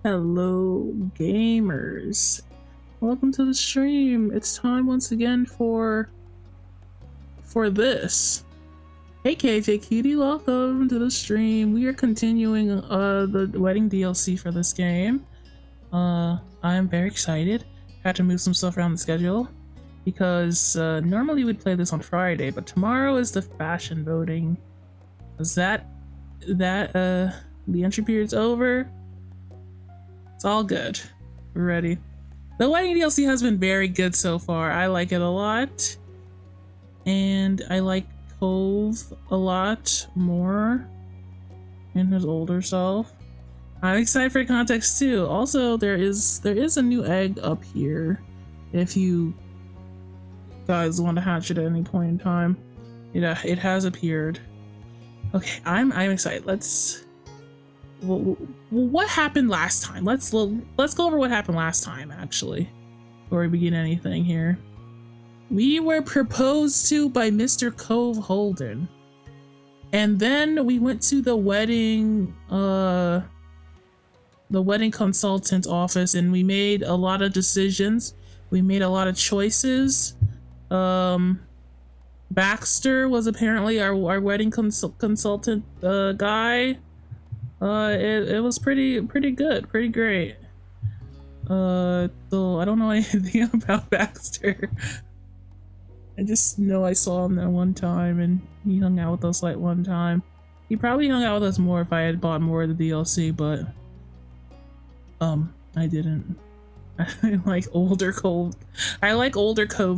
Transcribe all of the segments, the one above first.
Hello, gamers. Welcome to the stream. It's time once again for this. Hey KJ Cutie, welcome to the stream. We are continuing the wedding DLC for this game. I am very excited. Had to move some stuff around the schedule because normally we'd play this on Friday, but tomorrow is the fashion voting. Is that the entry period's over? It's all good. We're ready. The wedding DLC has been very good so far. I like it a lot. And I like Cove a lot more in his older self. I'm excited for context too. Also, there is a new egg up here. If you guys want to hatch it at any point in time. It has appeared. Okay, I'm excited. Well, what happened last time? Let's go over what happened last time, actually, before we begin anything here. We were proposed to by Mr. Cove Holden, and then we went to the wedding consultant office, and we made a lot of decisions. We made a lot of choices. Baxter was apparently our wedding consultant guy. It was pretty good, pretty great. So I don't know anything about Baxter. I just know I saw him that one time and he hung out with us like one time. He probably hung out with us more if I had bought more of the DLC, but I didn't. I like older Cove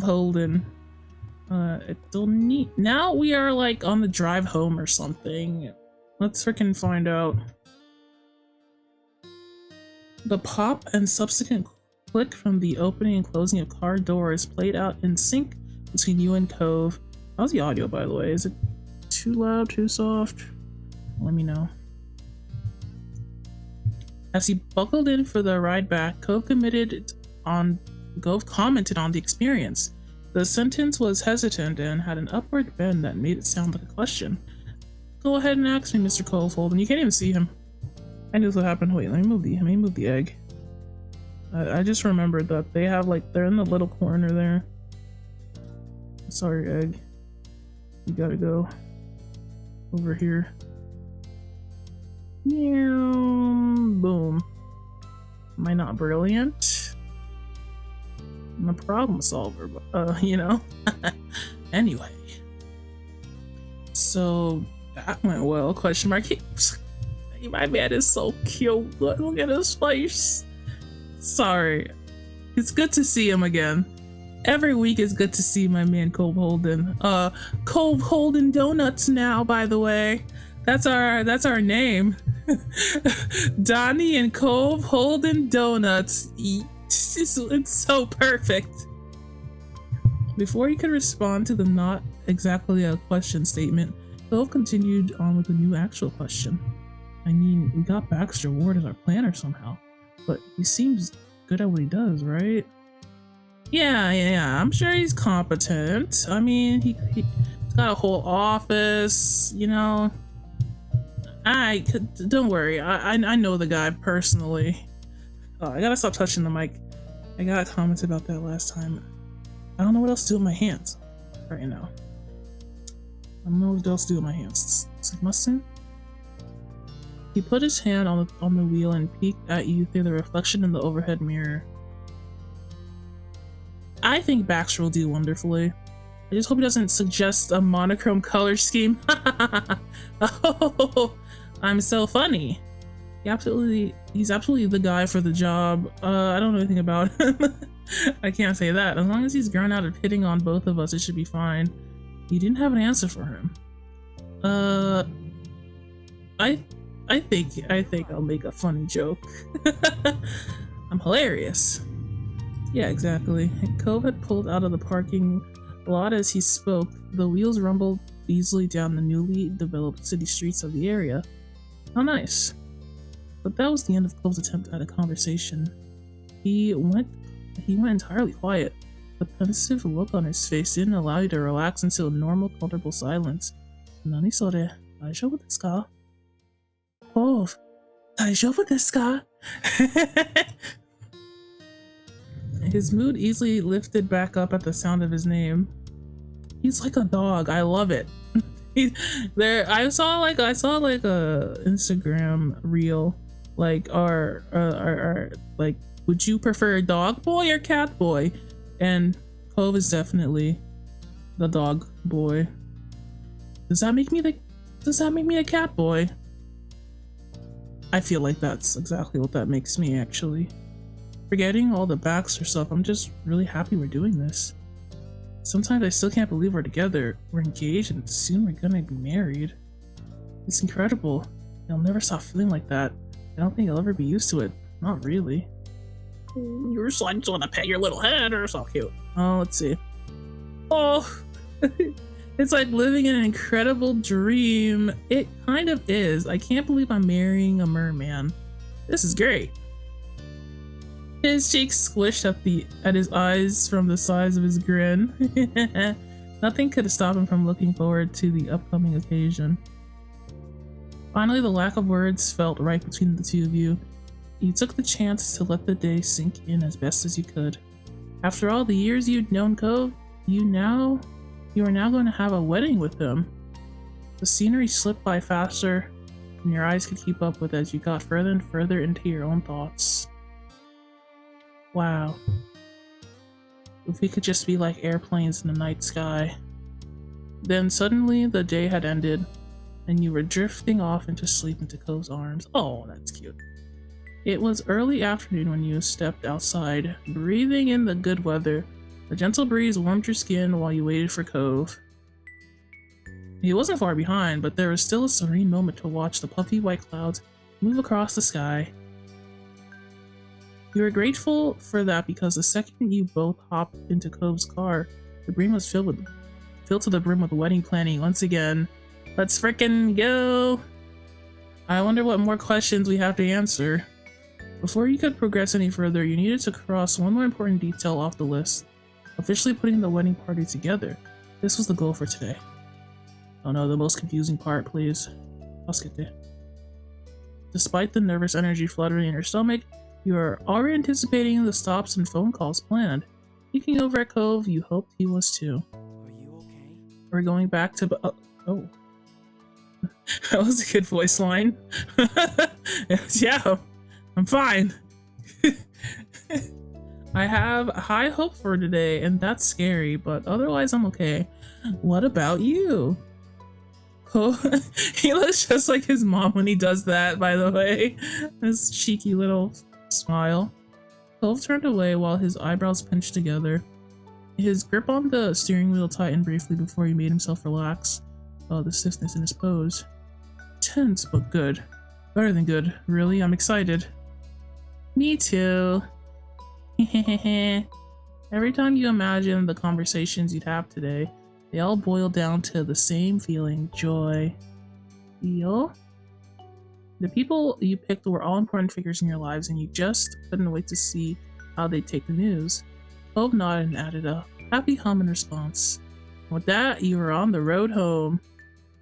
Holden. Now we are like on the drive home or something. Let's freaking find out. The pop and subsequent click from the opening and closing of car doors played out in sync between you and Cove. How's the audio, by the way? Is it too loud, too soft? Let me know. As he buckled in for the ride back, Cove commented on the experience. The sentence was hesitant and had an upward bend that made it sound like a question. Go ahead and ask me, Mr. Cove Holden. You can't even see him. I knew what happened. Wait, let me move the egg. I just remembered that they have they're in the little corner there. Sorry, egg. You gotta go over here. Boom. Am I not brilliant? I'm a problem solver, but Anyway. So that went well, question mark. My man is so cute. Look at his face. Sorry. It's good to see him again. Every week is good to see my man Cove Holden. Cove Holden Donuts now, by the way. That's our name. Donnie and Cove Holden Donuts. It's so perfect. Before he could respond to the not exactly a question statement, Cove continued on with a new actual question. I mean, we got Baxter Ward as our planner somehow, but he seems good at what he does, right? Yeah, I'm sure he's competent. I mean, he's got a whole office, don't worry, I know the guy personally. Oh, I gotta stop touching the mic. I got comments about that last time. I don't know what else to do with my hands right now. I don't know what else to do with my hands. Mustn't. He put his hand on the wheel and peeked at you through the reflection in the overhead mirror. I think Baxter will do wonderfully. I just hope he doesn't suggest a monochrome color scheme. Oh, I'm so funny. He's absolutely the guy for the job. I don't know anything about him. I can't say that. As long as he's grown out of hitting on both of us, it should be fine. You didn't have an answer for him. I think I'll make a funny joke. I'm hilarious. Yeah, exactly. Cove had pulled out of the parking lot as he spoke. The wheels rumbled easily down the newly developed city streets of the area. How nice. But that was the end of Cove's attempt at a conversation. He went entirely quiet. The pensive look on his face didn't allow you to relax into a normal, comfortable silence. Nani sore, daijoubu desu ka? Cove, Daijoubu desu ka? His mood easily lifted back up at the sound of his name. He's like a dog. I love it. I saw like a Instagram reel, like our like, would you prefer a dog boy or cat boy? And Cove is definitely the dog boy. Does that make me the cat boy? I feel like that's exactly what that makes me, actually. Forgetting all the Baxter stuff, I'm just really happy we're doing this. Sometimes I still can't believe we're together. We're engaged and soon we're gonna be married. It's incredible. I'll never stop feeling like that. I don't think I'll ever be used to it. Not really. You're just, I just want to pet your little head, or so cute. Oh, let's see. Oh, it's like living in an incredible dream. It kind of is. I can't believe I'm marrying a merman. This is great. His cheeks squished at his eyes from the size of his grin. Nothing could stop him from looking forward to the upcoming occasion. Finally, the lack of words felt right between the two of you. You took the chance to let the day sink in as best as you could. After all the years you'd known Cove, you are now going to have a wedding with him. The scenery slipped by faster than your eyes could keep up with as you got further and further into your own thoughts. Wow. If we could just be like airplanes in the night sky. Then suddenly the day had ended, and you were drifting off into sleep into Cove's arms. Oh, that's cute. It was early afternoon when you stepped outside, breathing in the good weather. The gentle breeze warmed your skin while you waited for Cove. He wasn't far behind, but there was still a serene moment to watch the puffy white clouds move across the sky. You were grateful for that because the second you both hopped into Cove's car, the brain was filled to the brim with wedding planning once again. Let's frickin' go! I wonder what more questions we have to answer. Before you could progress any further, you needed to cross one more important detail off the list. Officially putting the wedding party together. This was the goal for today. Oh no, the most confusing part, please. Despite the nervous energy fluttering in your stomach, you are already anticipating the stops and phone calls planned. Peeking over at Cove, you hoped he was too. Are you okay? We're going back to... oh. That was a good voice line. Yeah, I'm fine. I have high hope for today, and that's scary, but otherwise I'm okay. What about you? Oh, he looks just like his mom when he does that, by the way. This cheeky little smile. Cove turned away while his eyebrows pinched together. His grip on the steering wheel tightened briefly before he made himself relax. Oh, the stiffness in his pose. Tense, but good. Better than good, really. I'm excited. Me too. Every time you imagine the conversations you'd have today, they all boil down to the same feeling, joy. Feel? The people you picked were all important figures in your lives, and you just couldn't wait to see how they'd take the news. Cove nodded and added a happy hum in response. With that, you were on the road home.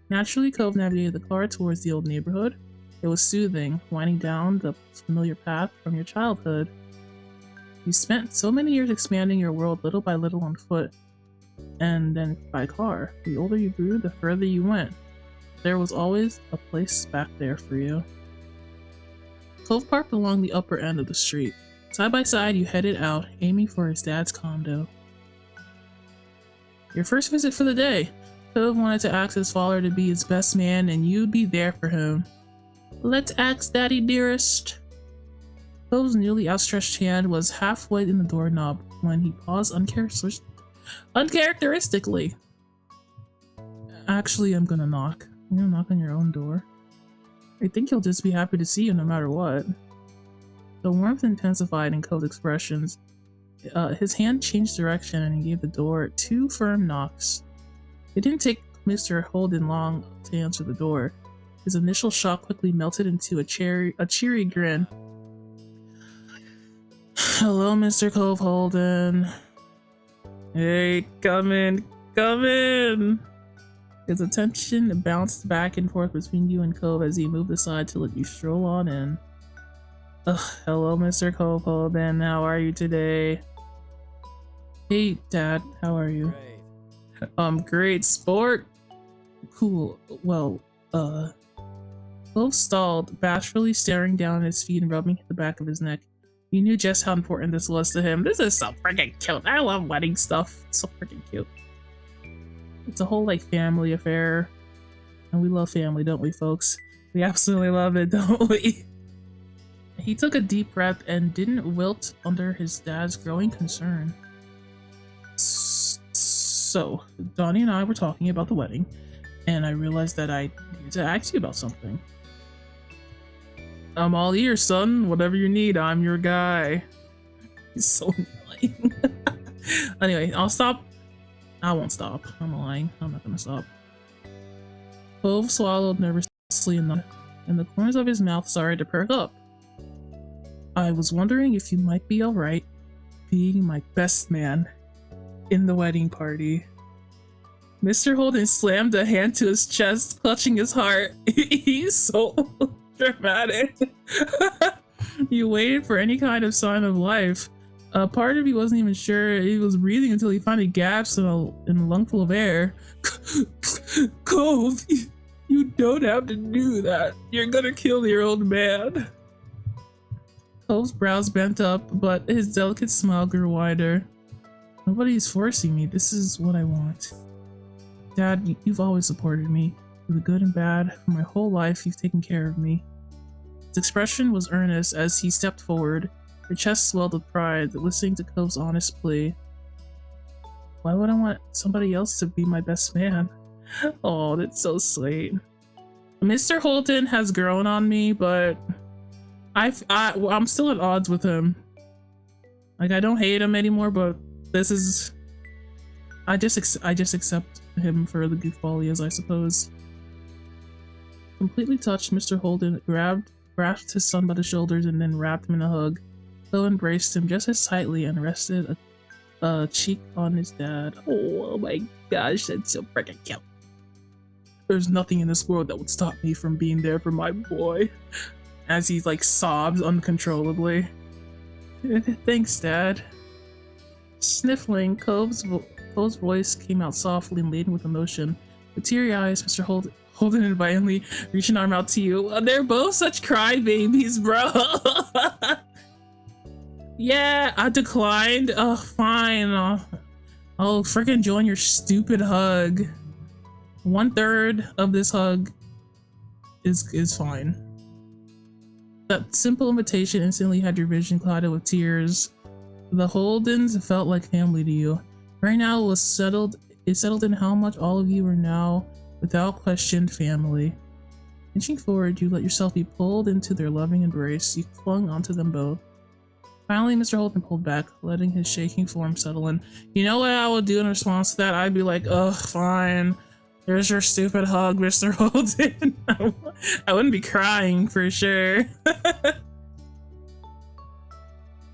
Naturally, Cove navigated the car towards the old neighborhood. It was soothing, winding down the familiar path from your childhood. You spent so many years expanding your world little by little on foot, and then by car. The older you grew, the further you went. There was always a place back there for you. Cove parked along the upper end of the street. Side by side, you headed out, aiming for his dad's condo. Your first visit for the day. Cove wanted to ask his father to be his best man, and you'd be there for him. Let's ask Daddy dearest. Cove's newly outstretched hand was halfway in the doorknob when he paused uncharacteristically. Actually, I'm gonna knock. You're gonna knock on your own door. I think he'll just be happy to see you no matter what. The warmth intensified in Cove's expressions. His hand changed direction and he gave the door 2 firm knocks. It didn't take Mr. Holden long to answer the door. His initial shock quickly melted into a cheery grin. Hello, Mr. Cove Holden. Hey, come in, come in! His attention bounced back and forth between you and Cove as he moved aside to let you stroll on in. Hello, Mr. Cole. Then how are you today? Hey, Dad, how are you? Great sport. Cool. Well, Clove stalled, bashfully staring down at his feet and rubbing the back of his neck. He knew just how important this was to him. This is so freaking cute. I love wedding stuff. It's so freaking cute. It's a whole like family affair. And we love family, don't we, folks? We absolutely love it, don't we? He took a deep breath and didn't wilt under his dad's growing concern. So, Donnie and I were talking about the wedding, and I realized that I needed to ask you about something. I'm all ears, son. Whatever you need, I'm your guy. He's so annoying. Anyway, I'll stop. I won't stop. I'm lying. I'm not gonna stop. Clove swallowed nervously and the corners of his mouth started to perk up. I was wondering if you might be alright being my best man in the wedding party. Mr. Holden slammed a hand to his chest, clutching his heart. He's so dramatic. You waited for any kind of sign of life. A part of you wasn't even sure he was breathing until he finally gasped in a lungful of air. Cove, you don't have to do that. You're gonna kill your old man. Cove's brows bent up, but his delicate smile grew wider. Nobody's forcing me. This is what I want. Dad, you've always supported me. For the good and bad, for my whole life, you've taken care of me. His expression was earnest as he stepped forward. Her chest swelled with pride, listening to Cove's honest plea. Why would I want somebody else to be my best man? Oh, that's so sweet. Mr. Holden has grown on me, but I'm still at odds with him. Like, I don't hate him anymore, but this is... I just accept him for the goofball he is, I suppose. Completely touched, Mr. Holden grasped his son by the shoulders and then wrapped him in a hug. Phil embraced him just as tightly and rested a cheek on his dad. Oh my gosh, that's so freaking cute. There's nothing in this world that would stop me from being there for my boy. As he like sobs uncontrollably. Thanks, Dad. Sniffling, Cove's voice came out softly and laden with emotion. With teary eyes, Mr. Holden invitingly reached an arm out to you. They're both such crybabies, bro. Yeah, I declined. Oh, fine. I'll freaking join your stupid hug. 1/3 of this hug is fine. That simple invitation instantly had your vision clouded with tears. The Holdens felt like family to you. Right now it settled in how much all of you are now, without question, family. Inching forward, you let yourself be pulled into their loving embrace. You clung onto them both. Finally, Mr. Holden pulled back, letting his shaking form settle in. You know what I would do in response to that? I'd be like, ugh, fine. There's your stupid hug, Mr. Holden. I wouldn't be crying for sure.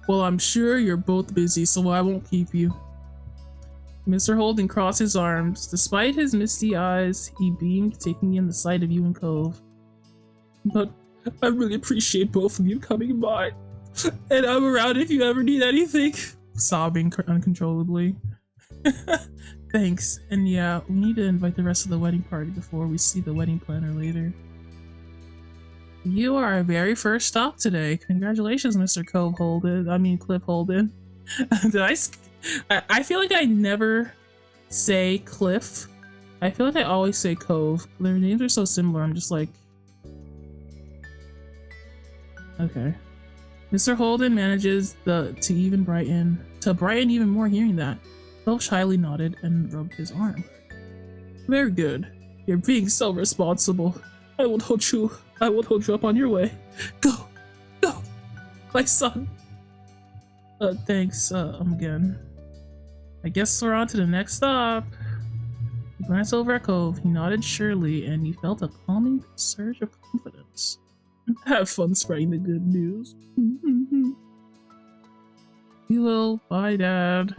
Well, I'm sure you're both busy, so I won't keep you. Mr. Holden crossed his arms. Despite his misty eyes, he beamed, taking in the sight of you and Cove. But I really appreciate both of you coming by. And I'm around if you ever need anything. Sobbing uncontrollably. Thanks. And yeah, we need to invite the rest of the wedding party before we see the wedding planner later. You are our very first stop today. Congratulations, Mr. Cliff Holden. I feel like I never say Cliff. I feel like I always say Cove. Their names are so similar. I'm just like... Okay. Mr. Holden manages to brighten even more hearing that. Cove shyly nodded and rubbed his arm. Very good. You're being so responsible. I will hold you up on your way. Go! My son! Thanks, again. I guess we're on to the next stop. He glanced over at Cove, he nodded surely, and he felt a calming surge of confidence. Have fun spreading the good news. You will. Bye, Dad.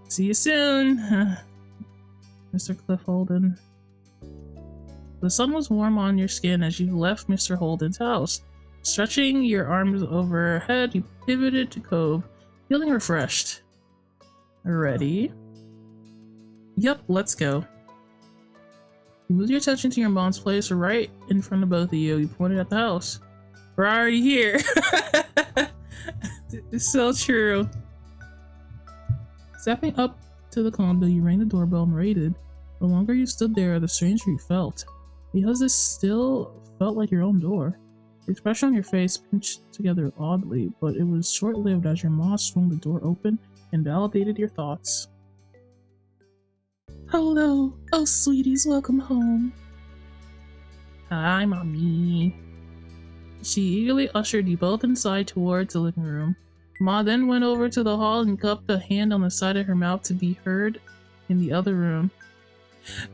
See you soon, Mr. Cliff Holden. The sun was warm on your skin as you left Mr. Holden's house. Stretching your arms overhead, you pivoted to Cove, feeling refreshed. Ready? Yep, let's go. You moved your attention to your mom's place right in front of both of you. You pointed at the house. We're already here. It's so true. Stepping up to the condo, you rang the doorbell and waited. The longer you stood there, the stranger you felt. Because this still felt like your own door. The expression on your face pinched together oddly, but it was short-lived as your mom swung the door open and validated your thoughts. Hello. Oh, sweeties, welcome home. Hi, mommy. She eagerly ushered you both inside towards the living room. Ma then went over to the hall and cupped a hand on the side of her mouth to be heard in the other room.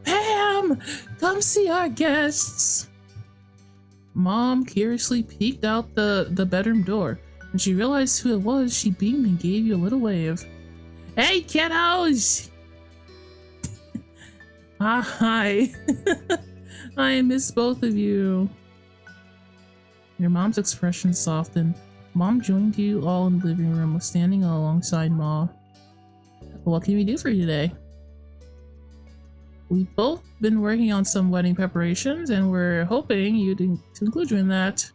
Pam! Come see our guests! Mom curiously peeked out the bedroom door. When she realized who it was, she beamed and gave you a little wave. Hey, kiddos! Hi. I miss both of you. Your mom's expression softened. Mom joined you all in the living room, standing alongside Ma. What can we do for you today? We've both been working on some wedding preparations, and we're hoping you to include you in that.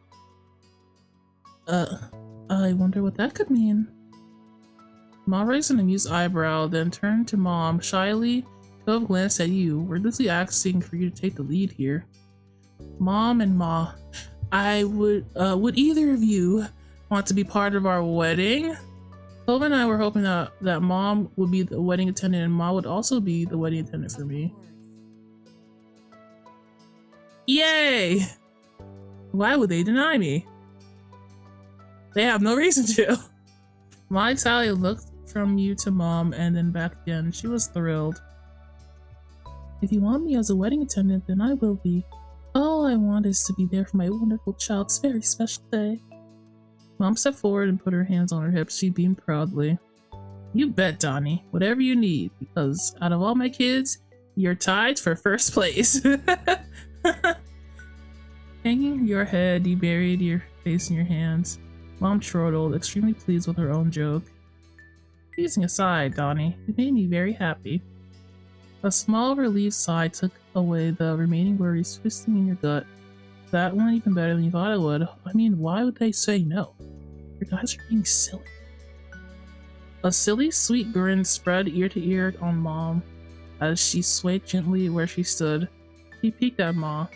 I wonder what that could mean. Ma raised an amused eyebrow, then turned to Mom. Shyly, Cove glanced at you, wordlessly asking for you to take the lead here. Mom and Ma, would either of you want to be part of our wedding? Cove and I were hoping that Mom would be the wedding attendant and Ma would also be the wedding attendant for me. Yay! Why would they deny me? They have no reason to. Ma Italia looked from you to Mom and then back again. She was thrilled. If you want me as a wedding attendant, then I will be. All I want is to be there for my wonderful child's very special day. Mom stepped forward and put her hands on her hips. She beamed proudly. You bet, Donnie. Whatever you need, because out of all my kids, you're tied for first place. Hanging your head, you buried your face in your hands. Mom chortled, extremely pleased with her own joke. Teasing aside, Donnie, you made me very happy. A small relieved sigh took away the remaining worries twisting in your gut. That went even better than you thought it would. I mean, why would they say no? Your guys are being silly. A silly, sweet grin spread ear to ear on Mom as she swayed gently where she stood. She peeked at Ma.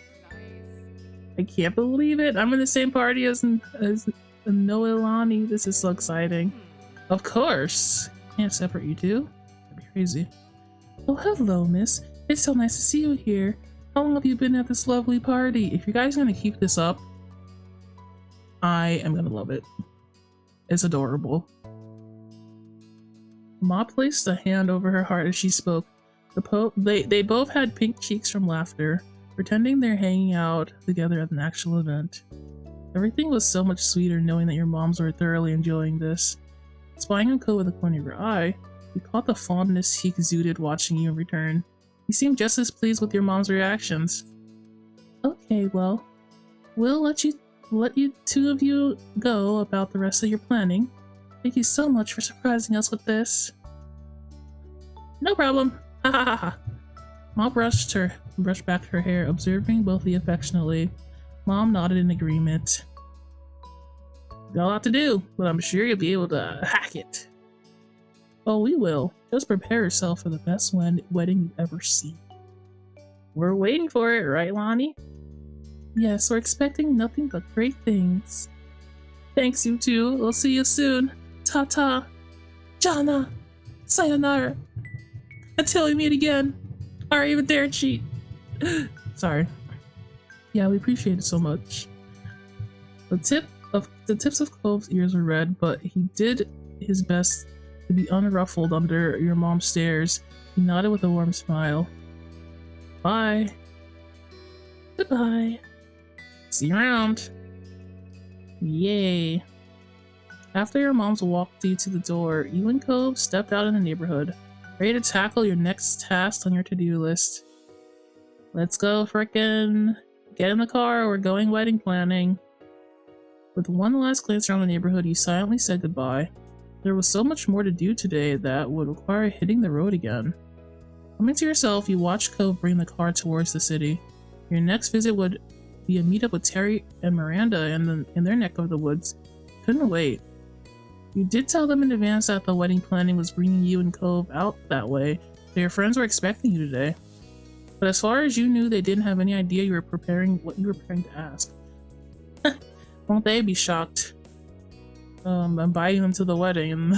I can't believe it! I'm in the same party as Noelani. This is so exciting. Of course! Can't separate you two. That'd be crazy. Oh, hello, miss. It's so nice to see you here. How long have you been at this lovely party? If you guys are gonna keep this up, I am gonna love it. It's adorable. Ma placed a hand over her heart as she spoke. They both had pink cheeks from laughter, pretending they're hanging out together at an actual event. Everything was so much sweeter knowing that your moms were thoroughly enjoying this. Spying on Cove with the corner of your eye, you caught the fondness he exuded watching you in return. He seemed just as pleased with your mom's reactions. Okay, well, we'll let you two of you go about the rest of your planning. Thank you so much for surprising us with this. No problem. Ha ha ha ha. Mom brushed back her hair, observing both of you affectionately. Mom nodded in agreement. Got a lot to do, but I'm sure you'll be able to hack it. Oh, we will. Just prepare yourself for the best wedding you've ever seen. We're waiting for it, right, Lonnie? Yes, we're expecting nothing but great things. Thanks, you two. We'll see you soon. Ta-ta. Jana. Sayonara. Until we meet again. Or even dare cheat. Sorry. Yeah, we appreciate it so much. The tips of Cove's ears were red, but he did his best to be unruffled under your mom's stares. He nodded with a warm smile. Bye. Goodbye. See you around. Yay. After your moms walked you to the door, you and Cove stepped out in the neighborhood, ready to tackle your next task on your to-do list. Let's go frickin' get in the car, we're going wedding planning. With one last glance around the neighborhood, you silently said goodbye. There was so much more to do today that would require hitting the road again. Coming to yourself, you watched Cove bring the car towards the city. Your next visit would be a meetup with Terry and Miranda in their neck of the woods. Couldn't wait. You did tell them in advance that the wedding planning was bringing you and Cove out that way, so your friends were expecting you today. But as far as you knew, they didn't have any idea you were preparing to ask. Won't they be shocked? Inviting them to the wedding.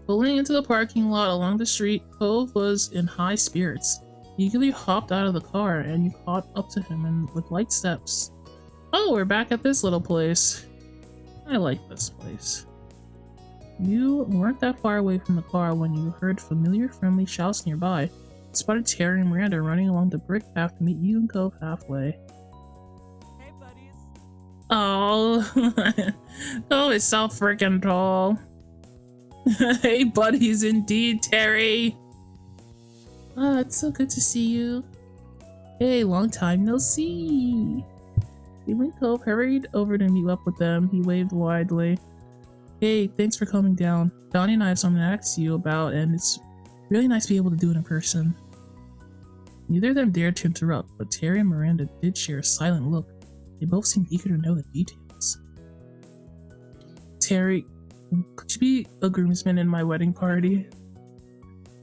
Pulling into the parking lot along the street, Cove was in high spirits. He eagerly hopped out of the car, and you caught up to him with light steps. Oh, we're back at this little place. I like this place. You weren't that far away from the car when you heard familiar, friendly shouts nearby. You spotted Terry and Miranda running along the brick path to meet you and Cove halfway. Hey, buddies. Oh, oh, it's so freaking tall. Hey, buddies, indeed, Terry. Ah, it's so good to see you. Hey, long time no see. You and Cove hurried over to meet up with them. He waved widely. Hey, thanks for coming down. Donnie and I have something to ask you about, and it's really nice to be able to do it in person. Neither of them dared to interrupt, but Terry and Miranda did share a silent look. They both seemed eager to know the details. Terry, could you be a groomsman in my wedding party?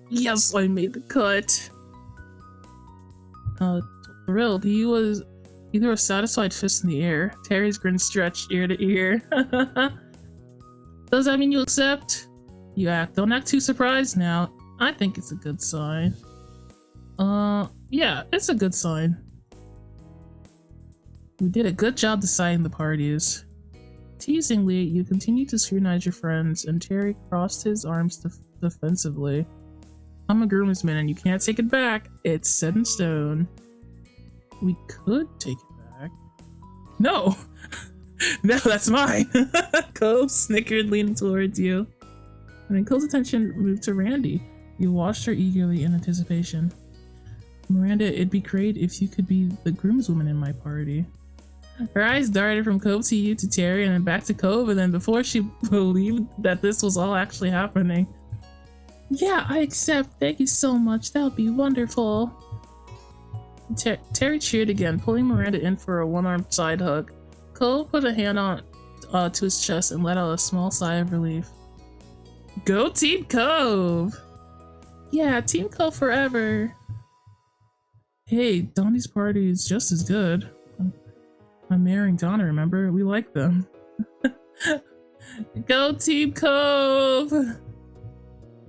Yes, I made the cut. Thrilled, he threw a satisfied fist in the air. Terry's grin stretched ear to ear. Does that mean you accept? Don't act too surprised now. I think it's a good sign. Yeah, it's a good sign. We did a good job deciding the parties. Teasingly, you continued to scrutinize your friends, and Terry crossed his arms defensively. I'm a groomsman and you can't take it back. It's set in stone. We could take it back. No! No, that's mine! Cove snickered, leaning towards you. And then Cove's attention moved to Randy. You watched her eagerly in anticipation. Miranda, it'd be great if you could be the groomswoman in my party. Her eyes darted from Cove to you to Terry and then back to Cove, and then before she believed that this was all actually happening. Yeah, I accept. Thank you so much. That would be wonderful. Terry cheered again, pulling Miranda in for a one-armed side hug. Cove put a hand on to his chest and let out a small sigh of relief. Go Team Cove! Yeah, Team Cove forever! Hey, Donnie's party is just as good. I'm marrying Donna, remember? We like them. Go Team Cove!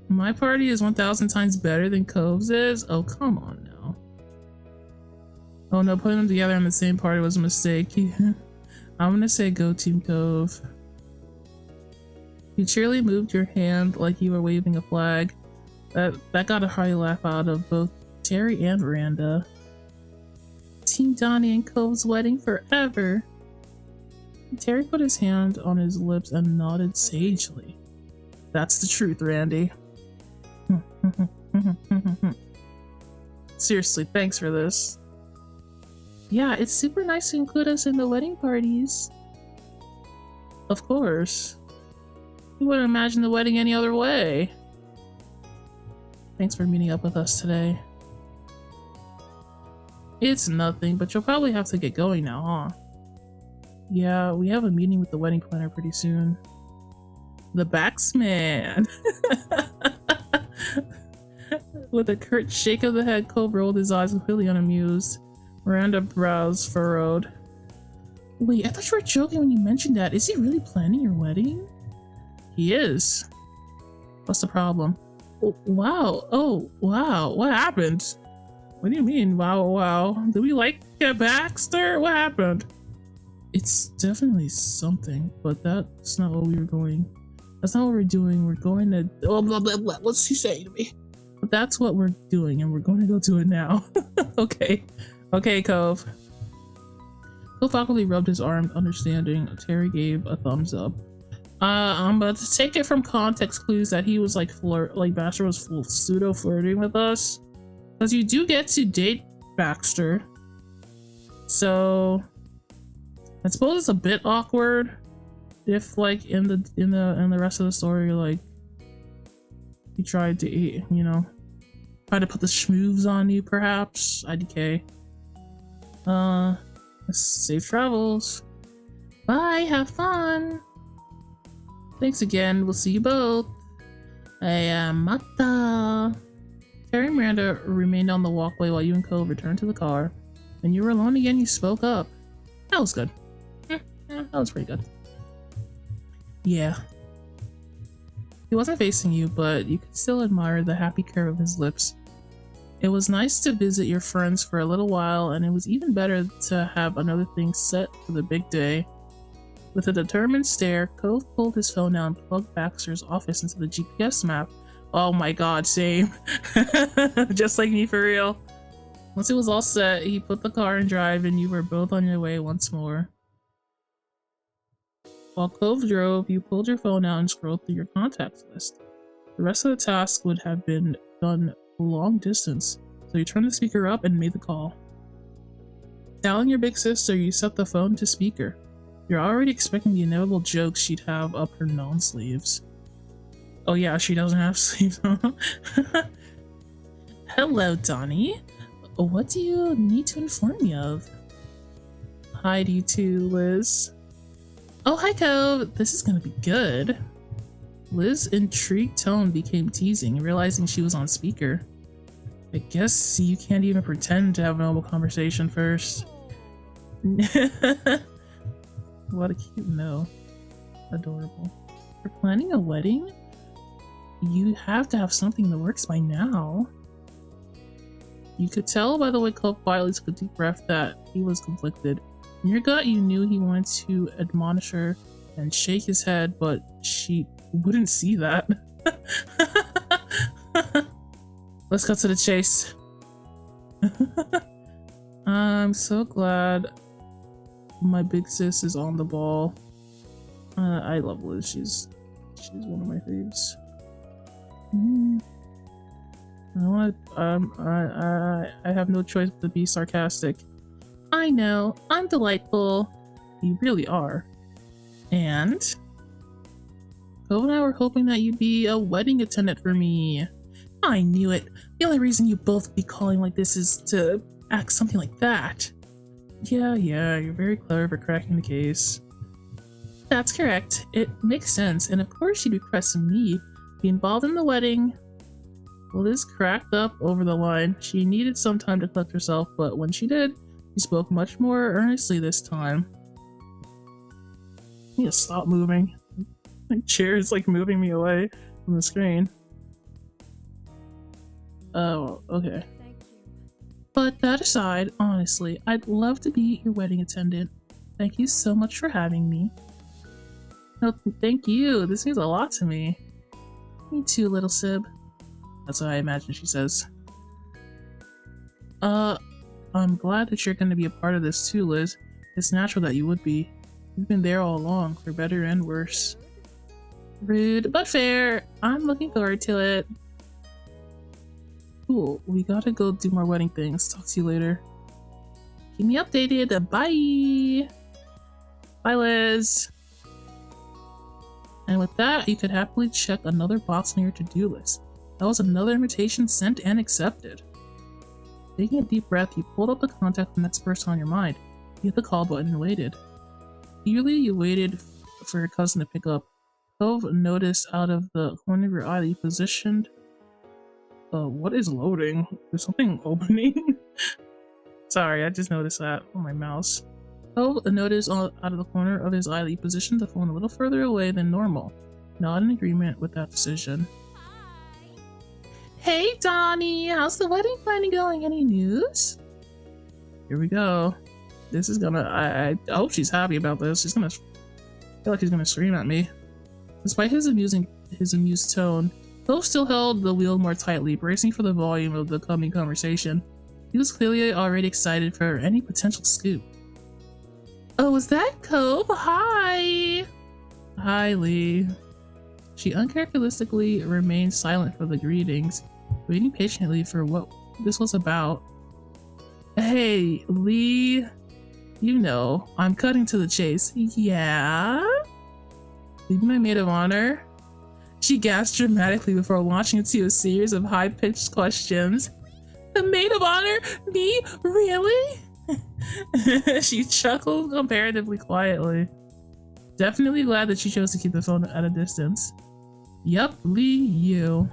My party is 1,000 times better than Cove's is? Oh, come on now. Oh no, putting them together in the same party was a mistake. I'm gonna say go Team Cove. You cheerily moved your hand like you were waving a flag. That got a hearty laugh out of both Terry and Miranda. Team Donnie and Cove's wedding forever. Terry put his hand on his lips and nodded sagely. That's the truth, Randy. Seriously, thanks for this. Yeah, it's super nice to include us in the wedding parties. Of course. You wouldn't imagine the wedding any other way. Thanks for meeting up with us today. It's nothing, but you'll probably have to get going now, huh? Yeah, we have a meeting with the wedding planner pretty soon. The Baxman! With a curt shake of the head, Cove rolled his eyes completely unamused. Miranda brows furrowed. Wait, I thought you were joking when you mentioned that. Is he really planning your wedding? He is. What's the problem? Oh, wow. Oh, wow. What happened? What do you mean, wow, wow? Do we like Baxter? What happened? It's definitely something, but that's not what we were going. That's not what we're doing. We're going to. Oh, blah, blah, blah. What's she saying to me? But that's what we're doing, and we're going to go do it now. Okay. Okay, Cove. Cove awkwardly rubbed his arm, understanding. Terry gave a thumbs up. But to take it from context clues that he was like Baxter was pseudo flirting with us. Because you do get to date Baxter. So I suppose it's a bit awkward if, like, in the rest of the story, like, he tried to, you know, try to put the schmooves on you, perhaps. IDK. Safe travels. Bye, have fun. Thanks again, we'll see you both. Mata. Terry and Miranda remained on the walkway while you and Cove returned to the car. When you were alone again, you spoke up. That was good. Yeah, that was pretty good. Yeah. He wasn't facing you, but you could still admire the happy curve of his lips. It was nice to visit your friends for a little while, and it was even better to have another thing set for the big day. With a determined stare, Cove pulled his phone out and plugged Baxter's office into the GPS map. Oh my god, same. Just like me, for real. Once it was all set, he put the car in drive and you were both on your way once more. While Cove drove, you pulled your phone out and scrolled through your contacts list. The rest of the task would have been done long distance, so you turned the speaker up and made the call. Telling your big sister, you set the phone to speaker. You're already expecting the inevitable jokes she'd have up her non-sleeves. Oh yeah, she doesn't have sleeves. Hello, Donnie. What do you need to inform me of? Hi to you too, Liz. Oh, hi, Cove. This is gonna be good. Liz's intrigued tone became teasing, realizing she was on speaker. I guess you can't even pretend to have a normal conversation first. What a cute no. Adorable. You're planning a wedding? You have to have something in the works by now. You could tell by the way Cove quietly took a deep breath that he was conflicted. In your gut, you knew he wanted to admonish her and shake his head, but she wouldn't see that. Let's cut to the chase. I'm so glad my big sis is on the ball. I love Liz. She's one of my faves. I have no choice but to be sarcastic. I know, I'm delightful. You really are. And Cove and I were hoping that you'd be a wedding attendant for me. I knew it. The only reason you both be calling like this is to act something like that. Yeah, you're very clever for cracking the case. That's correct. It makes sense, and of course you'd request me be involved in the wedding. Liz cracked up over the line. She needed some time to collect herself, but when she did, she spoke much more earnestly this time. I need to stop moving. My chair is like moving me away from the screen. Oh, okay. Thank you. But that aside, honestly, I'd love to be your wedding attendant. Thank you so much for having me. No, thank you. This means a lot to me. Me too, little sib. That's what I imagine she says. I'm glad that you're going to be a part of this too, Liz. It's natural that you would be. You've been there all along, for better and worse. Rude, but fair. I'm looking forward to it. Cool, we gotta go do more wedding things. Talk to you later. Keep me updated. Bye! Bye, Liz. And with that, you could happily check another box on your to-do list. That was another invitation sent and accepted. Taking a deep breath, you pulled up the contact of the next person on your mind. You hit the call button and waited. Eagerly, you waited for your cousin to pick up. Cove noticed out of the corner of your eye that you positioned. What is loading? There's something opening? Sorry, I just noticed that on my mouse. Cove noticed out of the corner of his eye that you positioned the phone a little further away than normal. Not in agreement with that decision. Hey, Donnie! How's the wedding planning going? Any news? Here we go. This is gonna... I hope she's happy about this. She's gonna... I feel like he's gonna scream at me. Despite his amused tone, Cove still held the wheel more tightly, bracing for the volume of the coming conversation. He was clearly already excited for any potential scoop. Oh, is that Cove? Hi! Hi, Lee. She uncharacteristically remained silent for the greetings, waiting patiently for what this was about. Hey, Lee. you know, I'm cutting to the chase. Yeah? Leaving my maid of honor? She gasped dramatically before launching into a series of high-pitched questions. The maid of honor? Me? Really? She chuckled comparatively quietly. Definitely glad that she chose to keep the phone at a distance. Yup, Lee, you.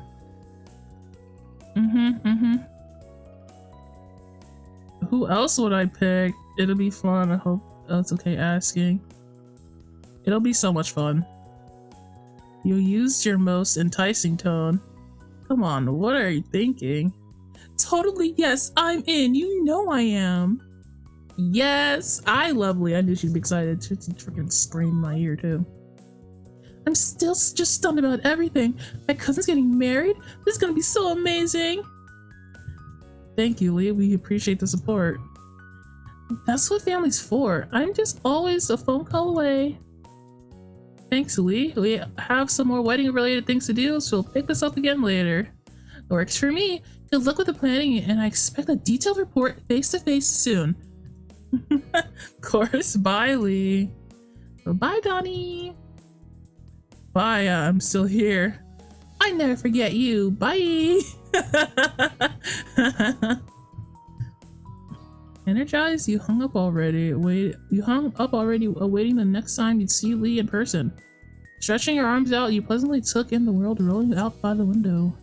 Who else would I pick? It'll be fun. I hope that's okay asking. It'll be so much fun. You used your most enticing tone. Come on, what are you thinking? Totally, yes, I'm in. You know I am. Yes, I lovely. I knew she'd be excited. She'd freaking scream in my ear too. I'm still just stunned about everything. My cousin's getting married. This is gonna be so amazing. Thank you, Lee. We appreciate the support. That's what family's for. I'm just always a phone call away. Thanks, Lee. We have some more wedding-related things to do, so we'll pick this up again later. Works for me. Good luck with the planning, and I expect a detailed report face-to-face soon. Of course. Bye, Lee. Bye, Donnie. Bye, I'm still here. I never forget you. Bye. Energized? You hung up already. Awaiting the next time you'd see Lee in person. Stretching your arms out, you pleasantly took in the world rolling out by the window.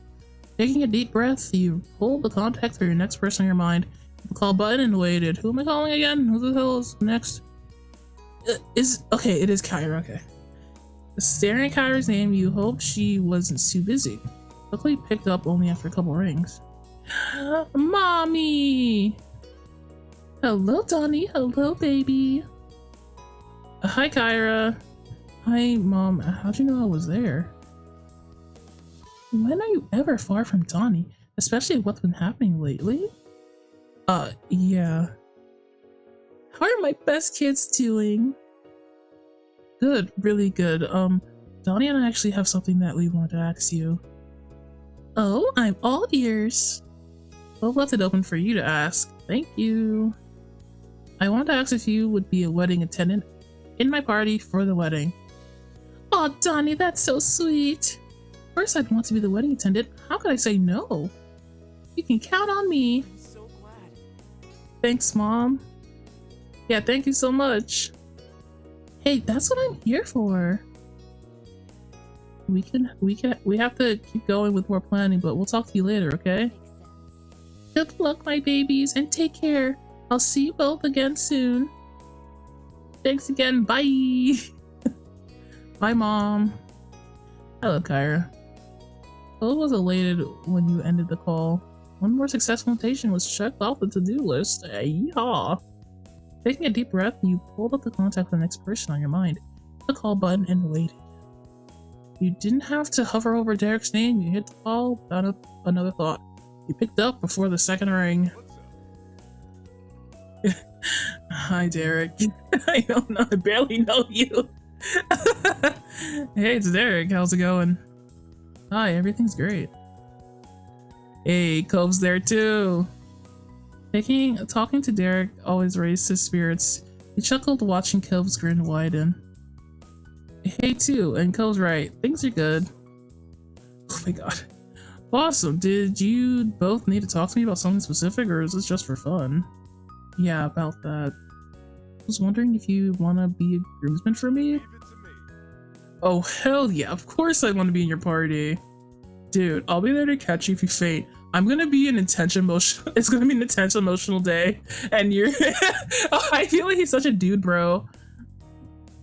Taking a deep breath, you pulled the contact for your next person in your mind. The call button and waited. Who am I calling again? Who the hell is next? It is Kyra. Okay. Staring at Kyra's name, you hoped she wasn't too busy. Luckily picked up only after a couple rings. Mommy! Hello, Donnie. Hello, baby. Hi, Kyra. Hi, Mom. How'd you know I was there? When are you ever far from Donnie? Especially what's been happening lately? Yeah. How are my best kids doing? Good, really good. Donnie and I actually have something that we want to ask you. Oh, I'm all ears. We'll left it open for you to ask. Thank you. I want to ask if you would be a wedding attendant in my party for the wedding. Oh, Donnie, that's so sweet. Of course I'd want to be the wedding attendant. How could I say no? You can count on me. I'm so glad. Thanks, Mom. Yeah, thank you so much. Hey, that's what I'm here for. We have to keep going with more planning, but we'll talk to you later, okay? Good luck, my babies, and take care. I'll see you both again soon. Thanks again. Bye. Bye, Mom. Hello, Kyra. Phil was elated when you ended the call. One more successful invitation was checked off the to-do list. Yeehaw. Taking a deep breath, you pulled up the contact for the next person on your mind, hit the call button, and waited. You didn't have to hover over Derek's name. You hit the call without another thought. You picked up before the second ring. Hi, Derek. I don't know. I barely know you. Hey, it's Derek. How's it going? Hi, everything's great. Hey, Cove's there too. Talking to Derek always raised his spirits. He chuckled watching Cove's grin widen. Hey too, and Cove's right. Things are good. Oh my god. Awesome. Did you both need to talk to me about something specific, or is this just for fun? Yeah, about that. I was wondering if you want to be a groomsman for me? Oh, hell yeah. Of course I want to be in your party. Dude, I'll be there to catch you if you faint. I'm gonna be an intense emotional. It's gonna be an intense emotional day, and you're. Oh, I feel like he's such a dude, bro.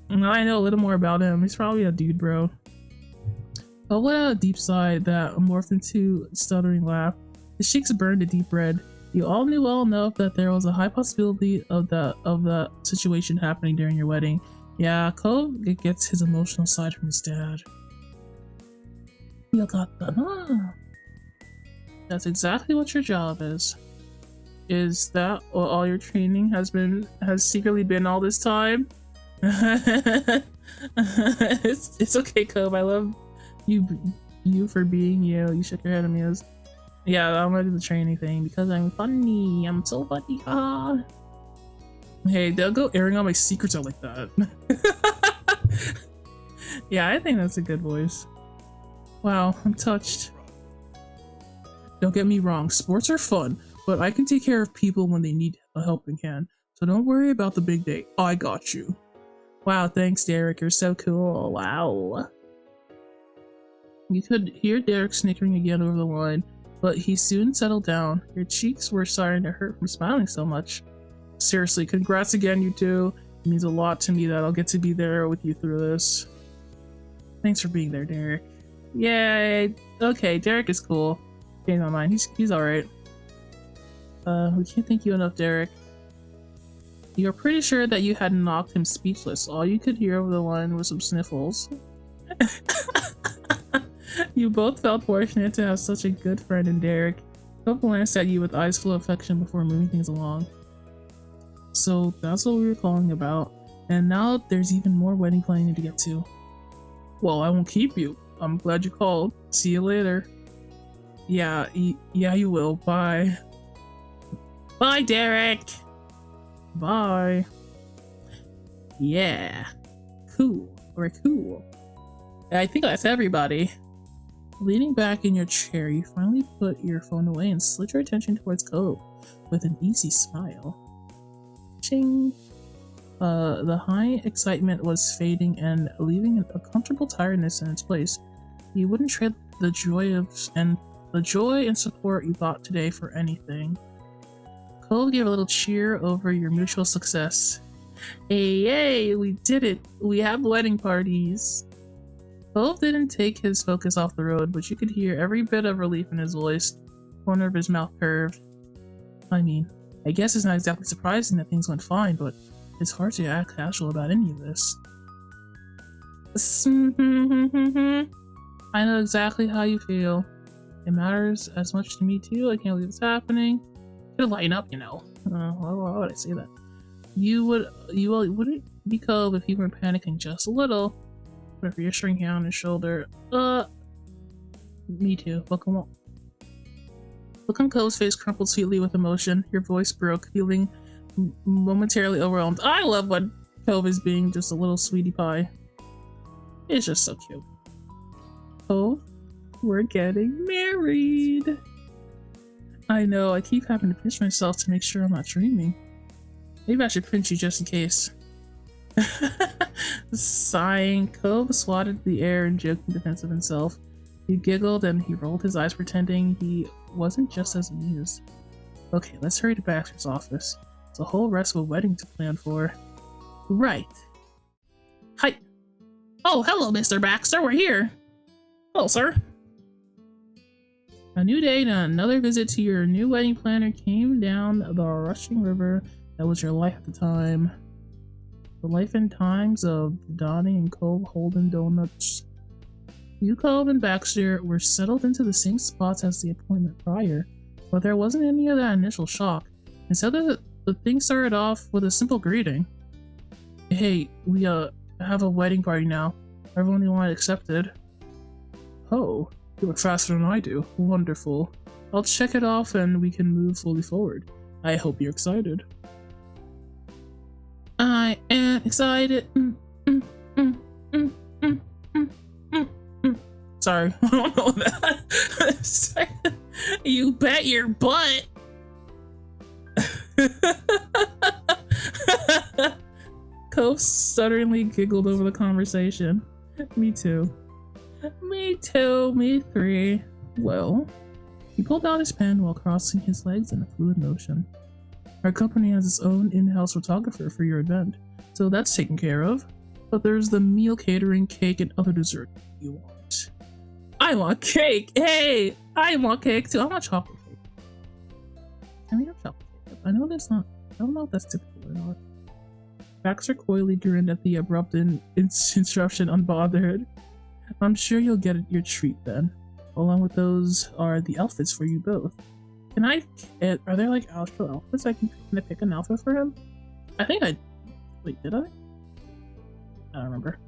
Now I know a little more about him. He's probably a dude, bro. But let out a deep sigh that morphed into a stuttering laugh. His cheeks burned a deep red. You all knew well enough that there was a high possibility of the situation happening during your wedding. Yeah, Cove gets his emotional side from his dad. You got that, huh? That's exactly what your job is. Is that what all your training has secretly been all this time? It's okay, Cove. I love you for being you. You shook your head at me. Yeah, I'm gonna do the training thing because I'm funny. I'm so funny. Ah. Hey, they'll go airing all my secrets out like that. Yeah, I think that's a good voice. Wow, I'm touched. Don't get me wrong, sports are fun, but I can take care of people when they need a helping hand. So don't worry about the big day. I got you. Wow, thanks, Derek. You're so cool. Wow. You could hear Derek snickering again over the line, but he soon settled down. Your cheeks were starting to hurt from smiling so much. Seriously, congrats again, you two. It means a lot to me that I'll get to be there with you through this. Thanks for being there, Derek. Yay! Okay, Derek is cool. Change my mind. He's alright. We can't thank you enough, Derek. You're pretty sure that you had knocked him speechless. All you could hear over the line was some sniffles. You both felt fortunate to have such a good friend in Derek. He glanced at you with eyes full of affection before moving things along. So that's what we were calling about. And now there's even more wedding planning to get to. Well, I won't keep you. I'm glad you called. See you later. Yeah, yeah, you will. Bye. Bye, Derek. Bye. Yeah. Cool. We're cool. I think that's everybody. Leaning back in your chair, you finally put your phone away and slid your attention towards Cove with an easy smile. Ching. The high excitement was fading and leaving a comfortable tiredness in its place. You wouldn't trade the joy and support you got today for anything. Cole gave a little cheer over your mutual success. Hey, yay, we did it! We have wedding parties! Cole didn't take his focus off the road, but you could hear every bit of relief in his voice, corner of his mouth curved. I mean, I guess it's not exactly surprising that things went fine, but it's hard to act casual about any of this. I know exactly how you feel. It matters as much to me too. I can't believe it's happening. Should lighten up, you know. Why would I say that? You wouldn't be Cove if you weren't panicking just a little. But you're shrinking on his shoulder. Me too. Look on Cove's face crumpled sweetly with emotion. Your voice broke, feeling momentarily overwhelmed. I love when Cove is being just a little sweetie pie. It's just so cute. Cove, we're getting married. I know, I keep having to pinch myself to make sure I'm not dreaming. Maybe I should pinch you just in case. Sighing, Cove swatted the air and joked in defense of himself. He giggled and he rolled his eyes, pretending he wasn't just as amused. Okay, let's hurry to Baxter's office. It's a whole rest of a wedding to plan for. Right. Hi. Oh, hello, Mr. Baxter. We're here. Hello, sir. A new day and another visit to your new wedding planner came down the rushing river that was your life at the time. The life and times of Donnie and Cove Holden Donuts. You, Cove, and Baxter were settled into the same spots as the appointment prior, but there wasn't any of that initial shock. Instead, the thing started off with a simple greeting. Hey, we have a wedding party now. Everyone you want accepted. Oh, you look faster than I do. Wonderful. I'll check it off and we can move fully forward. I hope you're excited. I am excited. Sorry, I don't know that. You bet your butt. Cove stutteringly giggled over the conversation. Me too. Me too, me three. Well, he pulled out his pen while crossing his legs in a fluid motion. Our company has its own in-house photographer for your event, so that's taken care of. But there's the meal catering, cake, and other dessert you want. I want cake! Hey! I want cake too! I want chocolate cake. Can we have chocolate cake? I know that's not... I don't know if that's typical or not. Baxter coyly grinned at the abrupt interruption, unbothered. I'm sure you'll get your treat then. Along with those are the outfits for you both. Can I... Are there like actual outfits? Can I pick an outfit for him? I think I... Wait, did I? I don't remember.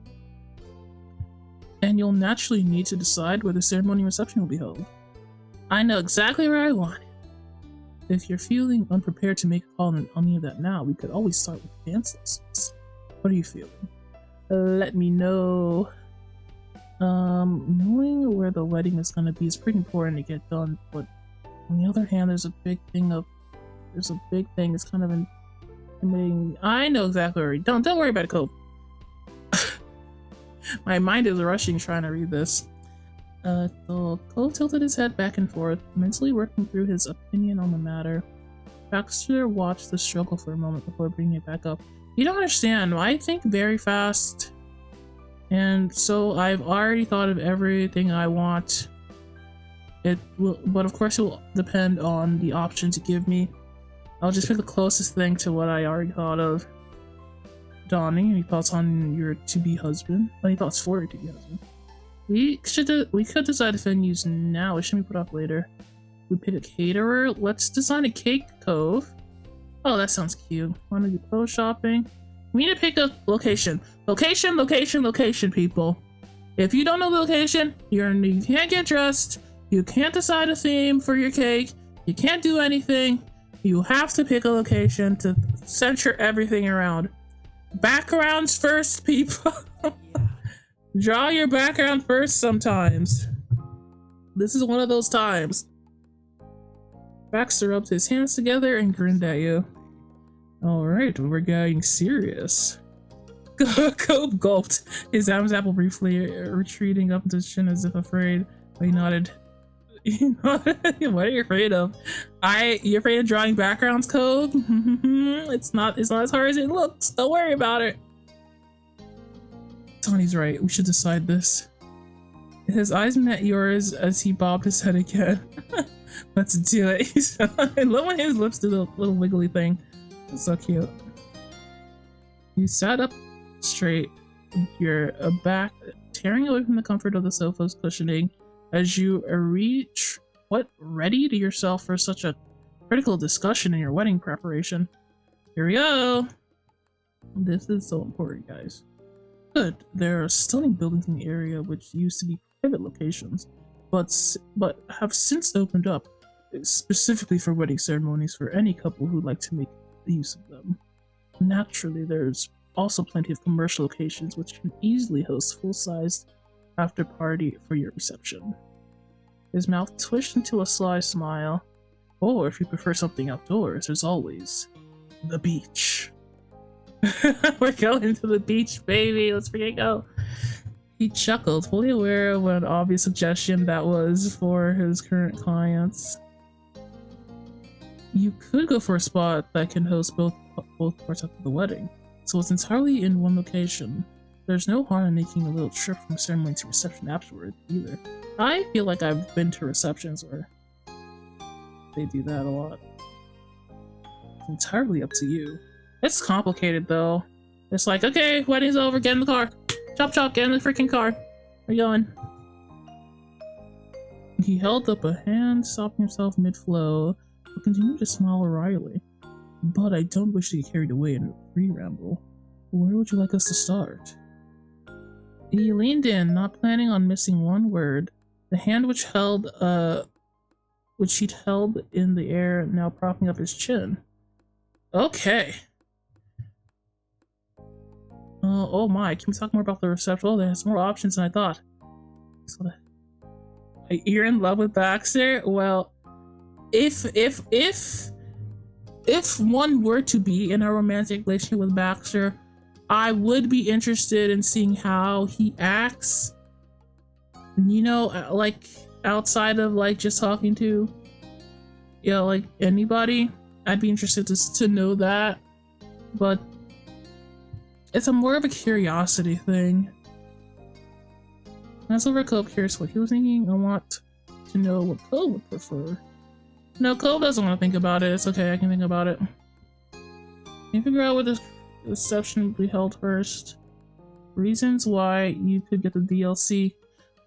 And you'll naturally need to decide where the ceremony and reception will be held. I know exactly where I want it. If you're feeling unprepared to make a call on any of that now, we could always start with dance lessons. What are you feeling? Let me know. Knowing where the wedding is gonna be is pretty important to get done, but on the other hand, there's a big thing that's kind of intimidating. I know exactly where. Don't worry about it, Cope. My mind is rushing trying to read this. So Cole tilted his head back and forth, mentally working through his opinion on the matter. Baxter watched the struggle for a moment before bringing it back up. You don't understand. I think very fast, and so I've already thought of everything I want. It will, but of course, it will depend on the options you give me. I'll just pick the closest thing to what I already thought of. Donnie, any thoughts on your to-be husband? Any thoughts for your to-be husband? We could decide if venues now. It shouldn't be put off later. We pick a caterer. Let's design a cake cove. Oh, that sounds cute. Want to do clothes shopping? We need to pick a location. Location, people. If you don't know the location, you can't get dressed. You can't decide a theme for your cake. You can't do anything. You have to pick a location to center everything around. Backgrounds first, people. Draw your background first sometimes. This is one of those times. Baxter rubbed his hands together and grinned at you. Alright, we're getting serious. Cope gulped, his Adam's apple briefly retreating up into his chin as if afraid. But he nodded. What are you afraid of? You're afraid of drawing backgrounds, Cope? It's not as hard as it looks. Don't worry about it. Tony's right. We should decide this. His eyes met yours as he bobbed his head again. Let's do it. I love when his lips do the little wiggly thing. It's so cute. You sat up straight, your back tearing away from the comfort of the sofa's cushioning as you readied yourself for such a critical discussion in your wedding preparation. Here we go. This is so important, guys. Good. There are stunning buildings in the area which used to be private locations, but have since opened up specifically for wedding ceremonies for any couple who'd like to make use of them. Naturally, there's also plenty of commercial locations which can easily host full-sized after party for your reception. His mouth twitched into a sly smile. Or if you prefer something outdoors, there's always the beach. We're going to the beach, baby. Let's freaking go. He chuckled, fully aware of what an obvious suggestion that was for his current clients. You could go for a spot that can host both parts of the wedding, so it's entirely in one location. There's no harm in making a little trip from ceremony to reception afterward, either. I feel like I've been to receptions where they do that a lot. It's entirely up to you. It's complicated though. It's like, okay, wedding's over, get in the car. Chop chop, get in the freaking car. Where you going? He held up a hand, stopping himself mid-flow, but continued to smile wryly. But I don't wish to get carried away in a free ramble. Where would you like us to start? He leaned in, not planning on missing one word. The hand which he'd held in the air, now propping up his chin. Okay. Oh my, can we talk more about the reception? Oh, there's more options than I thought. So you're in love with Baxter? Well, if one were to be in a romantic relationship with Baxter, I would be interested in seeing how he acts. You know, like outside of like just talking to, you know, like anybody. I'd be interested to know that, but it's more of a curiosity thing. That's over Cove curious what he was thinking. I want to know what Cove would prefer. No, Cove doesn't want to think about it. It's okay, I can think about it. Can you figure out what this reception would be held first? Reasons why you could get the DLC.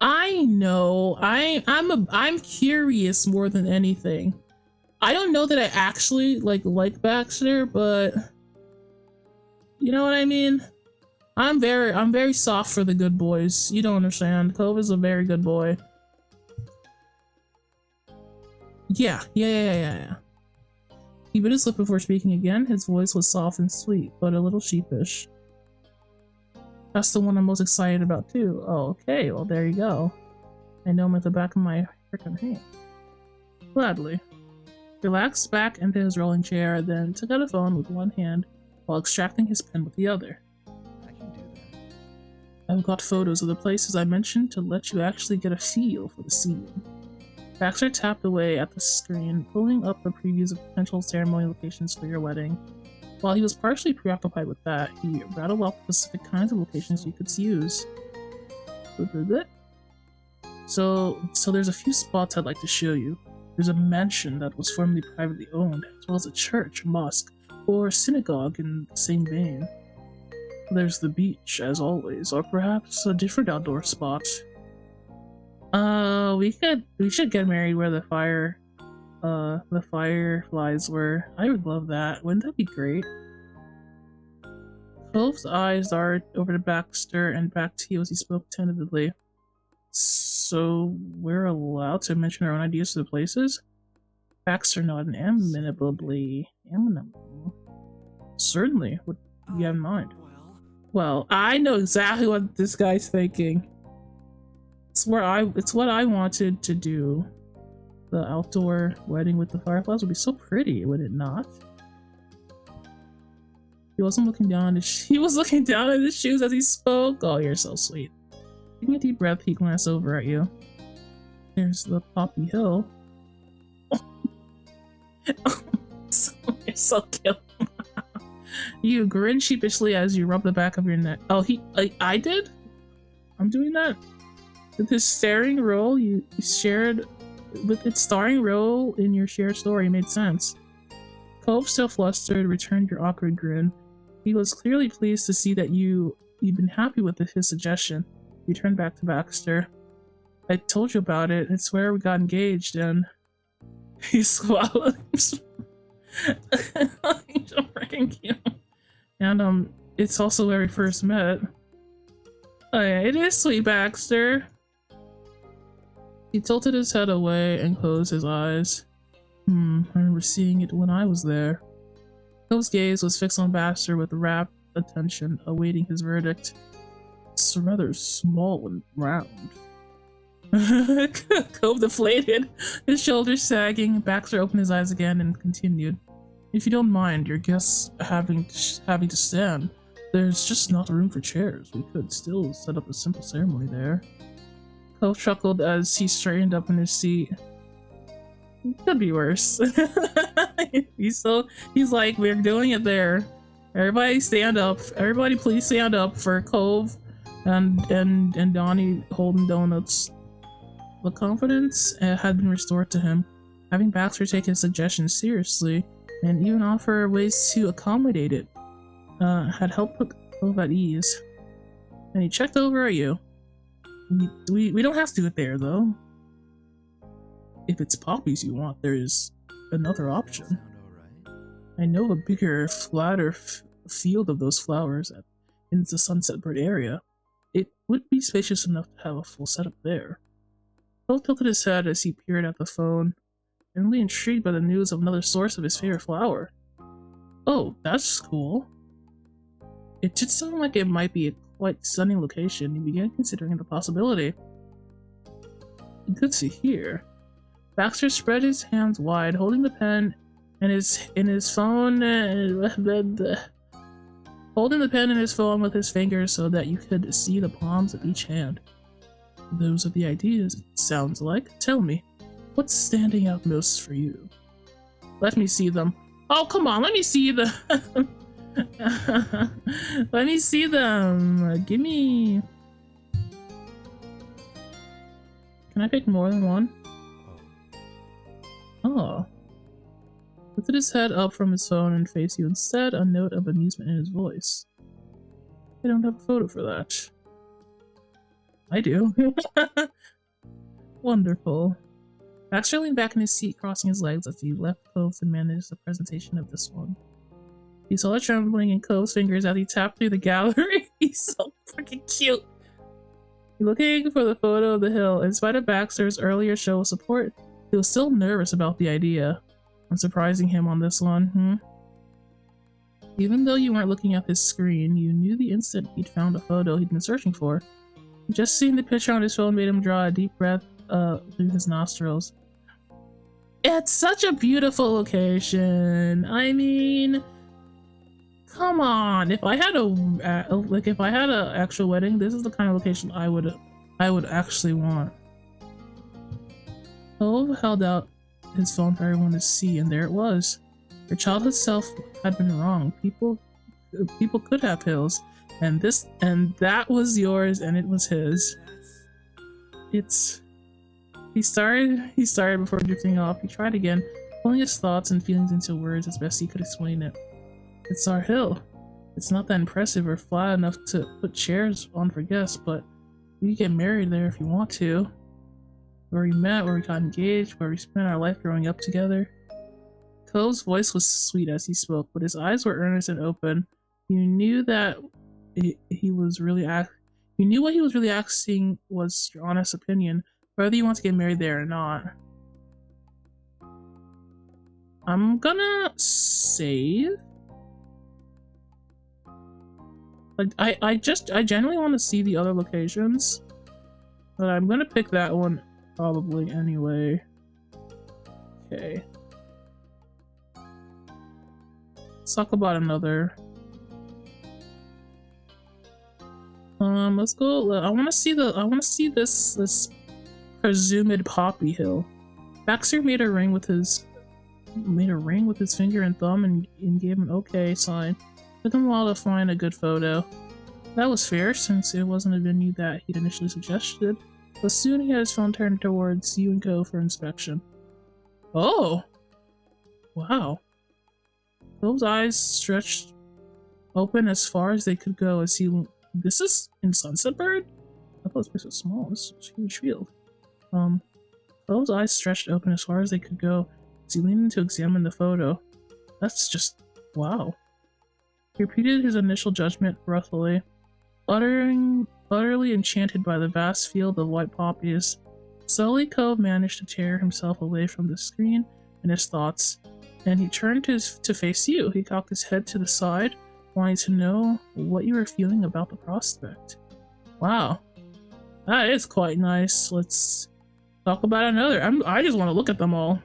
I know. I'm curious more than anything. I don't know that I actually like Baxter, but you know what I mean? I'm very soft for the good boys. You don't understand. Cove is a very good boy. Yeah. He bit his lip before speaking again. His voice was soft and sweet, but a little sheepish. That's the one I'm most excited about too. Oh, okay, well there you go. I know him at the back of my frickin' hand. Gladly. Relaxed back into his rolling chair, then took out a phone with one hand while extracting his pen with the other. I can do that. I've got photos of the places I mentioned to let you actually get a feel for the scene. Baxter tapped away at the screen, pulling up the previews of potential ceremony locations for your wedding. While he was partially preoccupied with that, he rattled off specific kinds of locations you could use. So there's a few spots I'd like to show you. There's a mansion that was formerly privately owned, as well as a church, mosque, or synagogue in the same vein. There's the beach, as always, or perhaps a different outdoor spot. We should get married where the fireflies were. I would love that. Wouldn't that be great? Cove's eyes darted over to Baxter and back to you as he spoke tentatively. So we're allowed to mention our own ideas to the places? Baxter nodded amenably. Certainly. What do you have in mind? Well, I know exactly what this guy's thinking. It's what I wanted to do. The outdoor wedding with the fireflies would be so pretty, would it not? He wasn't looking down at he was looking down at his shoes as he spoke. Oh, you're so sweet. Taking a deep breath, he glanced over at you. There's the Poppy Hill. You're so cute. You grin sheepishly as you rub the back of your neck. Oh, I did? I'm doing that? With his starring role you shared, with its starring role in your shared story made sense. Cove, still flustered, returned your awkward grin. He was clearly pleased to see that you'd been happy with his suggestion. He turned back to Baxter. I told you about it. It's where we got engaged, and he swallowed. He's freaking cute. And it's also where we first met. Oh yeah, it is sweet, Baxter. He tilted his head away and closed his eyes. I remember seeing it when I was there. Cove's gaze was fixed on Baxter with rapt attention, awaiting his verdict. It's rather small and round. Cove deflated, his shoulders sagging. Baxter opened his eyes again and continued. If you don't mind your guests having to stand, there's just not room for chairs. We could still set up a simple ceremony there. Cove chuckled as he straightened up in his seat. Could be worse. He's like, we're doing it there. Everybody stand up. Everybody please stand up for Cove and Donnie holding donuts. The confidence had been restored to him, having Baxter take his suggestion seriously and even offer ways to accommodate it had helped put Cove at ease. And he checked over at you. We don't have to do it there, though. If it's poppies you want, there is another option. I know of a bigger, flatter field of those flowers in the Sunset Bird area. It would be spacious enough to have a full setup there. Cove tilted his head as he peered at the phone, really intrigued by the news of another source of his favorite flower. Oh, that's cool. It did sound like it might be a quite stunning location. He began considering the possibility. Good to hear. Baxter spread his hands wide, holding the pen and his phone, holding the pen in his phone with his fingers so that you could see the palms of each hand. Those are the ideas, it sounds like. Tell me, what's standing out most for you? Let me see them. Oh, come on, let me see them. Let me see them. Give me... Can I pick more than one? Oh. Lifted his head up from his phone and faced you instead, a note of amusement in his voice. I don't have a photo for that. I do. Wonderful. Baxter leaned back in his seat, crossing his legs as he left Cove to manage the presentation of this one. He saw the trembling in Cove's fingers as he tapped through the gallery. He's so freaking cute. Looking for the photo of the hill, in spite of Baxter's earlier show of support, he was still nervous about the idea. I'm surprising him on this one, Even though you weren't looking at his screen, you knew the instant he'd found a photo he'd been searching for. Just seeing the picture on his phone made him draw a deep breath through his nostrils. It's such a beautiful location. I mean, come on. If I had if I had an actual wedding, this is the kind of location I would actually want. Cove held out his phone for everyone to see, and there it was. Your childhood self had been wrong. People could have pills, and that was yours, and it was his. He started before drifting off. He tried again, pulling his thoughts and feelings into words as best he could explain it. It's our hill. It's not that impressive or flat enough to put chairs on for guests, but you can get married there if you want to. Where we met, where we got engaged, where we spent our life growing up together. Cove's voice was sweet as he spoke, but his eyes were earnest and open. You knew that he was really you knew what he was really asking was your honest opinion, whether you want to get married there or not. I'm gonna save. Like I genuinely want to see the other locations, but I'm gonna pick that one probably anyway. Okay. Let's talk about another. Let's go. I want to see this presumed poppy hill. Baxter made a ring with his finger and thumb and gave an okay sign. Took him a while to find a good photo. That was fair since it wasn't a venue that he'd initially suggested. But soon he had his phone turned towards you and Co for inspection. Oh! Wow. Cove's eyes stretched open as far as they could go as he... This is in Sunset Bird? I thought this place was small. This is a huge field. Cove's eyes stretched open as far as they could go as he leaned in to examine the photo. That's just... wow. He repeated his initial judgment breathily, utterly enchanted by the vast field of white poppies. Slowly, Cove managed to tear himself away from the screen and his thoughts, and he turned to face you. He cocked his head to the side, wanting to know what you were feeling about the prospect. Wow, that is quite nice. Let's talk about another. I just want to look at them all.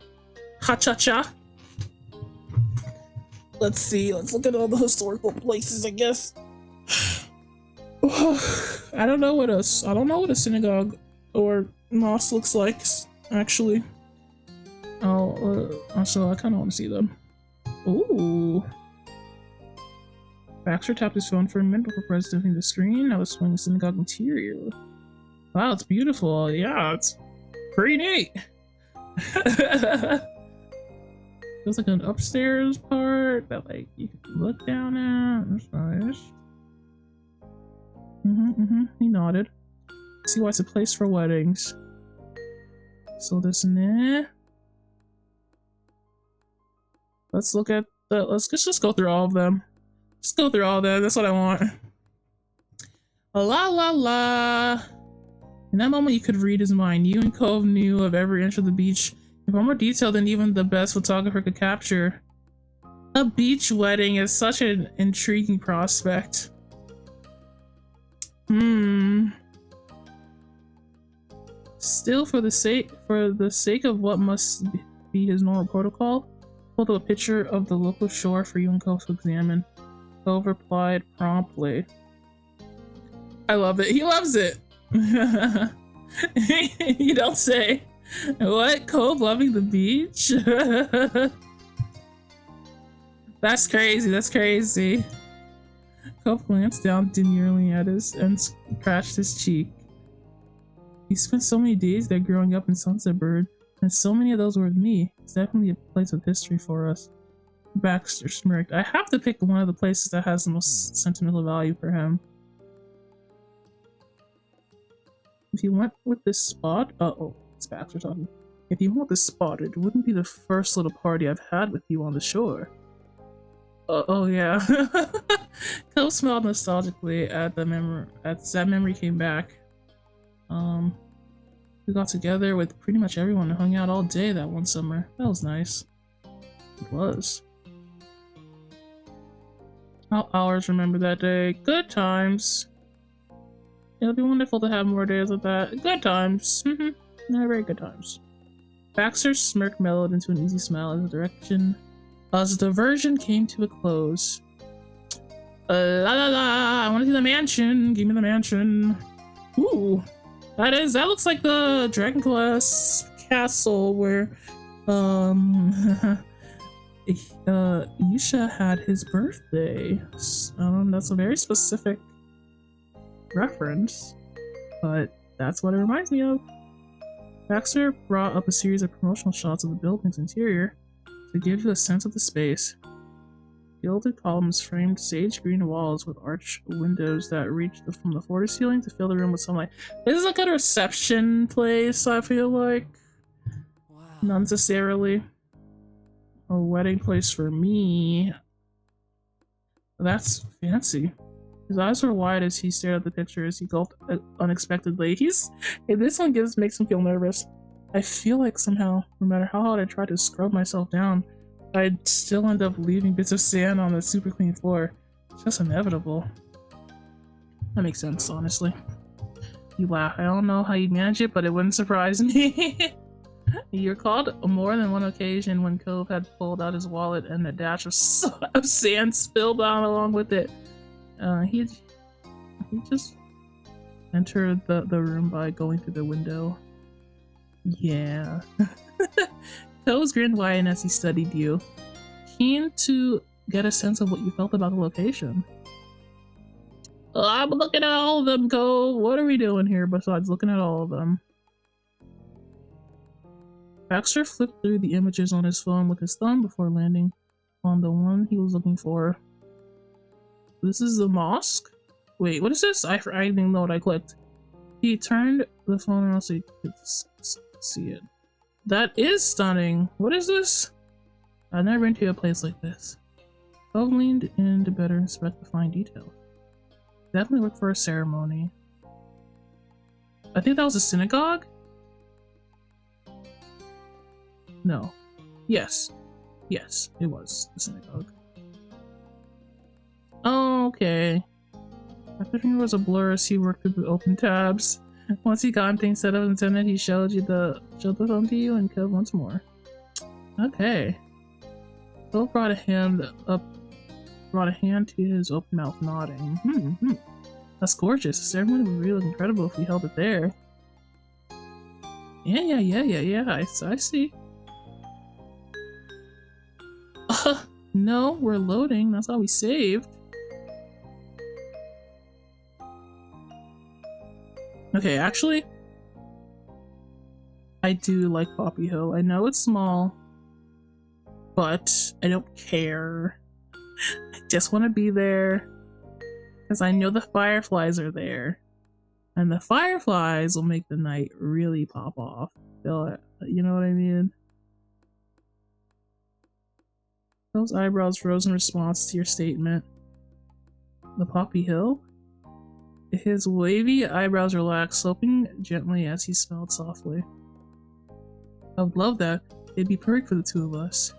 Ha-cha-cha. Let's see. Let's look at all the historical places, I guess. I don't know what a synagogue or mosque looks like, actually. So I kind of want to see them. Ooh. Baxter tapped his phone for a minute before presenting the screen. Now it's showing the synagogue interior. Wow, it's beautiful. Yeah, it's pretty neat. There's like an upstairs part that like you can look down at. That's nice. He nodded. See why it's a place for weddings. So this let's look at the let's just go through all of them. Just go through all of them. That's what I want. La la la. In that moment you could read his mind. You and Cove knew of every inch of the beach in far more detail than even the best photographer could capture. A beach wedding is such an intriguing prospect. Still, for the sake of what must be his normal protocol, pulled up a picture of the local shore for you and Cove to examine. Cove replied promptly. I love it. He loves it. You don't say. What? Cove loving the beach? That's crazy. That's crazy. Cove glanced down demurely at us and scratched his cheek. We spent so many days there growing up in Sunset Bird, and so many of those were with me. It's definitely a place of history for us. Baxter smirked. I have to pick one of the places that has the most sentimental value for him. If you went with this spot, oh, it's Baxter talking. If you want this spot, it wouldn't be the first little party I've had with you on the shore. Oh yeah. Cove smiled nostalgically at the memory. As that memory came back. We got together with pretty much everyone and hung out all day that one summer. That was nice. It was. I'll always remember that day. Good times. It'll be wonderful to have more days like that. Good times. Yeah, very good times. Baxter's smirk mellowed into an easy smile as the diversion came to a close. La la la! I want to see the mansion. Give me the mansion. Ooh, that looks like the Dragon Quest castle where Yusha had his birthday. That's a very specific reference, but that's what it reminds me of. Baxter brought up a series of promotional shots of the building's interior to give you a sense of the space. Gilded columns framed sage green walls with arched windows that reached from the floor to ceiling to fill the room with sunlight. This is like a reception place, I feel like. Wow. Not necessarily a wedding place for me. That's fancy. His eyes were wide as he stared at the picture as he gulped unexpectedly. This one makes him feel nervous. I feel like somehow, no matter how hard I try to scrub myself down, I'd still end up leaving bits of sand on the super clean floor. It's just inevitable. That makes sense, honestly. You laugh. I don't know how you manage it, but it wouldn't surprise me. You recalled more than one occasion when Cove had pulled out his wallet and a dash of sand spilled out along with it. He just entered the room by going through the window. Yeah. Cove's grinned wide as he studied you, keen to get a sense of what you felt about the location. I'm looking at all of them, Cove. What are we doing here besides looking at all of them? Baxter flipped through the images on his phone with his thumb before landing on the one he was looking for. This is the mosque? Wait, what is this? I didn't even know what I clicked. He turned the phone around so he could see it. That is stunning. What is this? I've never been to a place like this. Cove leaned in to better inspect the fine details. Definitely look for a ceremony. I think that was a synagogue? No. Yes. Yes, it was a synagogue. Oh, okay. My finger was a blur as he worked through the open tabs. Once he got things set up in the internet, he showed the phone to you and killed once more. Okay. Phil brought a hand to his open mouth, nodding. That's gorgeous. The ceremony would really look incredible if we held it there. Yeah. I see. No, we're loading. That's how we saved. Okay, actually, I do like Poppy Hill. I know it's small, but I don't care. I just want to be there because I know the fireflies are there, and the fireflies will make the night really pop off. You know what I mean? Those eyebrows rose in response to your statement. The Poppy Hill? His wavy eyebrows relaxed, sloping gently as he smiled softly. I would love that. It'd be perfect for the two of us.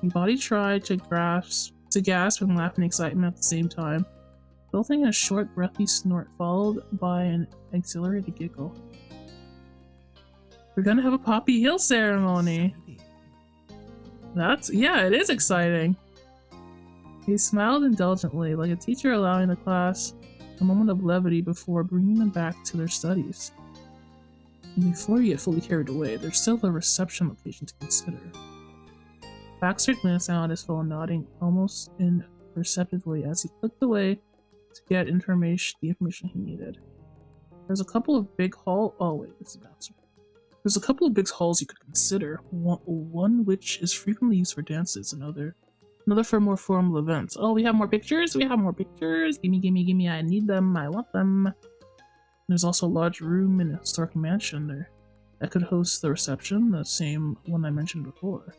Your body tried to gasp and laugh in excitement at the same time, building a short, breathy snort followed by an exhilarated giggle. We're gonna have a Poppy Hill ceremony! Yeah, it is exciting! He smiled indulgently, like a teacher allowing the class a moment of levity before bringing them back to their studies. And before you get fully carried away, there's still the reception location to consider. Baxter glanced down at his phone, nodding almost imperceptibly as he clicked away to get the information he needed. There's a couple of big halls. Oh wait, this is Baxter. There's a couple of big halls you could consider. One which is frequently used for dances, another for more formal events. Oh, we have more pictures? We have more pictures! Gimme, I need them, I want them. There's also a large room in a historic mansion there that could host the reception, the same one I mentioned before.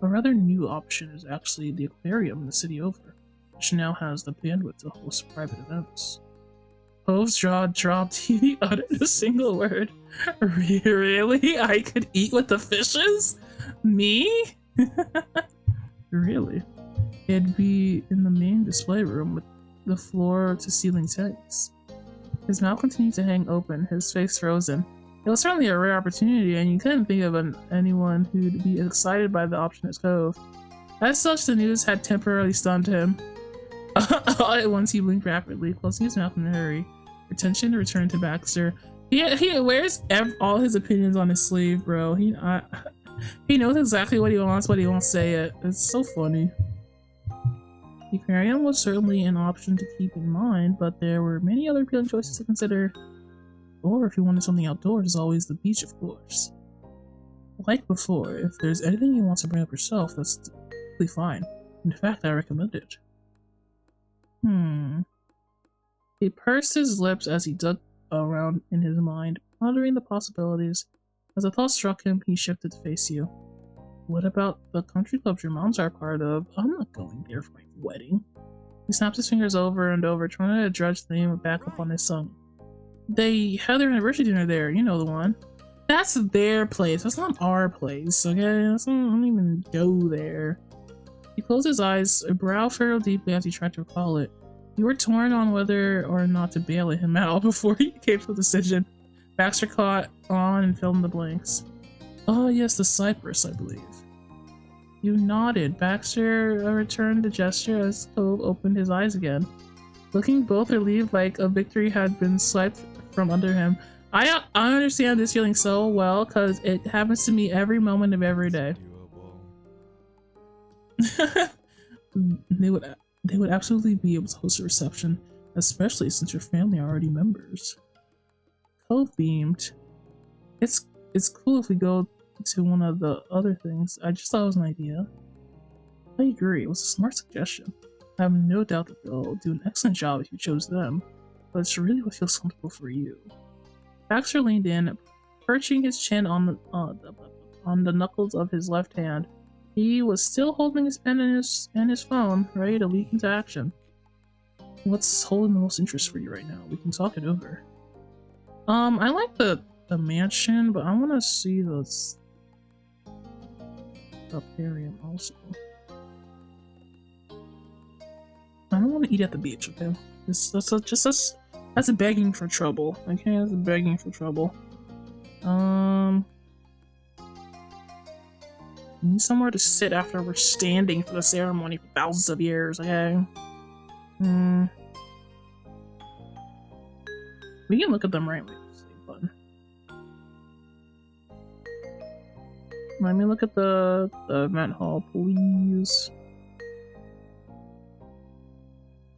A rather new option is actually the aquarium in the city over, which now has the bandwidth to host private events. Cove's jaw dropped. He uttered a single word. Really? I could eat with the fishes? Me? Really? It'd be in the main display room with the floor to ceiling tanks. His mouth continued to hang open, his face frozen. It was certainly a rare opportunity, and you couldn't think of anyone who'd be excited by the option at Cove. As such, the news had temporarily stunned him. All at once, he blinked rapidly, closing his mouth in a hurry. Attention returned to Baxter. He wears all his opinions on his sleeve, bro. He knows exactly what he wants, but he won't say it. It's so funny. The aquarium was certainly an option to keep in mind, but there were many other appealing choices to consider. Or if you wanted something outdoors, there's always the beach, of course. Like before, if there's anything you want to bring up yourself, that's totally fine. In fact, I recommend it. He pursed his lips as he dug around in his mind, pondering the possibilities. As a thought struck him, he shifted to face you. What about the country clubs your moms are part of? I'm not going there for my wedding. He snapped his fingers over and over, trying to dredge the name back up on his tongue. They had their anniversary dinner there, you know the one. That's their place, that's not our place, okay? I don't even go there. He closed his eyes, a brow furrowed deeply as he tried to recall it. You were torn on whether or not to bail him out before he came to a decision. Baxter caught on and filled in the blanks. Oh yes, the Cypress, I believe. You nodded. Baxter returned the gesture as Cove opened his eyes again. Looking both relieved, like a victory had been swiped from under him. I understand this feeling so well, because it happens to me every moment of every day. They would absolutely be able to host a reception, especially since your family are already members. Cove beamed. It's cool if we go to one of the other things. I just thought it was an idea. I agree, it was a smart suggestion. I have no doubt that they'll do an excellent job if you chose them, but it's really what feels comfortable for you. Baxter leaned in, perching his chin on the knuckles of his left hand. He was still holding his pen and his phone, ready to leap into action. What's holding the most interest for you right now? We can talk it over. I like the mansion, but I want to see the aquarium also. I don't want to eat at the beach, okay? That's a begging for trouble, okay? That's a begging for trouble. Need somewhere to sit after we're standing for the ceremony for thousands of years, okay? We can look at them right now. Let me look at the event hall, please.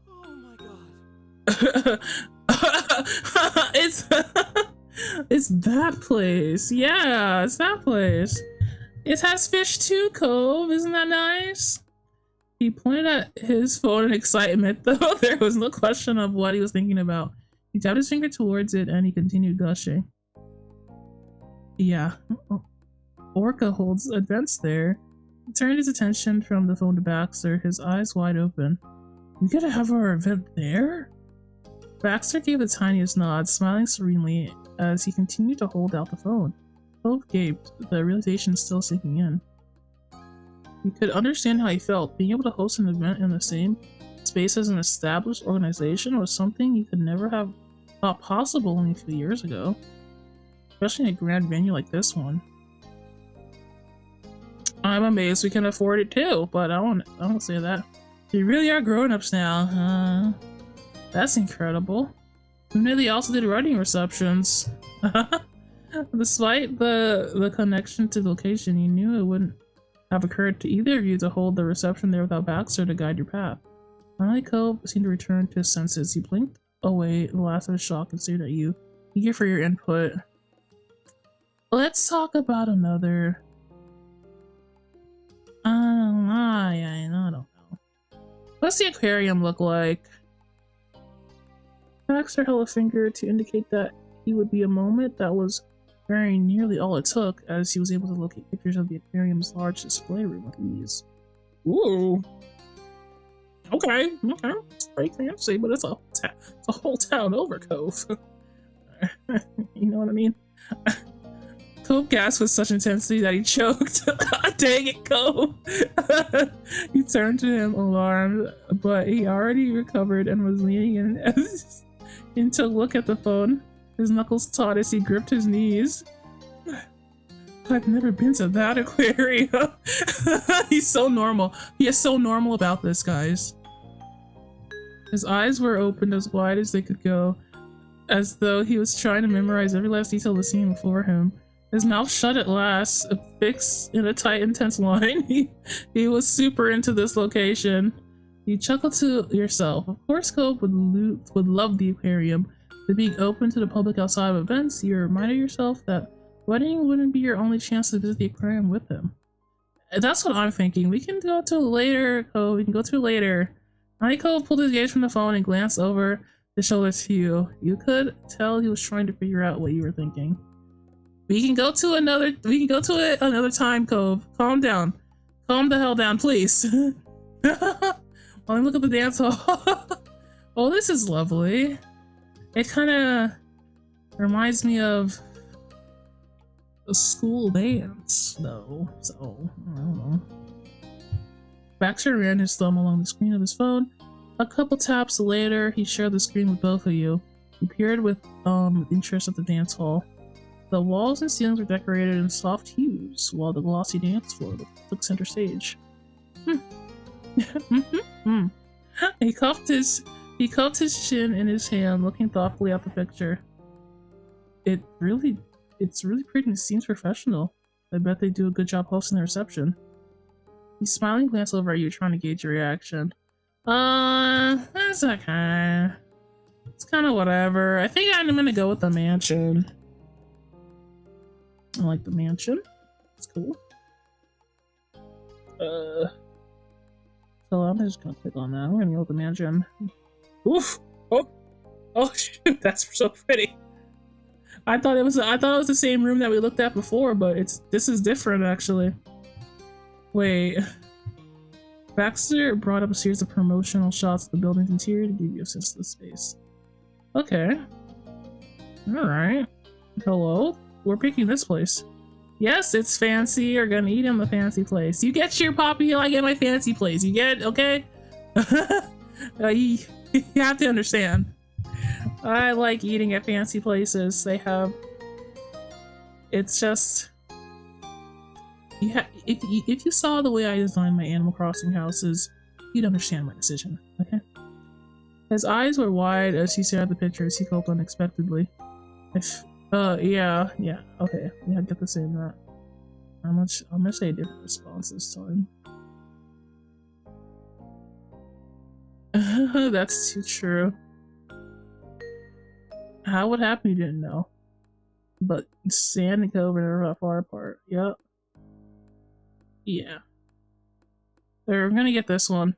Oh my god. It's that place. Yeah, it's that place. It has fish too, Cove. Isn't that nice? He pointed at his phone in excitement, though there was no question of what he was thinking about. He tapped his finger towards it and he continued gushing. Yeah. Orca holds events there. He turned his attention from the phone to Baxter, his eyes wide open. We gotta have our event there? Baxter gave the tiniest nod, smiling serenely as he continued to hold out the phone. Cove gaped, the realization still sinking in. He could understand how he felt. Being able to host an event in the same space as an established organization was something you could never have thought possible only a few years ago. Especially in a grand venue like this one. I'm amazed we can afford it too, but I won't say that. You really are grown-ups now. That's incredible. Who knew they also did wedding receptions? Despite the connection to the location, you knew it wouldn't have occurred to either of you to hold the reception there without Baxter to guide your path. Finally, Cove seemed to return to his senses. He blinked away the last of his shock and stared at you, eager for your input. Let's talk about another... I don't know. What's the aquarium look like? Baxter held a finger to indicate that he would be a moment that was very nearly all it took, as he was able to locate pictures of the aquarium's large display room with ease. Ooh. Okay. It's very fancy, but it's a whole town over, Cove. You know what I mean? Cope gasped with such intensity that he choked. Dang it, Cope! He turned to him alarmed, but he already recovered and was leaning in to look at the phone. His knuckles taut as he gripped his knees. I've never been to that aquarium. He's so normal. He is so normal about this, guys. His eyes were opened as wide as they could go, as though he was trying to memorize every last detail of the scene before him. His mouth shut at last, fixed in a tight, intense line. He was super into this location. You chuckled to yourself. Of course, Cope would love the aquarium. But being open to the public outside of events, you reminded yourself that wedding wouldn't be your only chance to visit the aquarium with him. That's what I'm thinking. We can go to it later, Cope. We can go to it later. Cope pulled his gaze from the phone and glanced over his shoulder to you. You could tell he was trying to figure out what you were thinking. We can go to it another time, Cope. Calm down. Calm the hell down, please. Let me look at the dance hall. Oh, this is lovely. It kind of reminds me of a school dance, though, so I don't know. Baxter ran his thumb along the screen of his phone. A couple taps later, he shared the screen with both of you. He peered with interest at the dance hall. The walls and ceilings were decorated in soft hues, while the glossy dance floor took center stage. He cupped his chin in his hand, looking thoughtfully at the picture. It's really pretty and seems professional. I bet they do a good job hosting the reception. He smiling glanced over at you, trying to gauge your reaction. That's okay. It's kind of whatever. I think I'm gonna go with the mansion. I like the mansion. It's cool. So I'm just gonna click on that. I'm gonna go with the mansion. Oof! Oh shoot! That's so pretty. I thought it was the same room that we looked at before, but this is different actually. Wait. Baxter brought up a series of promotional shots of the building's interior to give you a sense of the space. Okay. Alright. Hello? We're picking this place. Yes, it's fancy. You're gonna eat in the fancy place. You get your Poppy Hill, I get my fancy place. You get it? Okay? You have to understand. I like eating at fancy places. It's just... If you saw the way I designed my Animal Crossing houses, you'd understand my decision, okay? His eyes were wide as he stared at the pictures. He felt unexpectedly. Yeah, okay. Yeah, I get the same that. I'm gonna say a different response this time. That's too true. How would happen you didn't know? But Sand and Cove are not far apart. Yep. Yeah. We're gonna get this one.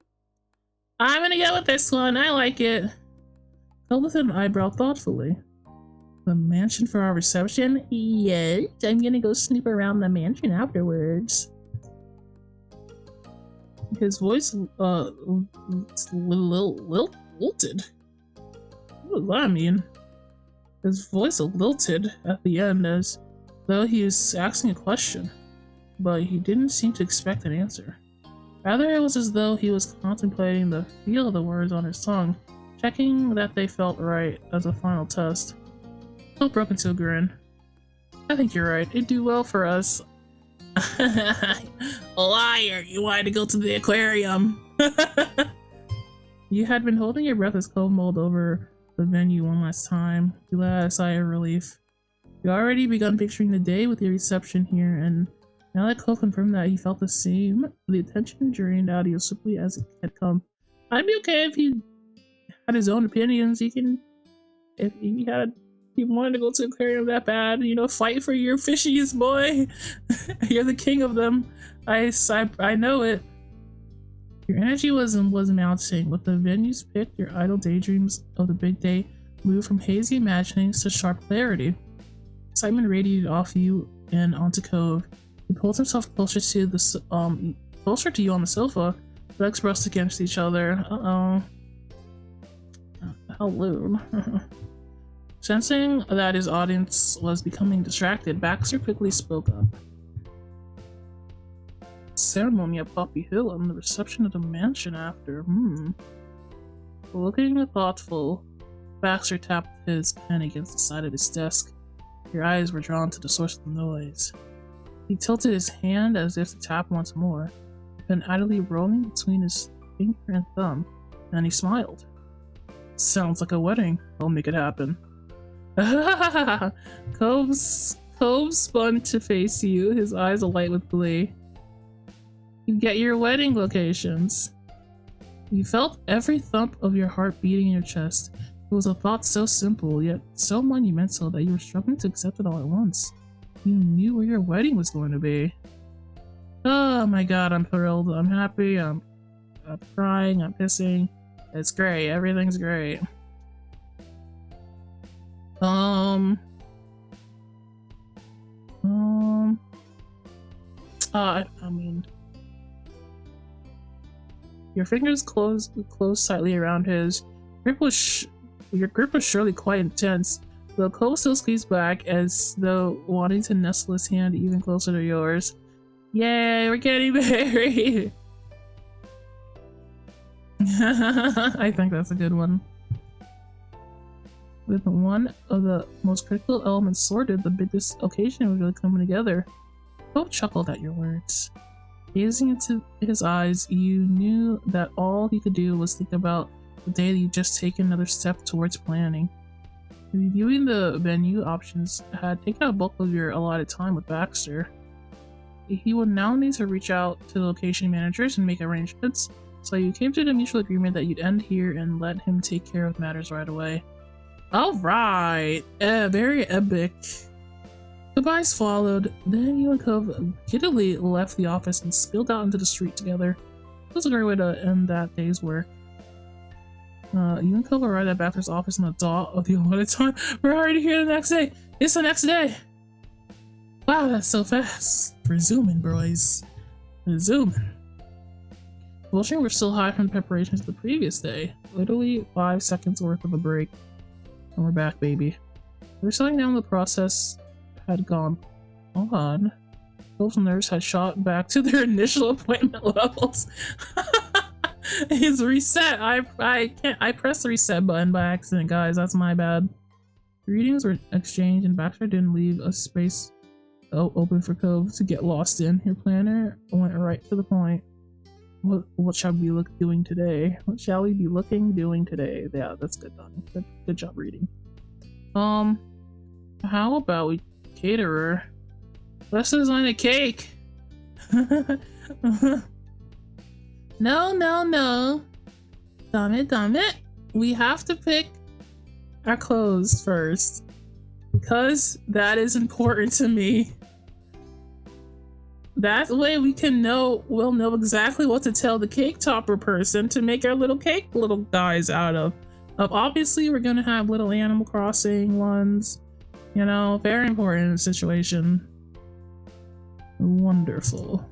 I'm gonna go with this one. I like it. Held with an eyebrow thoughtfully. The mansion for our reception? Yes. I'm gonna go snoop around the mansion afterwards. His voice, lilted. What does that mean? His voice lilted at the end as though he was asking a question, but he didn't seem to expect an answer. Rather, it was as though he was contemplating the feel of the words on his tongue, checking that they felt right as a final test. Phil broke into a grin. I think you're right. It'd do well for us. Liar! You wanted to go to the aquarium! You had been holding your breath as Cove mulled over the venue one last time. You let out a sigh of relief. You already begun picturing the day with your reception here, and now that Cove confirmed that he felt the same, the attention drained out of you as swiftly as it had come. I'd be okay if he had his own opinions. He wanted to go to the aquarium that bad, you know, fight for your fishies, boy. You're the king of them. I know it. Your energy was mounting. With the venues picked, your idle daydreams of the big day moved from hazy imaginings to sharp clarity. Excitement radiated off you and onto Cove. He pulled himself closer to you on the sofa, legs brushed against each other. Uh-oh. How lewd. Sensing that his audience was becoming distracted, Baxter quickly spoke up. Ceremony at Poppy Hill and the reception at the mansion after. Looking thoughtful, Baxter tapped his pen against the side of his desk. Your eyes were drawn to the source of the noise. He tilted his hand as if to tap once more, then idly rolling between his finger and thumb, and he smiled. Sounds like a wedding. I'll make it happen. Cove spun to face you, his eyes alight with glee. You get your wedding locations. You felt every thump of your heart beating in your chest. It was a thought so simple, yet so monumental that you were struggling to accept it all at once. You knew where your wedding was going to be. Oh my god, I'm thrilled. I'm happy. I'm crying. I'm pissing. It's great. Everything's great. I mean, your fingers closed tightly around his. Your grip was surely quite intense, though Cole still squeezed back as though wanting to nestle his hand even closer to yours. Yay, we're getting married! I think that's a good one. With one of the most critical elements sorted, the biggest occasion was really coming together. Cole chuckled at your words. Gazing into his eyes, you knew that all he could do was think about the day that you just taken another step towards planning. Reviewing the venue options had taken a bulk of your allotted time with Baxter. He would now need to reach out to the location managers and make arrangements, so you came to the mutual agreement that you'd end here and let him take care of matters right away. Alright! Very epic. Goodbyes followed, then you and Cove giddily left the office and spilled out into the street together. It was a great way to end that day's work. You and Cove arrived at Baxter's office on the dot of the allotted time. We're already here the next day! It's the next day! Wow, that's so fast. Resuming, boys. Resuming. Vulturing were still high from the preparations of the previous day. Literally 5 seconds worth of a break. And we're back, baby. We were settling down, the process had gone on. Cove's nerves had shot back to their initial appointment levels. It's reset. I pressed the reset button by accident, guys. That's my bad. Greetings were exchanged and Baxter didn't leave a space open for Cove to get lost in. Your planner went right to the point. What shall we be doing today? What shall we be doing today? Yeah, that's good, Donnie. Good job reading. How about we caterer? Let's design a cake. No. Damn it. We have to pick our clothes first. Because that is important to me. That way we'll know exactly what to tell the cake topper person to make our little guys out of. Obviously we're gonna have little Animal Crossing ones. You know, very important situation. Wonderful.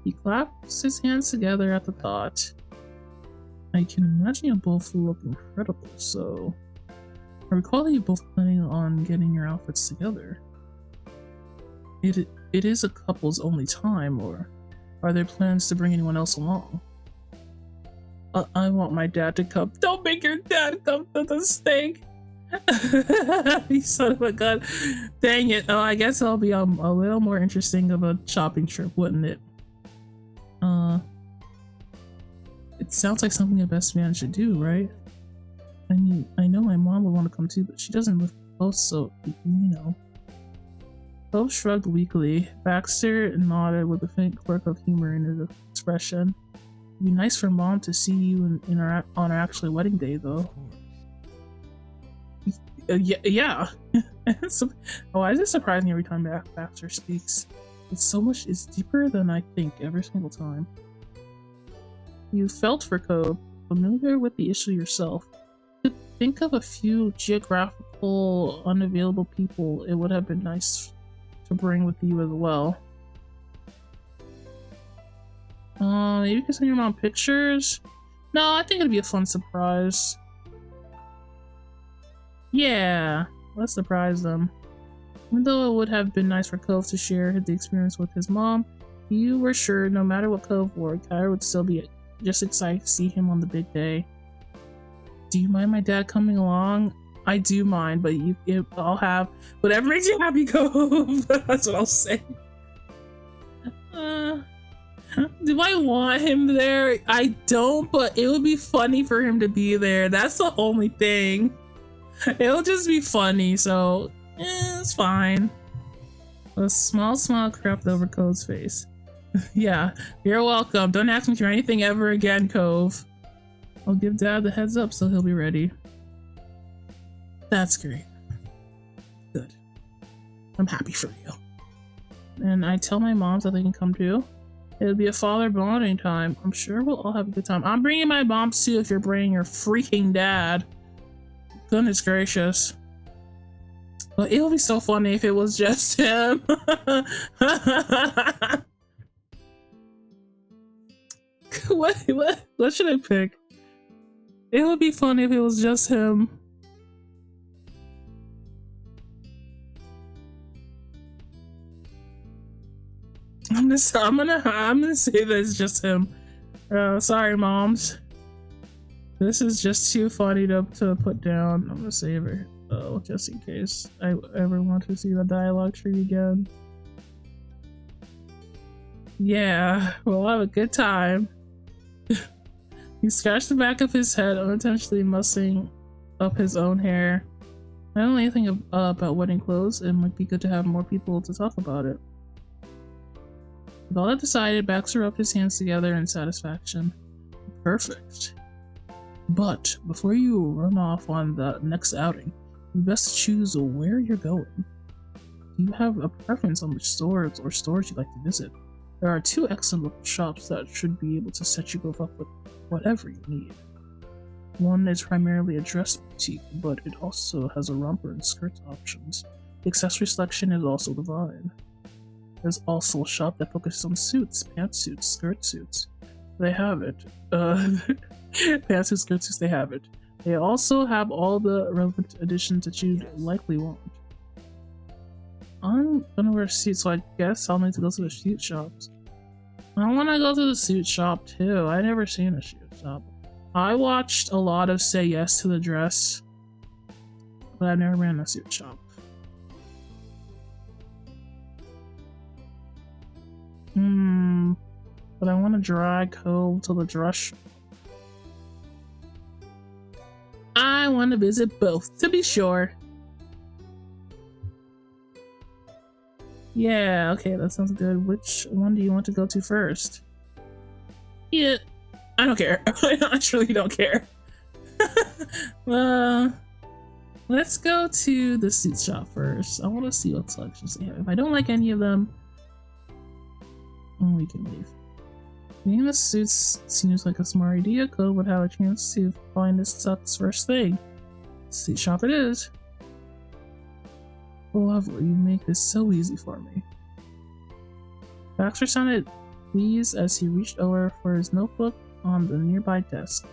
He claps his hands together at the thought. I can imagine you both look incredible, so I recall that you both planning on getting your outfits together. It is a couple's only time, or are there plans to bring anyone else along? I want my dad to come. Don't make your dad come to the steak! You son of a gun. Dang it. Oh, I guess it'll be a little more interesting of a shopping trip, wouldn't it? It sounds like something a best man should do, right? I mean, I know my mom would want to come too, but she doesn't live close, so, you know. Cove shrugged weakly. Baxter nodded with a faint quirk of humor in his expression. It'd be nice for Mom to see you on our actual wedding day, though. Yeah. Why is it surprising every time Baxter speaks? It's deeper than I think every single time. You felt for Cove, familiar with the issue yourself. You could think of a few geographical unavailable people it would have been nice to bring with you as well. Maybe you can send your mom pictures? No, I think it'd be a fun surprise. Yeah, Let's surprise them. Even though it would have been nice for Cove to share the experience with his mom, you were sure no matter what Cove wore, Kyra would still be just excited to see him on the big day. Do you mind my dad coming along? I do mind, but I'll have whatever makes you happy, Cove. That's what I'll say. Do I want him there? I don't, but it would be funny for him to be there. That's the only thing. It'll just be funny, so it's fine. A small smile crept over Cove's face. Yeah, you're welcome. Don't ask me for anything ever again, Cove. I'll give Dad the heads up so he'll be ready. That's great. Good. I'm happy for you. And I tell my moms that they can come too. It'll be a father bonding time. I'm sure we'll all have a good time. I'm bringing my moms too if you're bringing your freaking dad. Goodness gracious. But it would be so funny if it was just him. What should I pick? It would be funny if it was just him. I'm gonna say that it's just him. Sorry, moms. This is just too funny to put down. I'm gonna save it. Oh, just in case I ever want to see the dialogue tree again. Yeah, we'll have a good time. He scratched the back of his head, unintentionally mussing up his own hair. I don't know anything about wedding clothes. It might be good to have more people to talk about it. With all that decided, Baxter rubbed his hands together in satisfaction. Perfect. But before you run off on the next outing, you best choose where you're going. Do you have a preference on which stores you'd like to visit? There are 2 excellent local shops that should be able to set you both up with whatever you need. One is primarily a dress boutique, but it also has a romper and skirt options. The accessory selection is also divine. There's also a shop that focuses on suits, pantsuits, skirt suits. They have it. Pantsuits, skirt suits, they have it. They also have all the relevant additions that you'd likely want. I'm gonna wear suits, so I guess I'll need to go to the suit shops. I want to go to the suit shop too. I've never seen a suit shop. I watched a lot of Say Yes to the Dress, but I've never been in a suit shop. But I want to drag Cove to the dress shop. I want to visit both, to be sure. Yeah, okay, that sounds good. Which one do you want to go to first? Yeah, I don't care. I truly don't care. Let's go to the suit shop first. I want to see what selections they have. If I don't like any of them, we can leave. Being in the suits seems like a smart idea. Cove would have a chance to find his tux first thing. Suit shop it is. Lovely, you make this so easy for me. Baxter sounded pleased as he reached over for his notebook on the nearby desk.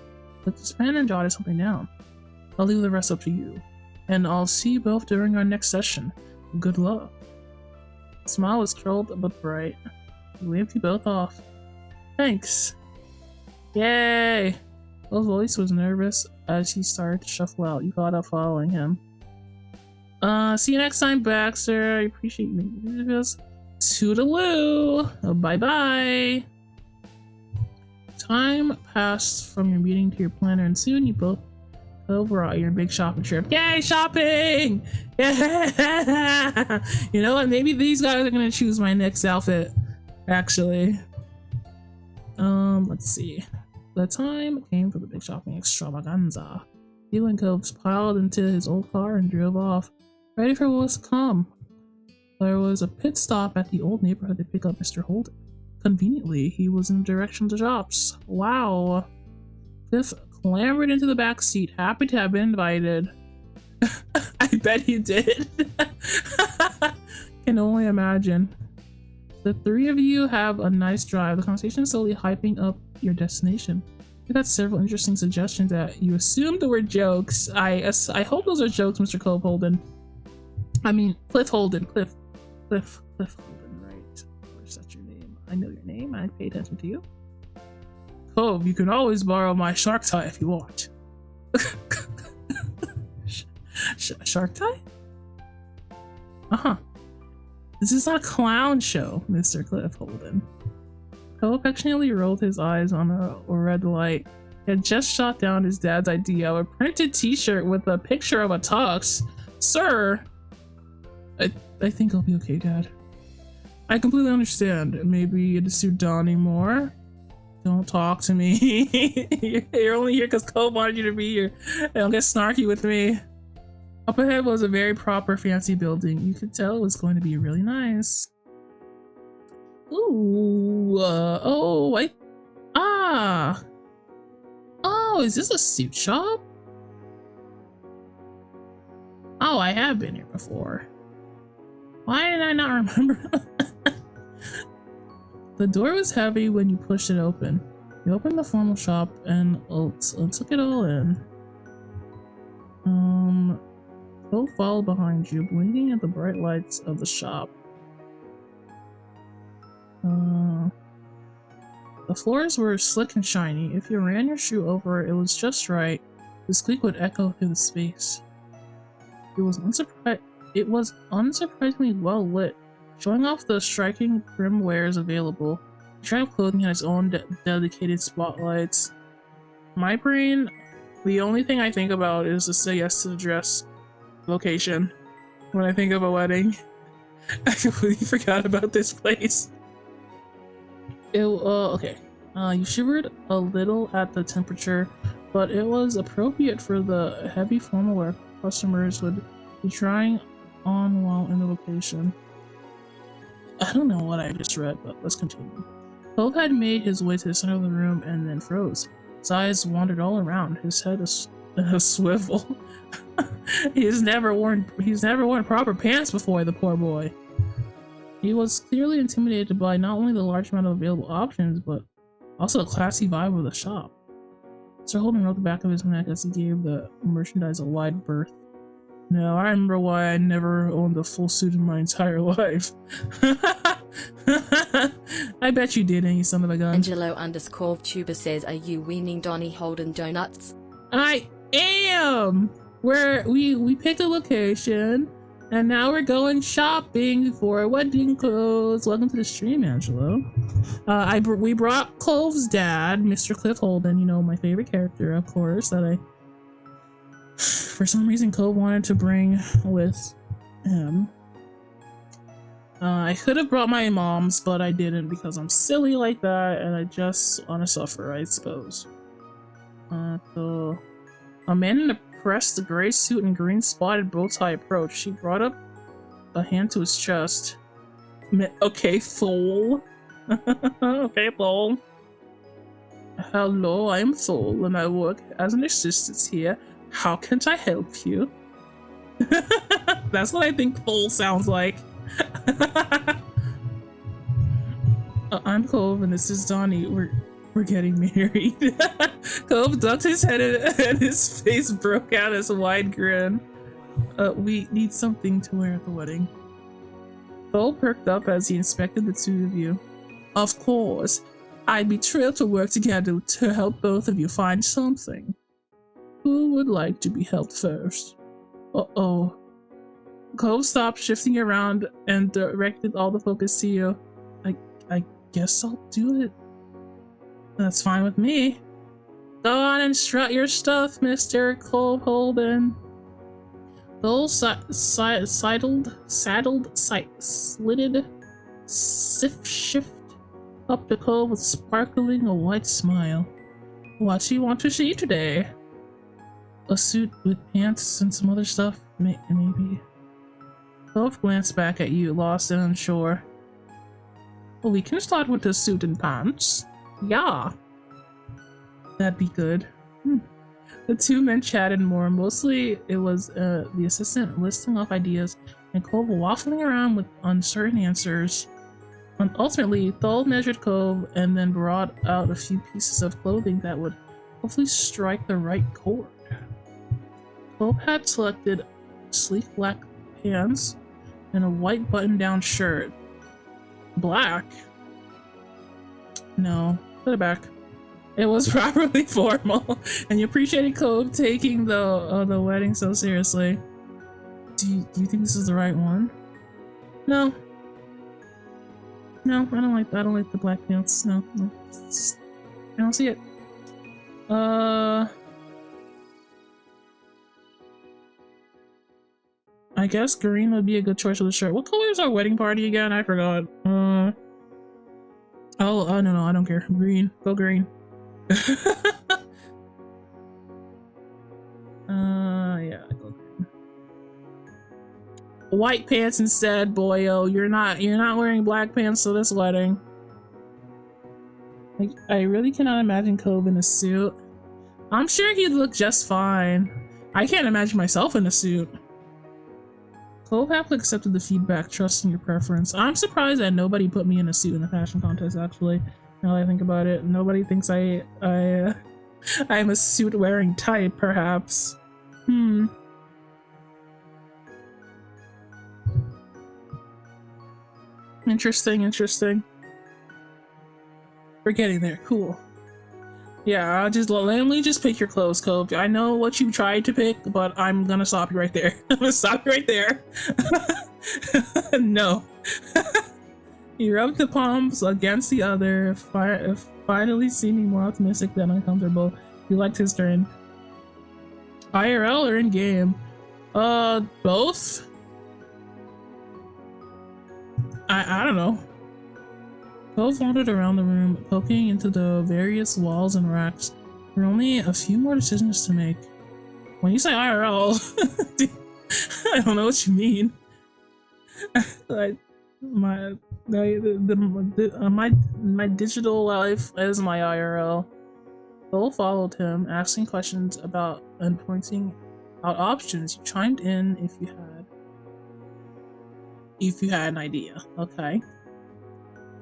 Took his pen and jotted something down. I'll leave the rest up to you. And I'll see you both during our next session. Good luck. The smile was curled but bright. He waved you both off. Thanks. Yay! Cove's voice was nervous as he started to shuffle out. You caught up following him. See you next time, Baxter. I appreciate you making videos. Toodaloo! Bye-bye! Time passed from your meeting to your planner, and soon you both were out your big shopping trip. Yay, shopping! Yeah! You know what? Maybe these guys are gonna choose my next outfit, actually. Let's see. The time came for the big shopping extravaganza. Hugh and Cove piled into his old car and drove off, ready for what was to come. There was a pit stop at the old neighborhood to pick up Mr. Holden. Conveniently, he was in the direction of the shops. Wow. Cliff clambered into the back seat, happy to have been invited. I bet he did. Can only imagine. The 3 of you have a nice drive. The conversation is slowly hyping up your destination. You got several interesting suggestions that you assumed were jokes. I hope those are jokes, Mr. Cove Holden. I mean, Cliff Holden. Cliff Holden, right? Of course, that's your name. I know your name. I pay attention to you. Cove, you can always borrow my shark tie if you want. Shark tie? Uh-huh. This is not a clown show, Mr. Cliff Holden. Cove affectionately rolled his eyes on a red light. He had just shot down his dad's idea of a printed t-shirt with a picture of a tux. Sir! I think I'll be okay, Dad. I completely understand. Maybe you'd suit Donnie more. Don't talk to me. You're only here because Cole wanted you to be here. Don't get snarky with me. Up ahead was a very proper, fancy building. You could tell it was going to be really nice. Ooh, oh, is this a suit shop? Oh, I have been here before. Why did I not remember? The door was heavy when you pushed it open. You opened the formal shop and took it all in. Cole followed behind you, blinking at the bright lights of the shop. The floors were slick and shiny. If you ran your shoe over it, it was just right. The squeak would echo through the space. It was unsurprisingly well lit, showing off the striking prim wares available. Each item of clothing had its own dedicated spotlights. My brain, the only thing I think about is to say yes to the dress location when I think of a wedding. I completely forgot about this place. Okay. You shivered a little at the temperature, but it was appropriate for the heavy formal wear customers would be trying on while in the location. I don't know what I just read, but let's continue. Cove had made his way to the center of the room and then froze. His eyes wandered all around, his head a swivel. He's never worn proper pants before, the poor boy. He was clearly intimidated by not only the large amount of available options, but also the classy vibe of the shop. Sir Holden wrote the back of his neck as he gave the merchandise a wide berth. No, I remember why I never owned a full suit in my entire life. I bet you didn't, you son of a gun. Angelo_Tuber says, are you weaning Donnie Holden donuts? I am! We picked a location, and now we're going shopping for wedding clothes. Welcome to the stream, Angelo. We brought Clove's dad, Mr. Cliff Holden, you know, my favorite character, of course, that for some reason Cove wanted to bring with him. I could have brought my mom's, but I didn't because I'm silly like that and I just want to suffer, I suppose. So a man in a pressed gray suit and green spotted bow tie approached. He brought up a hand to his chest. Okay, fool. Okay, fool. Hello, I'm Thole and I work as an assistant here. How can I help you? That's what I think Thole sounds like. I'm Cove and this is Donnie. We're getting married. Cove ducked his head and his face broke out as a wide grin. We need something to wear at the wedding. Thole perked up as he inspected the two of you. Of course. I'd be thrilled to work together to help both of you find something. Who would like to be helped first? Uh-oh. Cove stopped shifting around and directed all the focus to you. I guess I'll do it. That's fine with me. Go on and strut your stuff, Mr. Cove Holden. Thole slided, shift up to Cove with sparkling a white smile. What do you want to see today? A suit with pants and some other stuff, maybe. Cove glanced back at you, lost and unsure. Well, we can start with a suit and pants. Yeah. That'd be good. The two men chatted more. Mostly it was the assistant listing off ideas and Cove waffling around with uncertain answers. And ultimately, Thole measured Cove and then brought out a few pieces of clothing that would hopefully strike the right chord. Cove had selected sleek black pants and a white button-down shirt. Black? No, put it back. It was properly formal, and you appreciated Cove taking the wedding so seriously. Do you think this is the right one? No. No, I don't like that. I don't like the black pants. No. I don't see it. I guess green would be a good choice for the shirt. What color is our wedding party again? I forgot. Oh, no, I don't care. Green. Go green. Yeah, go green. White pants instead, boyo. You're not wearing black pants to this wedding. Like, I really cannot imagine Cove in a suit. I'm sure he'd look just fine. I can't imagine myself in a suit. Cove happily accepted the feedback, trusting your preference. I'm surprised that nobody put me in a suit in the fashion contest, actually. Now that I think about it, nobody thinks I'm a suit-wearing type, perhaps. Interesting. We're getting there. Cool. Yeah, let me just pick your clothes, Cove. I know what you tried to pick, but I'm gonna stop you right there. I'm gonna stop you right there. No. He rubbed the palms against the other, finally seeming more optimistic than uncomfortable. He liked his turn. IRL or in-game? Both? I don't know. Cove wandered around the room, poking into the various walls and racks. There are only a few more decisions to make. When you say IRL, I don't know what you mean. Like my digital life is my IRL. Cove followed him, asking questions about and pointing out options. You chimed in if you had an idea. Okay.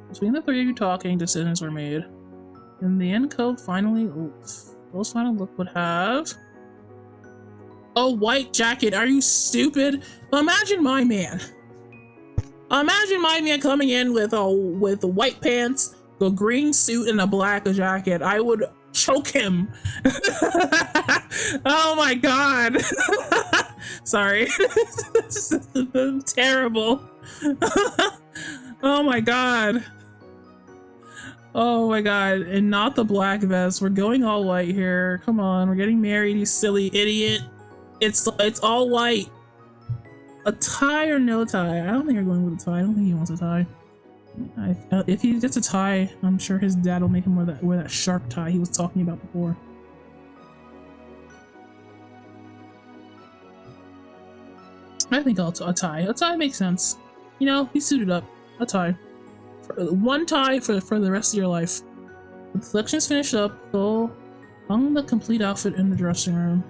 Between the three of you talking, decisions were made. In the end, Cove Cove's final look would have a white jacket. Are you stupid? Imagine my man. Imagine my man coming in with white pants, a green suit, and a black jacket. I would choke him. Oh my god. Sorry. This is terrible. Oh my god. Oh my god. And not the black vest. We're going all white here. Come on, we're getting married, you silly idiot. It's all white. A tie or no tie? I don't think you're going with a tie. I don't think he wants a tie. If he gets a tie, I'm sure his dad will make him wear that sharp tie he was talking about before. I think a tie. A tie makes sense. You know, he's suited up. A tie. One tie for the rest of your life. The selection's finished up. Cole hung the complete outfit in the dressing room.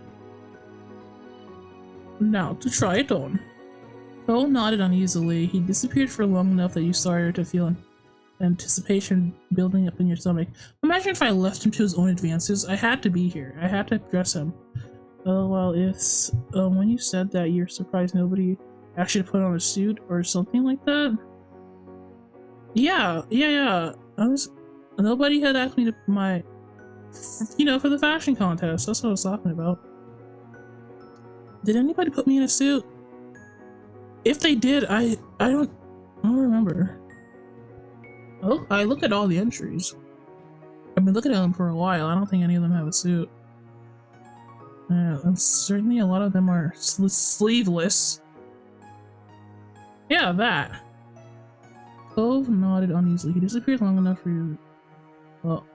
Now to try it on. Cole nodded uneasily. He disappeared for long enough that you started to feel anticipation building up in your stomach. Imagine if I left him to his own advances. I had to be here. I had to dress him. Oh well, it's when you said that you're surprised nobody actually put on a suit or something like that. Yeah. Nobody had asked me to put my, for the fashion contest. That's what I was talking about. Did anybody put me in a suit? If they did, I don't remember. Oh, I look at all the entries. I've been looking at them for a while. I don't think any of them have a suit. And certainly a lot of them are sleeveless. Yeah, that. Cove nodded uneasily. He disappeared long enough for you. Well,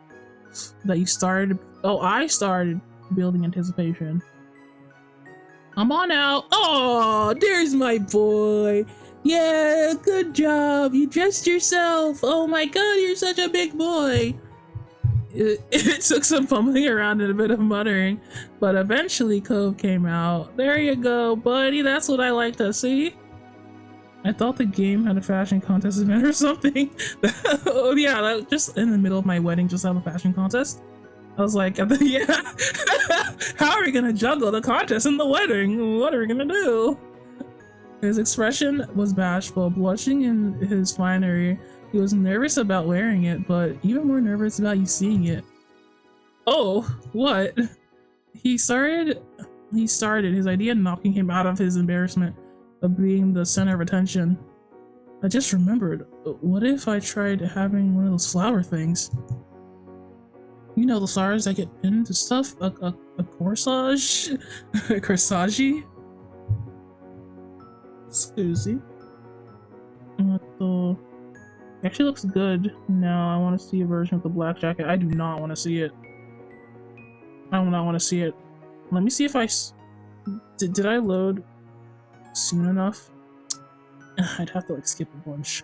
that you started. Oh, I started building anticipation. I'm on out. Oh, there's my boy. Yeah, good job. You dressed yourself. Oh my god, you're such a big boy. It took some fumbling around and a bit of muttering, but eventually Cove came out. There you go, buddy. That's what I like to see. I thought the game had a fashion contest event or something. Oh yeah, just in the middle of my wedding, just have a fashion contest. I was like, yeah. How are we gonna juggle the contest and the wedding? What are we gonna do? His expression was bashful, blushing in his finery. He was nervous about wearing it, but even more nervous about you seeing it. Oh, what? He started his idea knocking him out of his embarrassment of being the center of attention. I just remembered, what if I tried having one of those flower things? You know, the flowers that get pinned to stuff? A corsage? A corsage? Scusi. So, it actually looks good. Now I want to see a version of the black jacket. I do not want to see it. I do not want to see it. Let me see if did I load soon enough? I'd have to like skip a bunch.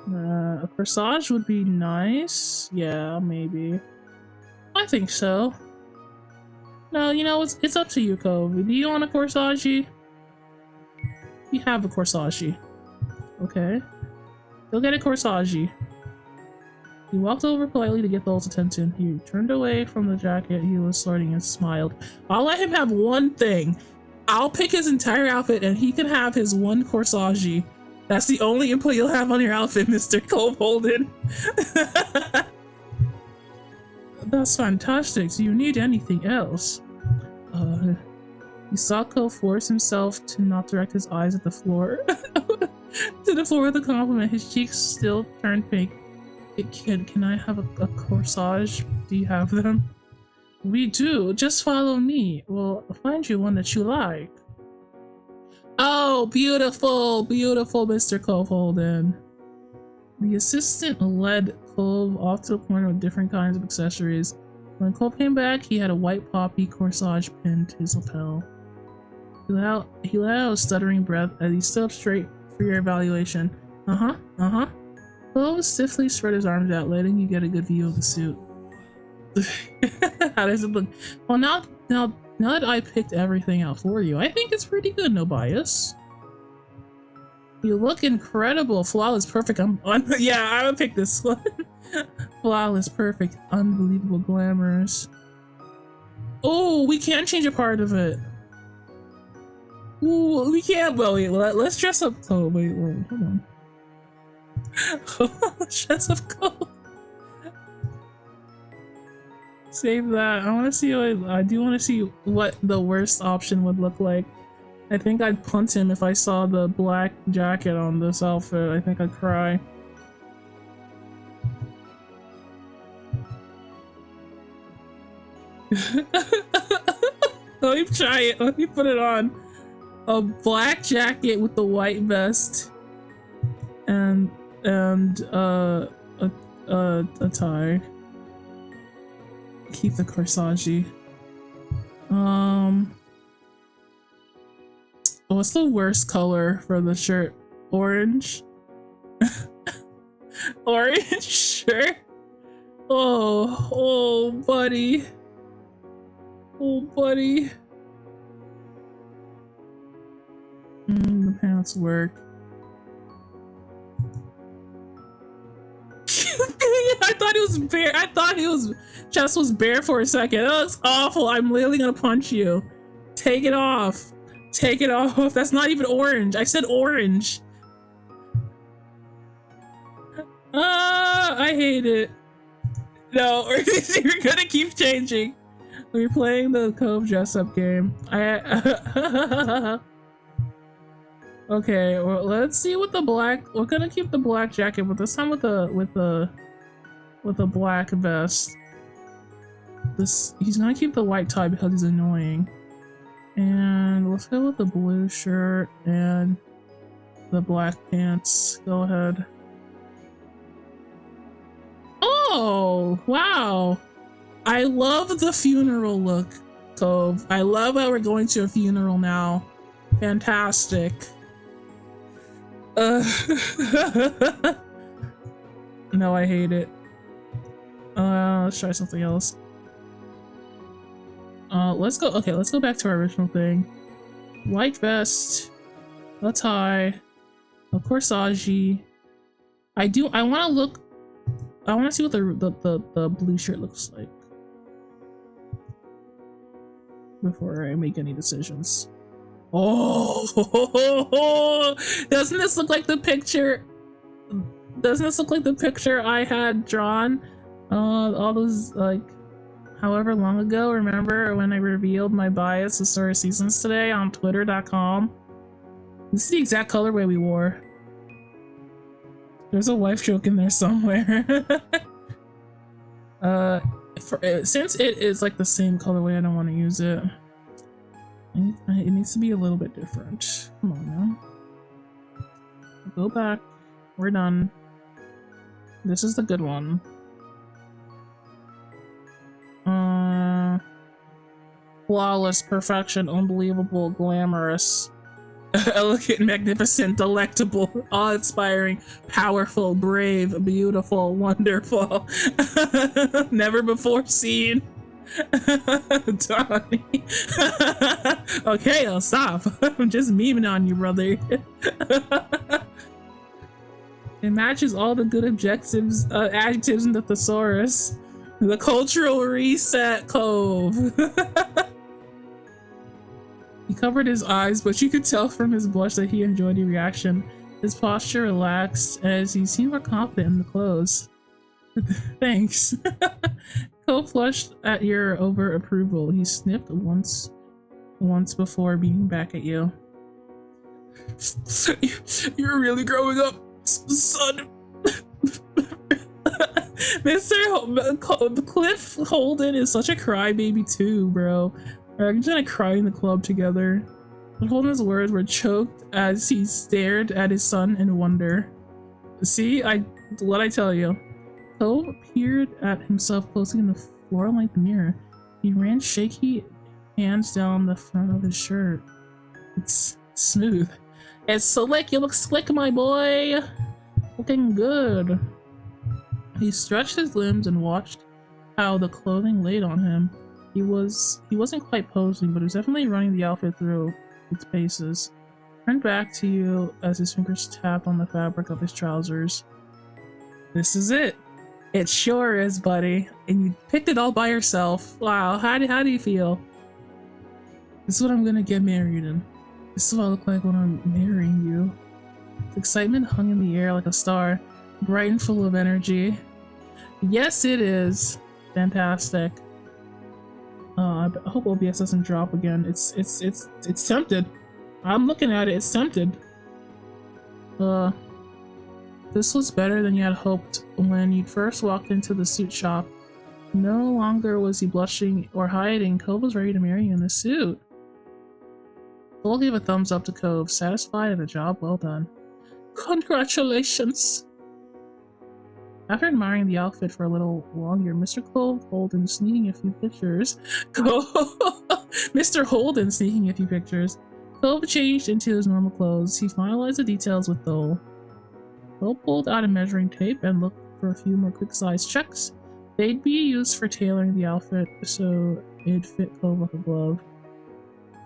A corsage would be nice. Yeah, maybe. I think so. No, you know, it's up to you, Kobe. Do you want a corsage? You have a corsage. Okay. Go get a corsage. He walked over politely to get Thol's attention. He turned away from the jacket he was sorting and smiled. I'll let him have one thing. I'll pick his entire outfit and he can have his one corsage. That's the only input you'll have on your outfit, Mr. Cove Holden. That's fantastic. Do you need anything else? He saw Cove force himself to not direct his eyes at the floor. To the floor with a compliment. His cheeks still turned pink. Can I have a corsage? Do you have them? We do. Just follow me. We'll find you one that you like. Oh, beautiful, beautiful, Mr. Cove Holden. The assistant led Cove off to a corner with different kinds of accessories. When Cove came back, he had a white poppy corsage pinned to his lapel. He let out a stuttering breath as he stood up straight for your evaluation. Cove stiffly spread his arms out, letting you get a good view of the suit. How does it look? Well, now that I picked everything out for you, I think it's pretty good, no bias. You look incredible. Flawless, perfect. Yeah, I would pick this one. Flawless, perfect, unbelievable, glamorous. Oh, we can change a part of it. Ooh, we can't. Well, wait, let's dress up. Oh, wait, hold on. Let's dress up Cove. Save that. I want to see I do want to see what the worst option would look like. I think I'd punt him if I saw the black jacket on this outfit. I think I'd cry. Let me try it. Let me put it on. A black jacket with the white vest and a tie. Keep the corsage. What's the worst color for the shirt? Orange? Orange shirt? Oh, buddy. Oh, buddy. The pants work. I thought he was bare. I thought his chest was bare for a second. That looks awful. I'm literally gonna punch you. Take it off. Take it off. That's not even orange. I said orange. I hate it. No, you're gonna keep changing. We're playing the Cove dress-up game. Okay, well, let's see what the black. We're gonna keep the black jacket, but this time with the black vest. He's gonna keep the white tie because he's annoying. And let's go with the blue shirt and the black pants. Go ahead. Oh, wow. I love the funeral look, Cove. I love how we're going to a funeral now. Fantastic. No, I hate it. Let's try something else. Let's go. Okay, let's go back to our original thing. White vest, a tie, a corsage. I want to see what the blue shirt looks like. before I make any decisions. Oh, doesn't this look like the picture? Doesn't this look like the picture I had drawn all those, like, however long ago? Remember when I revealed my bias with Sora Seasons today on twitter.com? This is the exact colorway we wore. There's a wife joke in there somewhere. Since it is like the same colorway, I don't want to use it. It needs to be a little bit different. Come on now. Go back. We're done. This is the good one. Flawless, perfection, unbelievable, glamorous, elegant, magnificent, delectable, awe-inspiring, powerful, brave, beautiful, wonderful, never before seen. Donnie. Okay, I'll stop. I'm just memeing on you, brother. It matches all the good adjectives in the thesaurus. The cultural reset Cove. He covered his eyes, but you could tell from his blush that he enjoyed the reaction. His posture relaxed as he seemed more confident in the clothes. Thanks. Cove flushed at your over approval. He sniffed once before beaming back at you. You're really growing up, son. Mr. Cliff Holden is such a crybaby too, bro. We're gonna cry in the club together. But Holden's words were choked as he stared at his son in wonder. See, what I tell you. Cove peered at himself closely in the floor-length mirror. He ran shaky hands down the front of his shirt. It's smooth. It's slick. You look slick, my boy. Looking good. He stretched his limbs and watched how the clothing laid on him. He wasn't quite posing, but he was definitely running the outfit through its paces. Turned back to you as his fingers tapped on the fabric of his trousers. This is it. It sure is, buddy. And you picked it all by yourself. Wow, how do you feel? This is what I'm gonna get married in. This is what I look like when I'm marrying you. The excitement hung in the air like a star, bright and full of energy. Yes, it is. Fantastic. I hope OBS doesn't drop again. It's tempted. I'm looking at it. It's tempted. This was better than you had hoped when you first walked into the suit shop. No longer was he blushing or hiding. Cove was ready to marry you in the suit. Cole gave a thumbs up to Cove, satisfied at a job well done. Congratulations! After admiring the outfit for a little longer, Mr. Cole Holden sneaking a few pictures. Mr. Holden sneaking a few pictures. Cove changed into his normal clothes. He finalized the details with Thole. Thole pulled out a measuring tape and looked for a few more quick size checks. They'd be used for tailoring the outfit so it'd fit Cove like a glove.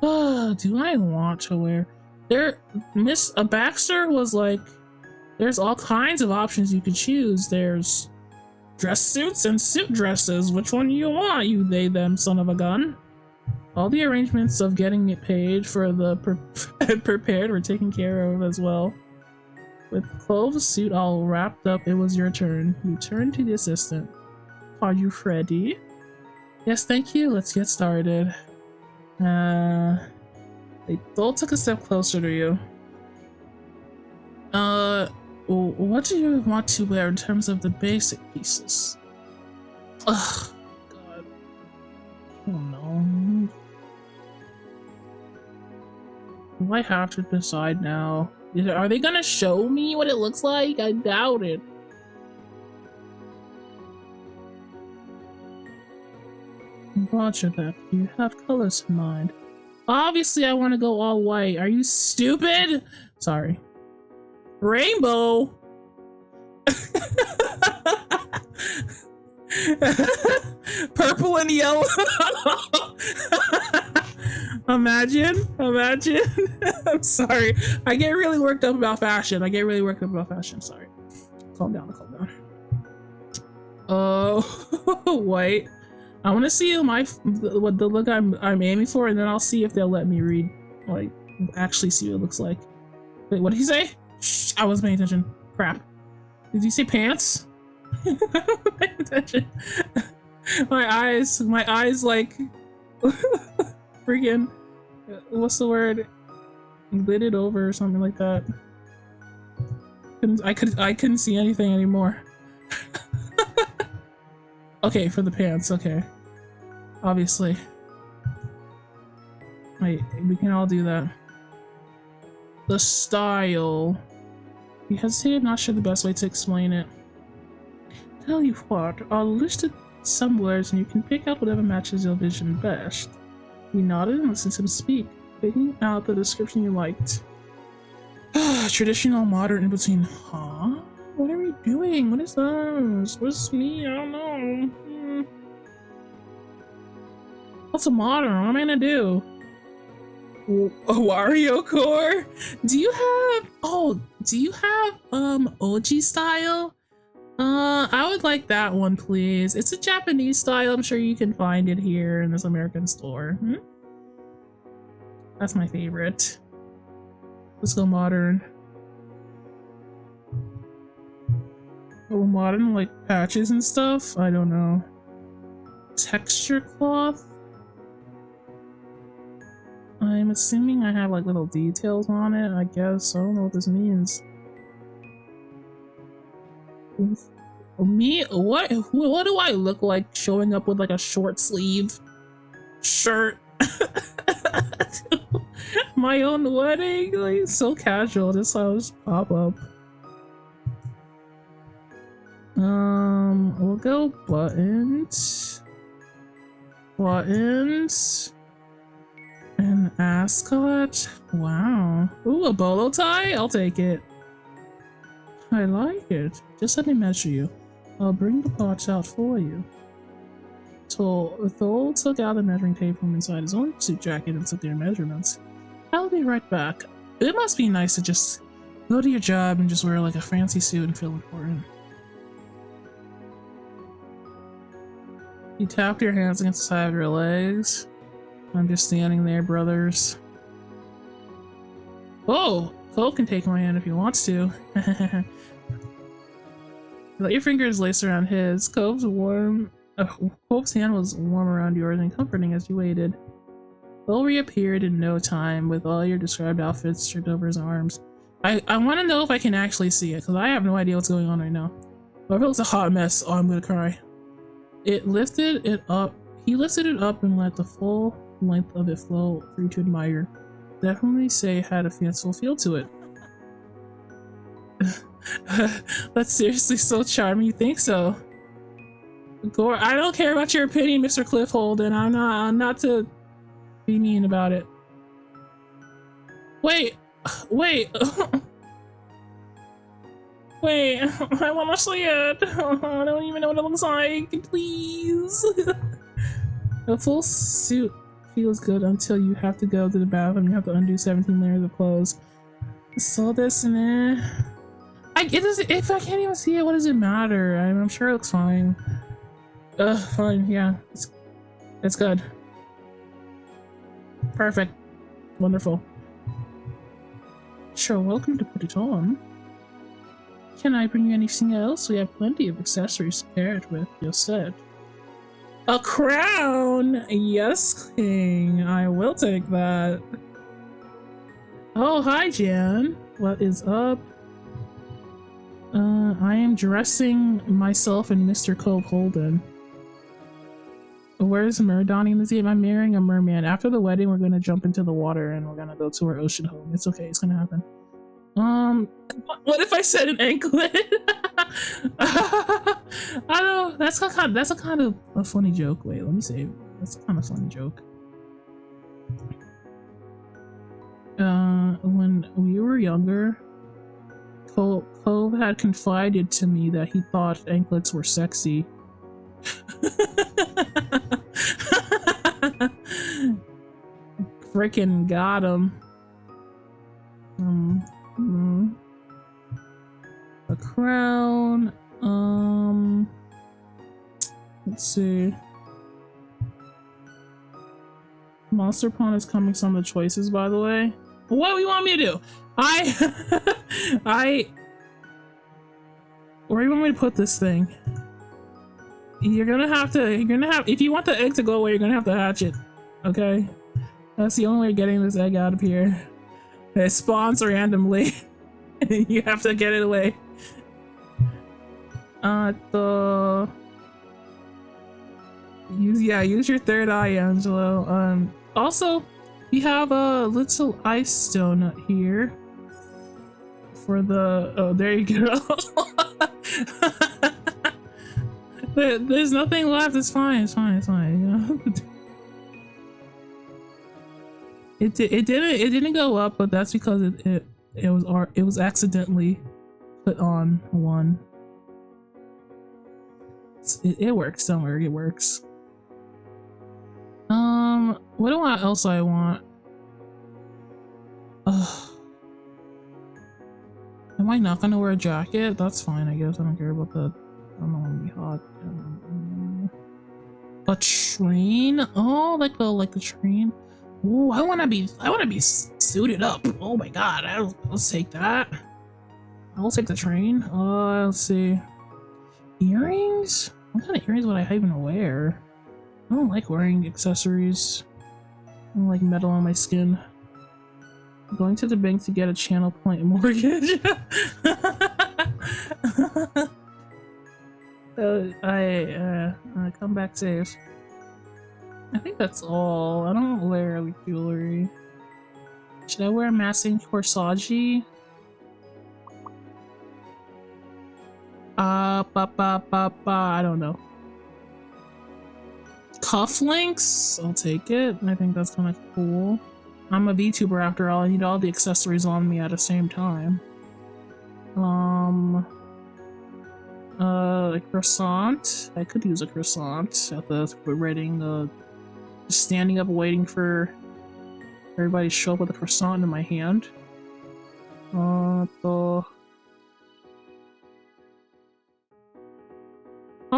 Do I want to wear? Miss Baxter was like, there's all kinds of options you could choose. There's dress suits and suit dresses. Which one do you want, you they them son of a gun? All the arrangements of getting it paid for the prepared were taken care of as well. With Clove's suit all wrapped up, it was your turn. You turned to the assistant. Are you ready? Yes, thank you. Let's get started. Thole took a step closer to you. What do you want to wear in terms of the basic pieces? Ugh, God. Oh no. Do I have to decide now? Are they gonna show me what it looks like? I doubt it. Roger that. You have colors in mind. Obviously, I want to go all white. Are you stupid? Sorry. Rainbow. Purple and yellow. Imagine. I'm sorry. I get really worked up about fashion. Sorry. Calm down. Oh, white. I want to see what the look I'm aiming for, and then I'll see if they'll let me read, like, actually see what it looks like. Wait, what did he say? Shh, I wasn't paying attention. Crap. Did he say pants? Paying attention. My eyes, like, freaking, what's the word? Lidded over or something like that. I couldn't see anything anymore. Okay, for the pants, okay. Obviously. Wait, we can all do that. The style. You hesitated, not sure the best way to explain it. Tell you what, I'll list some words and you can pick out whatever matches your vision best. He nodded and listened to him speak, picking out the description you liked. Traditional, modern, in between. Huh? What are we doing? What is this? What's me? I don't know. What's a modern? What am I gonna do? A Wario core? Do you have OG style? I would like that one, please. It's a Japanese style. I'm sure you can find it here in this American store. That's my favorite. Let's go modern. Oh, modern, like patches and stuff? I don't know. Texture cloth? I'm assuming I have like little details on it, I guess. I don't know what this means. Me? What do I look like showing up with like a short sleeve shirt? My own wedding? Like, so casual, just how just pop up. We'll go buttons. Buttons. An ascot? Wow. Ooh, a bolo tie? I'll take it. I like it. Just let me measure you. I'll bring the parts out for you. Thol took out the measuring tape from inside his own suit jacket and took their measurements. I'll be right back. It must be nice to just go to your job and just wear like a fancy suit and feel important. You tapped your hands against the side of your legs. I'm just standing there, brothers. Oh! Cole can take my hand if he wants to. Let your fingers lace around his. Cove's hand was warm around yours and comforting as you waited. Cole reappeared in no time with all your described outfits stripped over his arms. I want to know if I can actually see it, because I have no idea what's going on right now. But if it looks a hot mess, oh, I'm gonna cry. He lifted it up and let the full length of it flow for you to admire. Definitely say it had a fanciful feel to it. That's seriously so charming. You think so? Gore, I don't care about your opinion, Mr. Cliff Holden. I'm not to be mean about it. Wait. Wait, I want to see it. I don't even know what it looks like. Please. A full suit feels good until you have to go to the bathroom. You have to undo 17 layers of clothes. So this and that. If I can't even see it, what does it matter? I'm sure it looks fine. Fine, yeah. It's good. Perfect. Wonderful. Sure, welcome to put it on. Can I bring you anything else? We have plenty of accessories to pair it with. You're set. A crown! Yes, King. I will take that. Oh, hi, Jan. What is up? I am dressing myself in Mr. Cove Holden. Where's Murdani in this game? I'm marrying a merman. After the wedding, we're gonna jump into the water and we're gonna go to our ocean home. It's okay, it's gonna happen. What if I said an anklet? I don't. That's a kind of a funny joke. Wait, let me save it. That's a kind of funny joke. When we were younger, Cove had confided to me that he thought anklets were sexy. Frickin' got him. A crown. Let's see. Monster Pawn is coming some of the choices, by the way. What do you want me to do? Where do you want me to put this thing? You're gonna have, if you want the egg to go away, you're gonna have to hatch it. Okay? That's the only way of getting this egg out of here. It spawns randomly. You have to get it away. Use your third eye, Angelo. Also, we have a little ice donut here for the. Oh, there you go. There's nothing left. It's fine. It's fine. It's fine. You know? It didn't go up, but that's because it was accidentally put on one. It works. Don't worry, it works. What else I want? Am I not gonna wear a jacket? That's fine, I guess. I don't care about that. I don't want to be hot. A train? Oh, like the train. Oh, I wanna be suited up. Oh my god, let's take that. I'll take the train. Let's see. Earrings? What kind of earrings would I even wear? I don't like wearing accessories. I don't like metal on my skin. I'm going to the bank to get a channel point mortgage. I come back safe. I think that's all. I don't wear like jewelry. Should I wear a matching corsage? I don't know. Cufflinks? I'll take it. I think that's kind of cool. I'm a VTuber after all. I need all the accessories on me at the same time. A croissant. I could use a croissant at the wedding. Just standing up waiting for everybody to show up with a croissant in my hand. I'll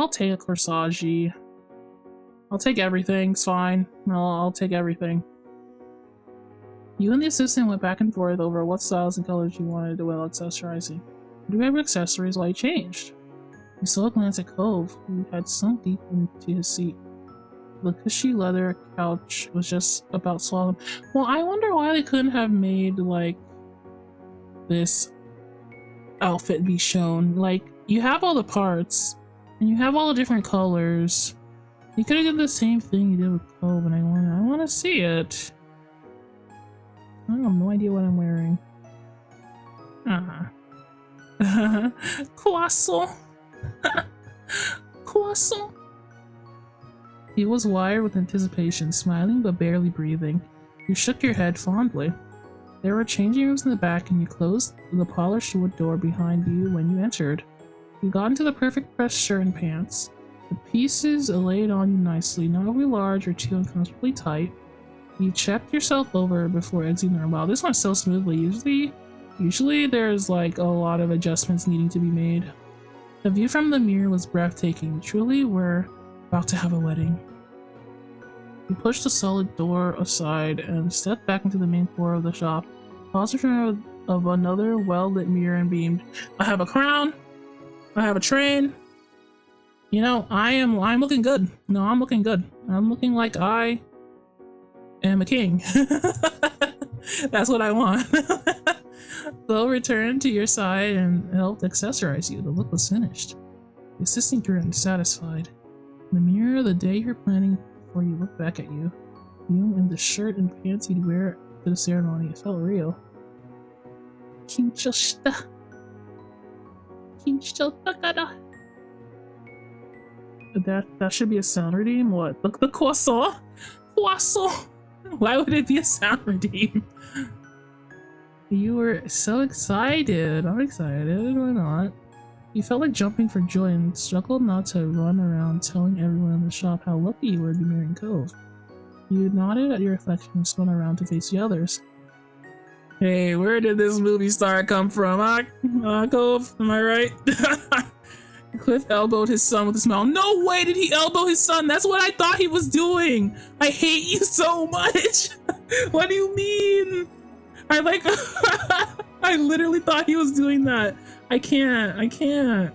take a corsage. I'll take everything, it's fine. No, I'll take everything. You and the assistant went back and forth over what styles and colors you wanted to while accessorizing. Do you have accessories while you changed? You saw a glance at Cove, who had sunk deep into his seat. The cushy leather couch was just about swallowed. Well, I wonder why they couldn't have made, like, this outfit be shown. Like, you have all the parts, and you have all the different colors. You could have done the same thing you did with Cove, and I want to see it. I have no idea what I'm wearing. Croissant. Croissant. He was wired with anticipation, smiling but barely breathing. You shook your head fondly. There were changing rooms in the back, and you closed the polished wood door behind you when you entered. You got into the perfect pressed shirt and pants. The pieces laid on you nicely, not overly large or too uncomfortably tight. You checked yourself over before exiting the room. Wow, this went so smoothly. Usually there's like a lot of adjustments needing to be made. The view from the mirror was breathtaking. Truly, we're about to have a wedding. You pushed the solid door aside and stepped back into the main floor of the shop. Paused in front of another well-lit mirror and beamed. I have a crown. I have a train. You know, I'm looking good. No, I'm looking good. I'm looking like I am a king. That's what I want. They'll return to your side and helped accessorize you. The look was finished. The assistant grinned, satisfied. In the mirror, the day you're planning before you look back at you. You in the shirt and pants you'd wear to the ceremony. It felt real. Kinchoshita. Kinchotakada. That should be a sound redeem? What? Look, the croissant? Croissant! Why would it be a sound redeem? You were so excited. I'm excited. Why not? You felt like jumping for joy and struggled not to run around telling everyone in the shop how lucky you were to be marrying Cove. You nodded at your reflection and spun around to face the others. Hey, where did this movie star come from, huh? Cove, am I right? Cliff elbowed his son with a smile. No way did he elbow his son. That's what I thought he was doing. I hate you so much. What do you mean? I like, I literally thought he was doing that. I can't.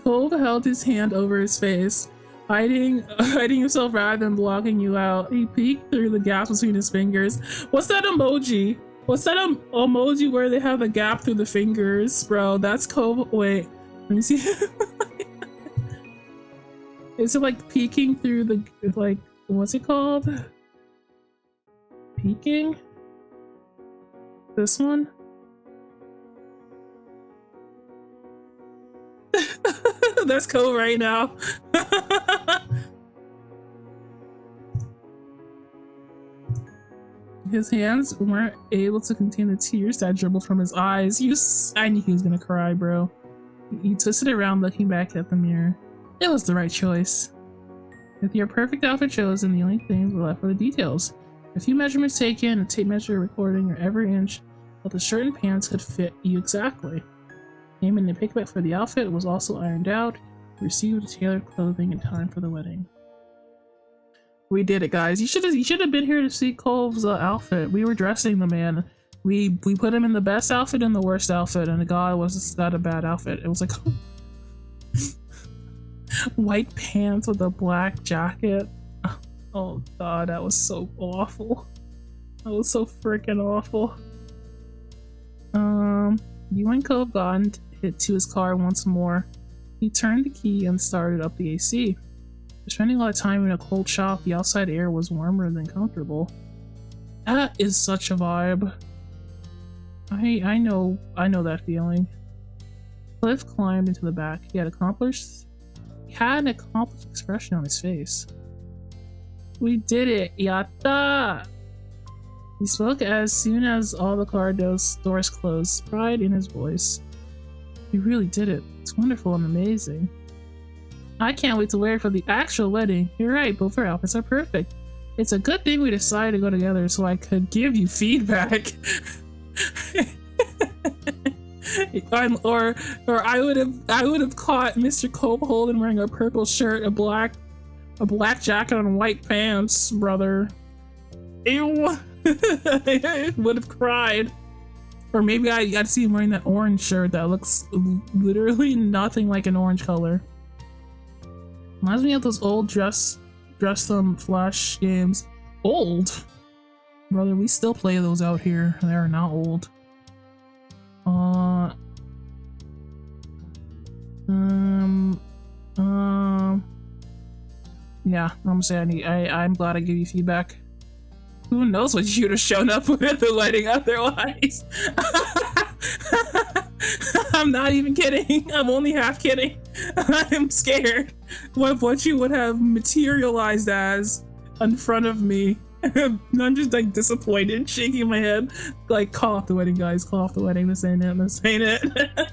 Cove held his hand over his face, hiding himself rather than blocking you out. He peeked through the gaps between his fingers. What's that emoji? What's that emoji where they have a gap through the fingers, bro? That's Cove. Wait, let me see. Is it like peeking through the, like, what's it called? Peeking? This one? That's Cove right now. His hands weren't able to contain the tears that dribbled from his eyes. I knew he was gonna cry, bro. He twisted around, looking back at the mirror. It was the right choice. With your perfect outfit chosen, the only things were left were the details. A few measurements taken, a tape measure recording your every inch, but the shirt and pants could fit you exactly. Naming the pickback for the outfit was also ironed out. You received tailored clothing in time for the wedding. We did it, guys. You should have been here to see Cove's outfit. We were dressing the man. We put him in the best outfit and the worst outfit, and the guy was not a bad outfit. It was like white pants with a black jacket. Oh god, that was so awful. That was so freaking awful. You and Cove got hit to his car once more. He turned the key and started up the AC. Spending a lot of time in a cold shop, the outside air was warmer than comfortable. That is such a vibe. I know that feeling. Cliff climbed into the back. He had an accomplished expression on his face. We did it, yatta! He spoke as soon as all the car doors closed, pride in his voice. We really did it. It's wonderful and amazing. I can't wait to wear it for the actual wedding. You're right, both our outfits are perfect. It's a good thing we decided to go together so I could give you feedback. or I would have caught Mr. Cove Holden wearing a purple shirt, a black jacket, and white pants, brother. Ew. I would have cried. Or maybe I'd see him wearing that orange shirt that looks literally nothing like an orange color. Reminds me of those old dress flash games. Old? Brother, we still play those out here. They are not old. Yeah, I'm gonna say I'm glad I gave you feedback. Who knows what you'd have shown up with at the wedding otherwise? I'm not even kidding. I'm only half kidding. I'm scared what you would have materialized as in front of me. I'm just like disappointed, shaking my head. Like, call off the wedding, guys. Call off the wedding. This ain't it. This ain't it.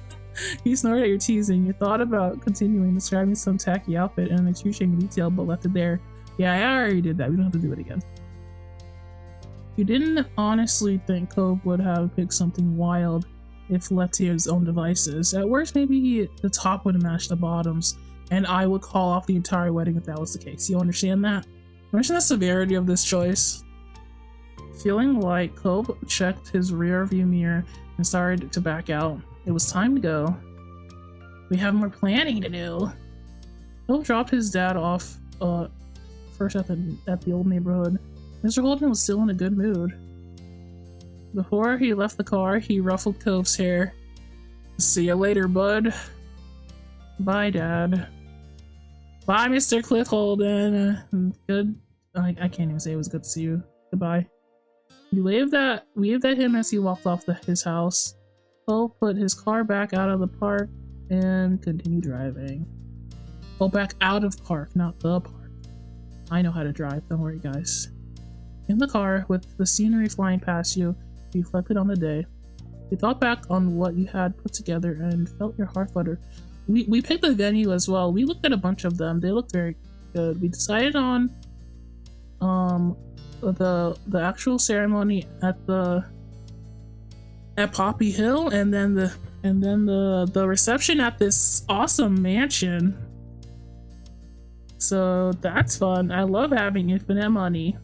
You snorted at your teasing. You thought about continuing describing some tacky outfit in an excruciating detail, but left it there. Yeah, I already did that. We don't have to do it again. You didn't honestly think Cove would have picked something wild if left to his own devices. At worst, maybe the top would match the bottoms, and I would call off the entire wedding if that was the case. You understand that? Imagine the severity of this choice. Feeling like Cove checked his rear view mirror and started to back out. It was time to go. We have more planning to do. Cove dropped his dad off first at the old neighborhood. Mr. Holden was still in a good mood. Before he left the car, he ruffled Cove's hair. See you later, bud. Bye, Dad. Bye, Mr. Cliff Holden. Good. I can't even say it was good to see you. Goodbye. You waved at him as he walked off his house. Cove put his car back out of the park and continued driving. Well, back out of park, not the park. I know how to drive. Don't worry, guys. In the car, with the scenery flying past you, you reflected on the day. You thought back on what you had put together and felt your heart flutter. We picked the venue as well. We looked at a bunch of them. They looked very good. We decided on the actual ceremony at Poppy Hill, and then And then the reception at this awesome mansion. So that's fun. I love having infinite money.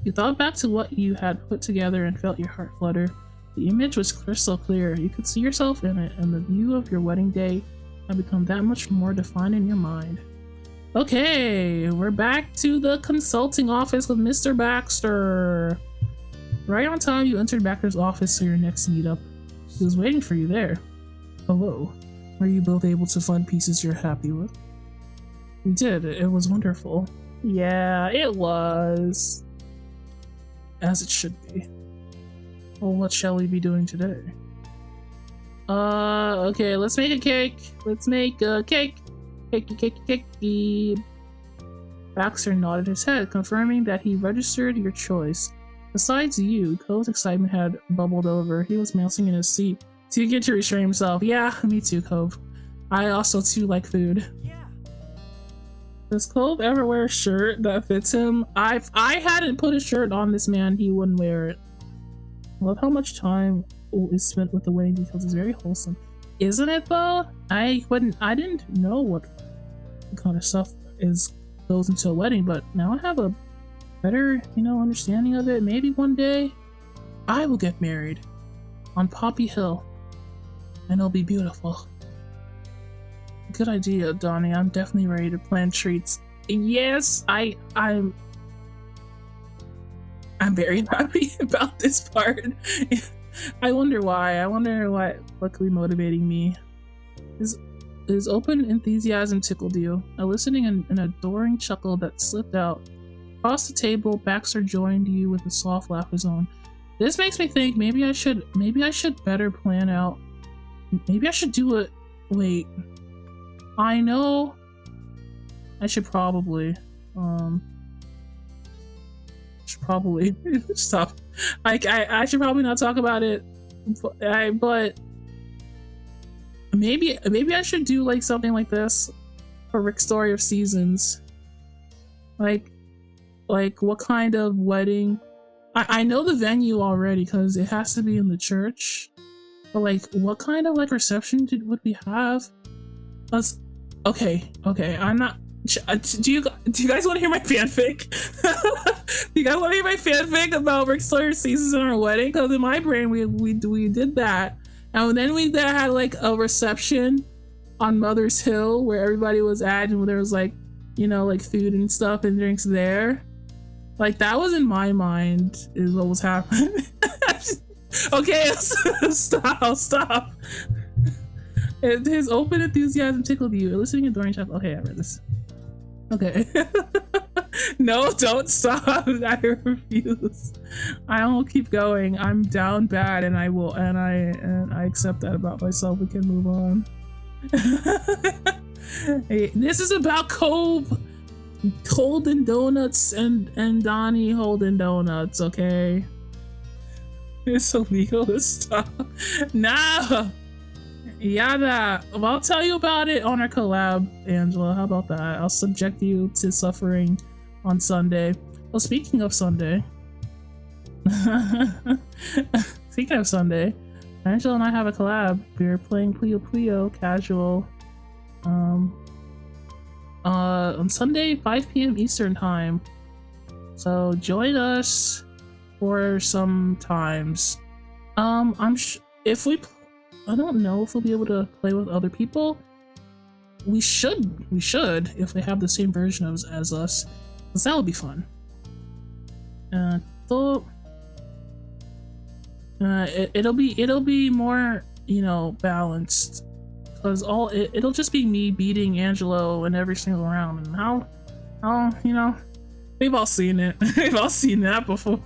You thought back to what you had put together and felt your heart flutter. The image was crystal clear. You could see yourself in it, and the view of your wedding day had become that much more defined in your mind. Okay, we're back to the consulting office with Mr. Baxter. Right on time, you entered Baxter's office for your next meetup. He was waiting for you there. Hello. Are you both able to find pieces you're happy with? We did. It was wonderful. Yeah, it was. As it should be. Well, what shall we be doing today? Okay, let's make a cake. Let's make a cake. Cakey. Baxter nodded his head, confirming that he registered your choice. Besides you, Cove's excitement had bubbled over. He was bouncing in his seat. So you get to restrain himself. Yeah, me too, Cove. I also too like food. Yeah. Does Cove ever wear a shirt that fits him? If I hadn't put a shirt on this man, he wouldn't wear it. Love how much time is spent with the wedding details. It's very wholesome, isn't it? Though I didn't know what kind of stuff goes into a wedding, but now I have a better, understanding of it. Maybe one day I will get married on Poppy Hill, and it'll be beautiful. Good idea, Donnie. I'm definitely ready to plan treats. Yes, I'm very happy about this part. I wonder why. I wonder what could be motivating me. His open enthusiasm tickled you, eliciting an adoring chuckle that slipped out. Across the table, Baxter joined you with a soft laugh of his own. This makes me think maybe I should better plan out. Maybe I should do it. Wait. I know I should probably stop. I should probably not talk about it, but maybe I should do like something like this for Rick's Story of Seasons. Like what kind of wedding? I know the venue already because it has to be in the church. But like, what kind of like reception would we have? Okay. I'm not. Do you guys want to hear my fanfic? Do you guys want to hear my fanfic about Rick Sawyer Seasons in our wedding? Because in my brain, we did that, and then we had like a reception on Mother's Hill where everybody was at, and there was like, like food and stuff and drinks there. Like that was in my mind is what was happening. Okay, stop. His open enthusiasm tickled you, eliciting adoring chuckle. Okay, I read this. Okay. No, don't stop. I refuse. I won't keep going. I'm down bad, and I will, and I accept that about myself. We can move on. Hey, this is about Cove holding donuts and Donnie holding donuts. Okay. It's illegal to stop. Nah. Yada. Well, I'll tell you about it on our collab, Angela. How about that? I'll subject you to suffering on Sunday. Well, speaking of Sunday, Angela and I have a collab. We're playing Puyo Puyo casual on Sunday, 5 p.m. Eastern time. So join us for some times. I don't know if we'll be able to play with other people. We should if they have the same version as us, because that would be fun. It'll be more balanced, because it'll just be me beating Angelo in every single round, and how we've all seen it. We've all seen that before.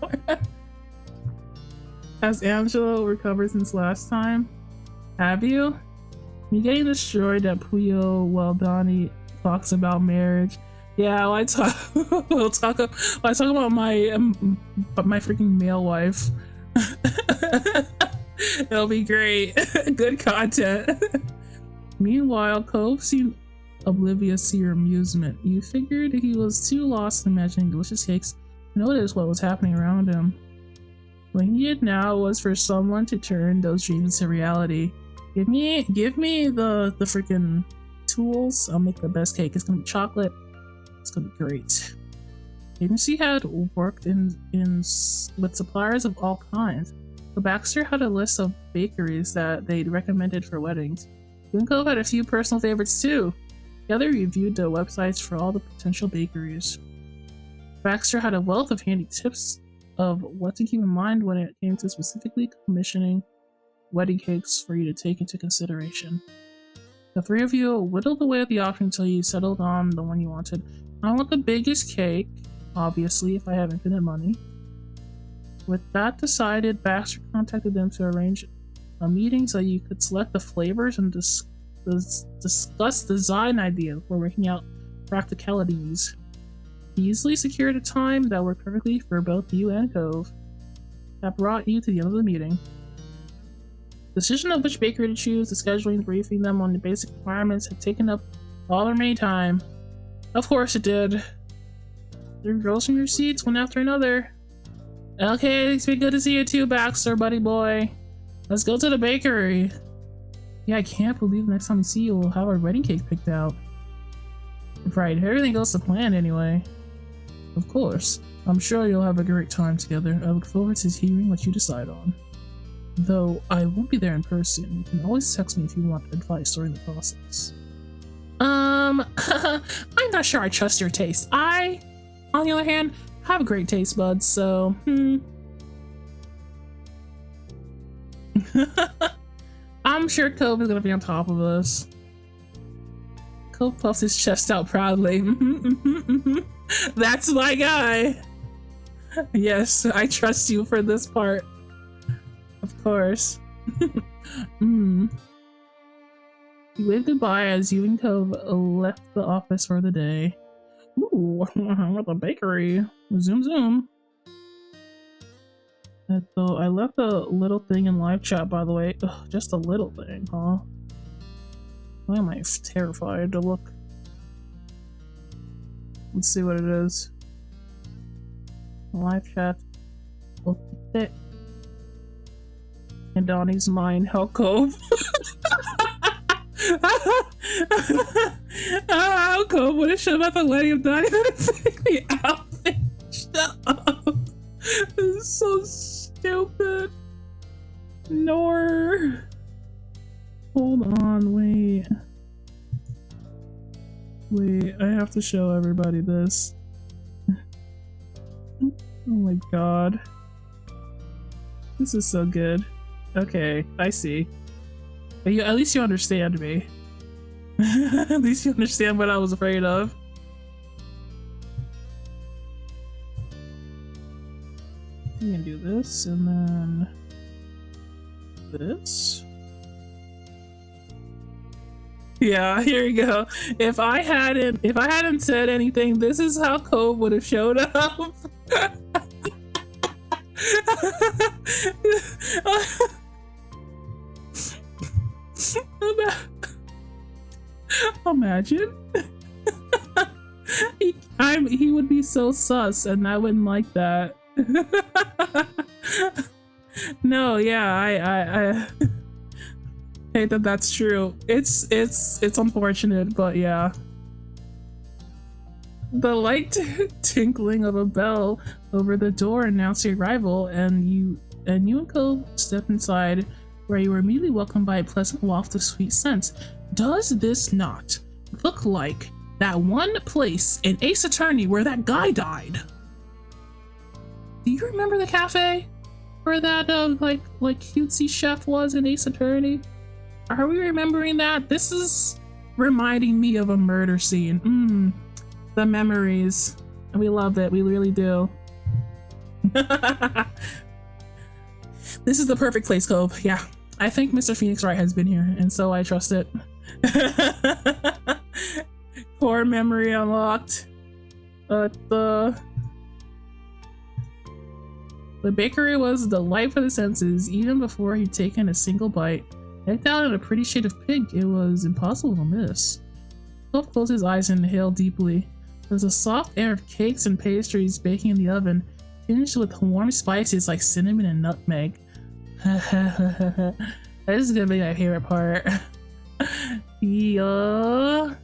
Has Angelo recovered since last time? Have you? You getting destroyed at Puyo while Donnie talks about marriage. Yeah, well, I talk about my freaking male wife. It'll be great. Good content. Meanwhile, Cove seemed oblivious to your amusement. You figured he was too lost in imagining delicious cakes to notice what was happening around him. What he needed now was for someone to turn those dreams into reality. Give me the freaking tools. I'll make the best cake. It's gonna be chocolate. It's gonna be great. The agency had worked with suppliers of all kinds, but Baxter had a list of bakeries that they'd recommended for weddings. Winkle had a few personal favorites too. Together reviewed the websites for all the potential bakeries. Baxter had a wealth of handy tips of what to keep in mind when it came to specifically commissioning wedding cakes for you to take into consideration. The three of you whittled away at the option until you settled on the one you wanted. I want the biggest cake, obviously, if I have infinite money. With that decided, Baxter contacted them to arrange a meeting so you could select the flavors and discuss design ideas for working out practicalities. He easily secured a time that worked perfectly for both you and Cove. That brought you to the end of the meeting. The decision of which bakery to choose, the scheduling, briefing them on the basic requirements had taken up all their remaining time. Of course it did. The girls from your seats, one after another. Okay, it's been good to see you too, Baxter, buddy boy. Let's go to the bakery. Yeah, I can't believe the next time we see you, we'll have our wedding cake picked out. Right, everything goes to plan anyway. Of course. I'm sure you'll have a great time together. I look forward to hearing what you decide on. Though I won't be there in person, you can always text me if you want advice during the process. I'm not sure I trust your taste. I, on the other hand, have a great taste buds, so, I'm sure Cove is gonna be on top of us. Cove puffs his chest out proudly. That's my guy. Yes, I trust you for this part. Of course. He waved goodbye as you and Cove left the office for the day. Ooh, I'm at the bakery. Zoom zoom. So I left a little thing in live chat, by the way. Ugh, just a little thing, huh? Why am I terrified to look? Let's see what it is. Live chat. Look at it. And Donnie's mind, how Cove. How Cove would have shown about the wedding of Donnie the outfit. Shut up. This is so stupid. Nor. Hold on, wait. Wait, I have to show everybody this. Oh my god. This is so good. Okay, I see. At least you understand me. At least you understand what I was afraid of. We can do this, and then this. Yeah, here we go. If I hadn't said anything, this is how Cove would have showed up. Imagine. He would be so sus, and I wouldn't like that. No, yeah, I hate that that's true. It's unfortunate, but yeah. The light tinkling of a bell over the door announced your arrival, and you and Cole stepped inside, where you were immediately welcomed by a pleasant waft of sweet scents. Does this not look like that one place in Ace Attorney where that guy died? Do you remember the cafe where that like cutesy chef was in Ace Attorney? Are we remembering that? This is reminding me of a murder scene. The memories. We love it. We really do. This is the perfect place, Cove. Yeah. I think Mr. Phoenix Wright has been here, and so I trust it. Core memory unlocked. The bakery was a delight for the senses, even before he'd taken a single bite. Decked out in a pretty shade of pink, it was impossible to miss. Cove closed his eyes and inhaled deeply. There was a soft air of cakes and pastries baking in the oven, tinged with warm spices like cinnamon and nutmeg. This is gonna be my favorite part. Yeah.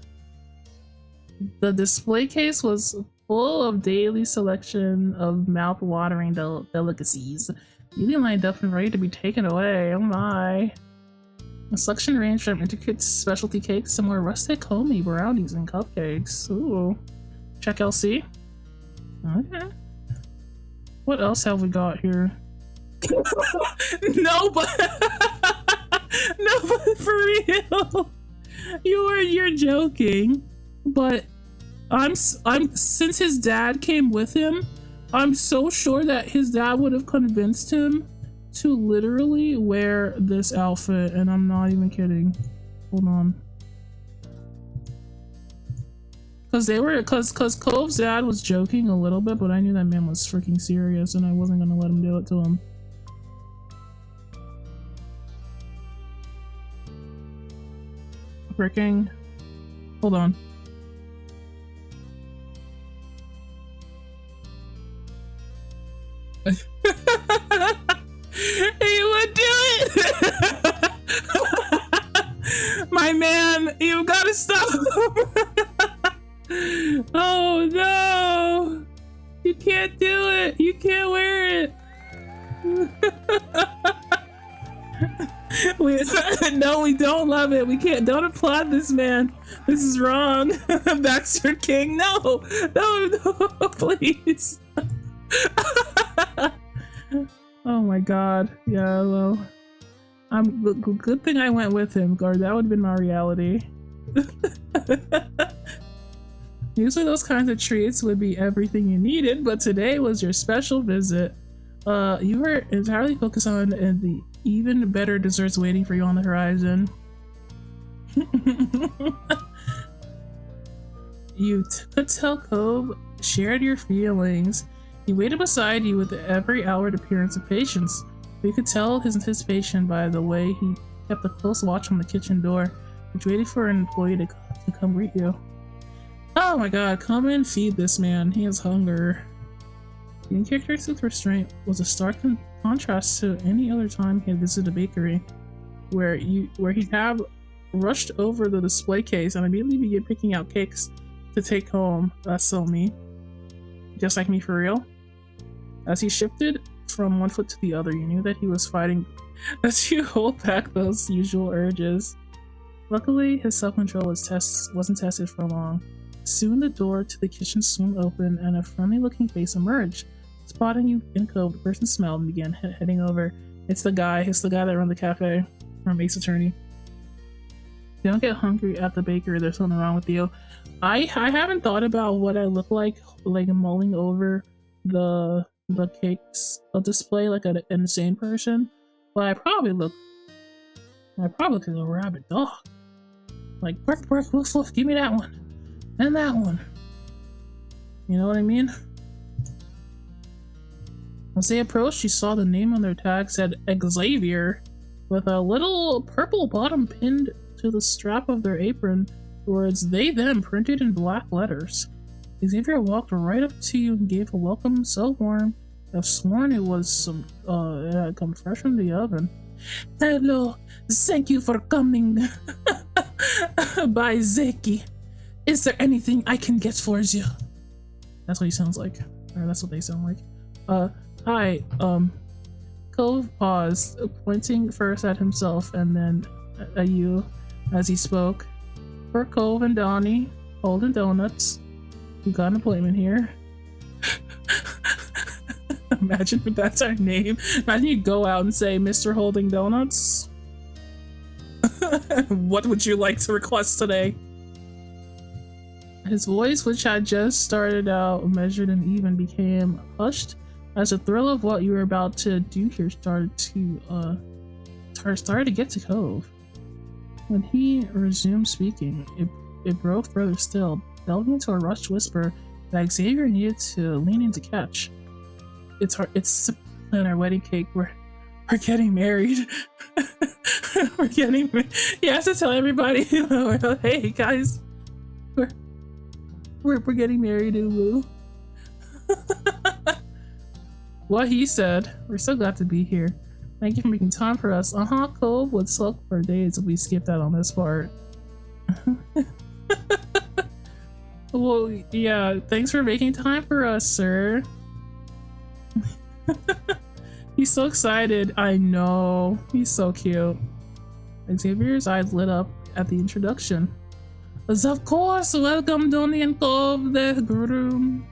The display case was full of daily selection of mouth-watering delicacies, usually lined up and ready to be taken away. Oh my. The selection ranged from intricate specialty cakes to more rustic, homey brownies and cupcakes. Ooh. Check LC. Okay. What else have we got here? No, but no, but for real, you're joking. But I'm since his dad came with him, I'm so sure that his dad would have convinced him to literally wear this outfit, and I'm not even kidding. Hold on. Cause Cove's dad was joking a little bit, but I knew that man was freaking serious, and I wasn't gonna let him do it to him. Freaking. Hold on. He would do it. My man, you gotta stop. Oh no, you can't do it. You can't wear it. No, we don't love it. We can't. Don't applaud this man. This is wrong. Baxter King. No, please. Oh my god. Yeah, well, good thing I went with him, Guard. That would have been my reality. Usually those kinds of treats would be everything you needed, but today was your special visit. You were entirely focused on the even better desserts waiting for you on the horizon. You could tell Cove shared your feelings. He waited beside you with every outward appearance of patience. You could tell his anticipation by the way he kept a close watch on the kitchen door, which waited for an employee to come greet you. Oh my god, come and feed this man. He has hunger. Being characteristic with restraint was a stark contrast to any other time he had visited a bakery, where he'd have rushed over the display case and immediately begin picking out cakes to take home. That's so me. Just like me for real. As he shifted from one foot to the other, you knew that he was fighting as you hold back those usual urges. Luckily, his self-control wasn't tested for long. Soon the door to the kitchen swung open and a friendly-looking face emerged. Spotting you in Cove, the person smiled and began heading over. It's the guy that ran the cafe from Ace Attorney. Don't get hungry at the bakery. There's something wrong with you. I haven't thought about what I look like mulling over the cakes display like an insane person, but I probably look like a rabid dog. Like, bark, bark, woof, woof, give me that one. And that one. You know what I mean? As they approached, you saw the name on their tag said Xavier, with a little purple bottom pinned to the strap of their apron, words "they them" printed in black letters. Xavier walked right up to you and gave a welcome so warm, I've sworn it was some it had come fresh from the oven. Hello, thank you for coming. By Zeki. Is there anything I can get for you? That's what he sounds like. Or that's what they sound like. Hi, Cove paused, pointing first at himself and then at you as he spoke. For Cove and Donnie, Holden Donuts. You got an appointment here. Imagine if that's our name. Imagine you go out and say, Mr. Holding Donuts. What would you like to request today? His voice, which had just started out measured and even, became hushed as the thrill of what you were about to do here started to get to Cove. When he resumed speaking, it broke further still, delving into a rushed whisper that Xavier needed to lean in to catch. It's in our wedding cake. We're getting married. We're getting married. He has to tell everybody, you know, hey guys, we're getting married in Woo. what he said. We're so glad to be here. Thank you for making time for us. Cove would sulk for days if we skipped out on this part. Well, yeah, thanks for making time for us, sir. He's so excited. I know. He's so cute. Xavier's eyes lit up at the introduction. Of course, welcome Donnie and Cove the groom.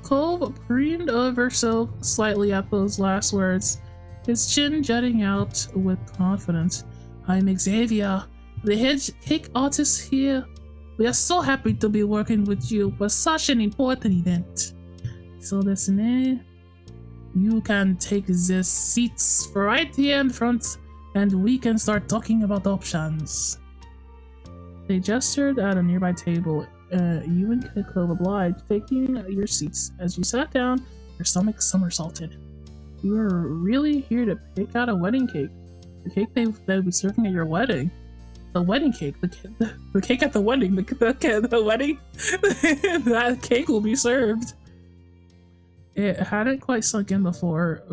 Cove preened over so slightly at those last words, his chin jutting out with confidence. I'm Xavier, the head cake artist here. We are so happy to be working with you for such an important event. So listen, you can take these seats right here in front and we can start talking about options. They gestured at a nearby table. You and Cove obliged, taking your seats. As you sat down, your stomach somersaulted. You were really here to pick out a wedding cake. The cake they would be serving at your wedding. The wedding cake. The cake at the wedding. The wedding. That cake will be served. It hadn't quite sunk in before,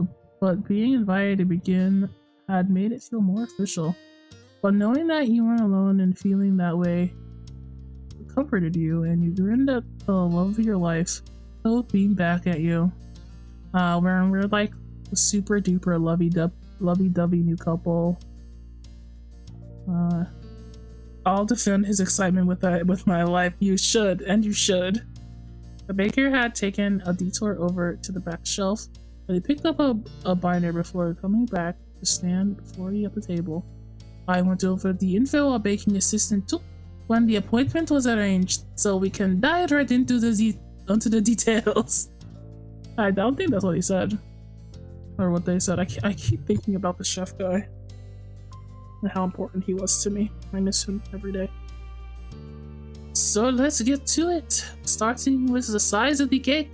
but being invited to begin had made it feel more official. But knowing that you weren't alone and feeling that way comforted you, and you grinned at the love of your life, Cove beamed back at you. We're like a super duper lovey-dovey new couple. I'll defend his excitement with my life. You should, and you should. The baker had taken a detour over to the back shelf, but he picked up a binder before coming back to stand before you at the table. I went over the info our baking assistant took when the appointment was arranged, so we can dive right into the details. I don't think that's what he said, or what they said. I keep thinking about the chef guy and how important he was to me. I miss him every day. So let's get to it. Starting with the size of the cake.